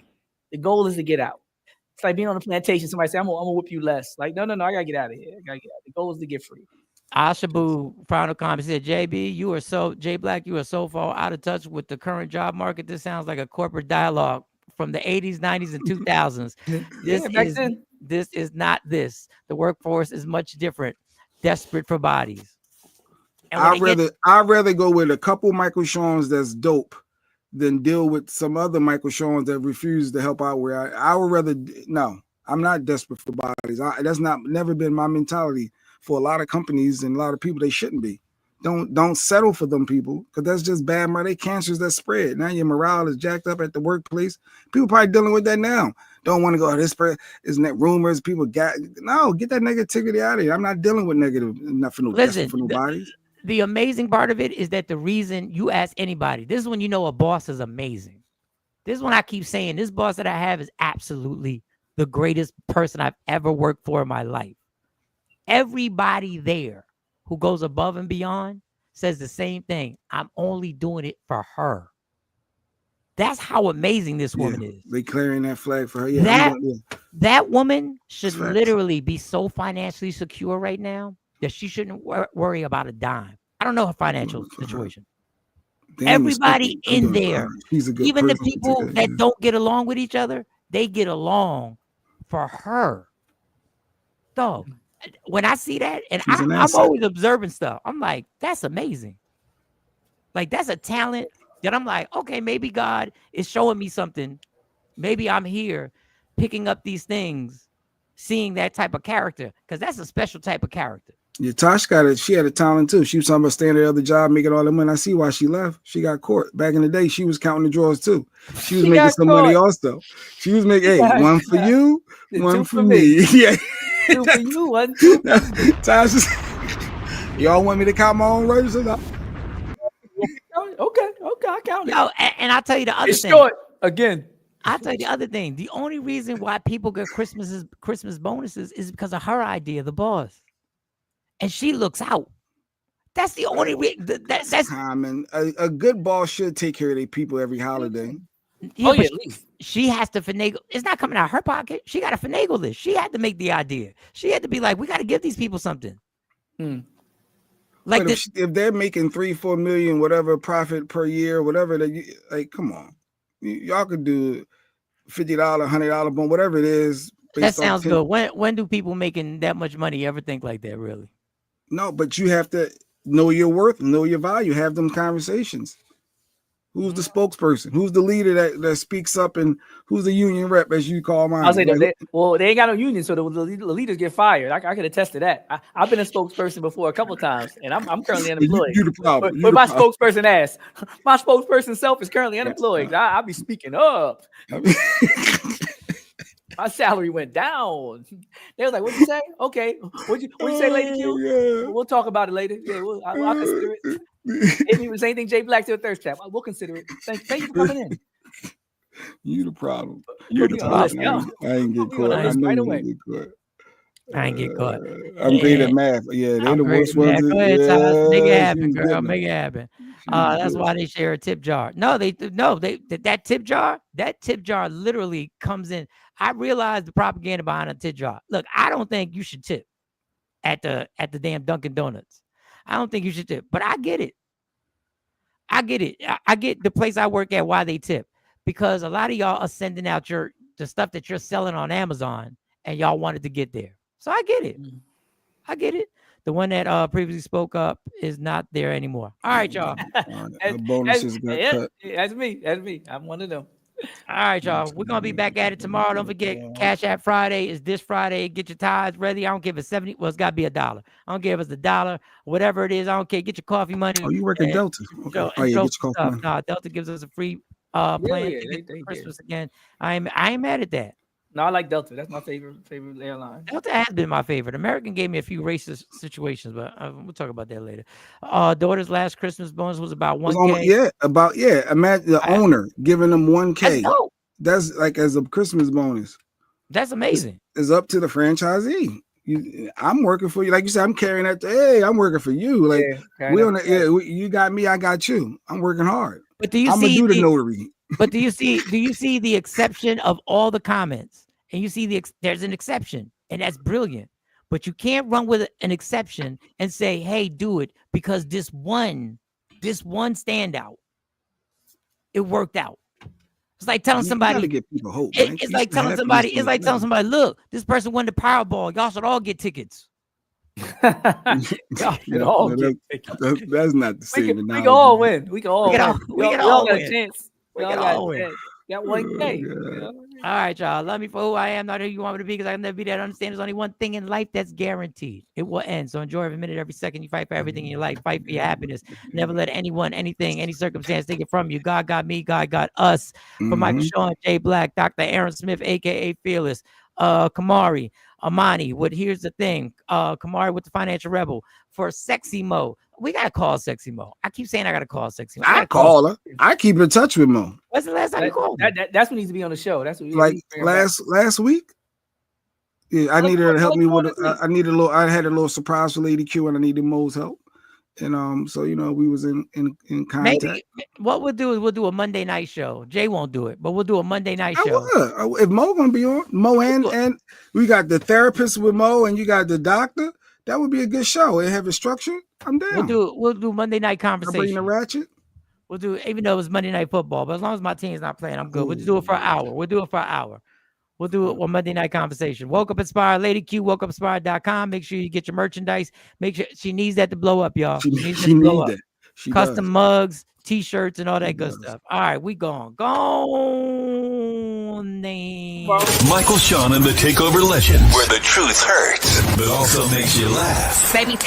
the goal is to get out. It's like being on the plantation. Somebody say, "I'm gonna whip you less." Like, no, I gotta get out of here. I gotta get out. The goal is to get free. Ashabu final comment said, "JB, J Black, you are so far out of touch with the current job market. This sounds like a corporate dialogue from the 80s, 90s, and 2000s. This is not this. The workforce is much different. Desperate for bodies." And I'd rather go with a couple Michael Shawns that's dope than deal with some other Michael Shawns that refuse to help out where I would rather. No, I'm not desperate for bodies. That's never been my mentality for a lot of companies and a lot of people. They shouldn't be. Don't settle for them people, because that's just bad. They cancers that spread. Now your morale is jacked up at the workplace. People probably dealing with that now. Don't want to go, this person, isn't that rumors? People get that negativity out of here. I'm not dealing with negative, not for no Listen, for no bodies. The amazing part of it is that the reason you ask anybody, this is when you know a boss is amazing. This is when I keep saying this boss that I have is absolutely the greatest person I've ever worked for in my life. Everybody there who goes above and beyond says the same thing. I'm only doing it for her. That's how amazing this woman is. They clearing that flag for her. Yeah, that woman should literally be so financially secure right now that she shouldn't worry about a dime. I don't know her financial situation. Everybody in there, even the people that don't get along with each other, they get along for her. Dog, when I see that, and I'm always observing stuff, I'm like, that's amazing. Like, that's a talent that I'm like, okay, maybe God is showing me something. Maybe I'm here picking up these things, seeing that type of character, because that's a special type of character. Yeah, Tosh got it. She had a talent too. She was talking about staying at the other job, making all the money. I see why she left. She got caught. Back in the day, she was counting the drawers too. She was making some money also. She was making, one for you, one for me. Yeah. 2 for you, 1, 2 for me. Tosh, y'all want me to count my own register? Okay, I count it. Yo, and I'll tell you the other thing. Short again. I'll tell you the other thing. The only reason why people get Christmas bonuses is because of her idea, the boss. And she looks out. That's the only reason. That's common. A good boss should take care of their people every holiday. Yeah, she has to finagle. It's not coming out of her pocket. She got to finagle this. She had to make the idea. She had to be like, we got to give these people something. Like if they're making 3-4 million, whatever profit per year, whatever that come on, y'all could do $50, $100 bone, whatever it is. That sounds good. When do people making that much money ever think like that? Really? No, but you have to know your worth, know your value, have them conversations. Who's the spokesperson? Who's the leader that speaks up, and who's the union rep, as you call mine? I'll say they ain't got no union, so the leaders get fired. I can attest to that. I've been a spokesperson before a couple of times, and I'm currently unemployed. You the problem. But my spokesperson asked. My spokesperson self is currently unemployed. I'll be speaking up. My salary went down. They was like, "What'd you say?" Okay, what'd you say, Lady Q? Yeah. We'll talk about it later. Yeah, I'll consider it. If it was anything Jay Black to a thirst trap, we'll consider it. Thank you for coming in. You the problem. You're the problem. I ain't get caught. I know you ain't get caught. I ain't get caught. I'm great at math. Yeah, they're the worst ones. Go ahead, Todd. Make it happen, girl. Make it happen. That's why they share a tip jar. That tip jar literally comes in. I realize the propaganda behind a tip jar. Look, I don't think you should tip at the damn Dunkin' Donuts. I don't think you should tip, but I get it. I get the place I work at why they tip, because a lot of y'all are sending out the stuff that you're selling on Amazon, and y'all wanted to get there. So I get it. I get it. The one that previously spoke up is not there anymore. All right, y'all. Bonuses got cut. That's me. I'm one of them. All right, y'all. We're gonna be back at it tomorrow. Don't forget, Cash App Friday is this Friday. Get your tithes ready. I don't give it 70. Well, it's gotta be $1. I don't give us $1, whatever it is. I don't care. Get your coffee money. Oh, you work at Delta? Okay. Get your coffee money. No, Delta gives us a free plan to get Christmas again. I ain't mad at that. No, I like Delta. That's my favorite airline. Delta has been my favorite. American gave me a few racist situations, but we'll talk about that later. Daughter's last Christmas bonus was about $1K. Imagine the owner giving them $1K. That's like as a Christmas bonus. That's amazing. It's up to the franchisee. I'm working for you. Like you said, I'm carrying that. Hey, I'm working for you. Like you got me, I got you. I'm working hard. But do you I'm see gonna do the notary? But do you see the exception of all the comments? And you see there's an exception, and that's brilliant. But you can't run with an exception and say, "Hey, do it," because this one standout, it worked out. It's like telling somebody. You give people hope. It's like telling somebody. It's like telling somebody, "Look, this person won the Powerball. Y'all should all get tickets." Y'all that's not the same. We can all win. We can all win. We can all got win. a chance. We can all win. Got one day. All right, y'all. Love me for who I am, not who you want me to be, because I can never be that. Understand there's only one thing in life that's guaranteed. It will end. So enjoy every minute, every second. You fight for everything in your life. Fight for your happiness. Never let anyone, anything, any circumstance take it from you. God got me. God got us. For Michael Sean, Jay Black, Dr. Aaron Smith, a.k.a. Fearless, Kamari, Amani. Here's the thing. Kamari with the Financial Rebel. For Sexy Mo. We got to call Sexy Mo. I keep saying I got to call Sexy Mo. I call her. I keep in touch with Mo. When's the last time you called her? That's what needs to be on the show. That's what like last week. Yeah, I needed her to help me with. I need a little. I had a little surprise for Lady Q, and I needed Mo's help. And so we was in contact. Maybe what we'll do is we'll do a Monday night show. Jay won't do it, but we'll do a Monday night show. If Mo gonna be on, Mo and we got the therapist with Mo, and you got the doctor. That would be a good show. It have a structure. I'm down. We'll do Monday night conversation. Bring the ratchet. We'll do, even though it's Monday Night Football, but as long as my team's not playing, I'm good. We'll just do it for an hour. We'll do it on Monday Night Conversation. Woke Up Inspired, Lady Q, wokeupinspired.com. Make sure you get your merchandise. Make sure she needs that to blow up, y'all. She needs that to blow up. Custom mugs, t-shirts, and all that good stuff. All right, we gone. Michael Sean and the Takeover Legends, where the truth hurts, but also makes you laugh. Baby,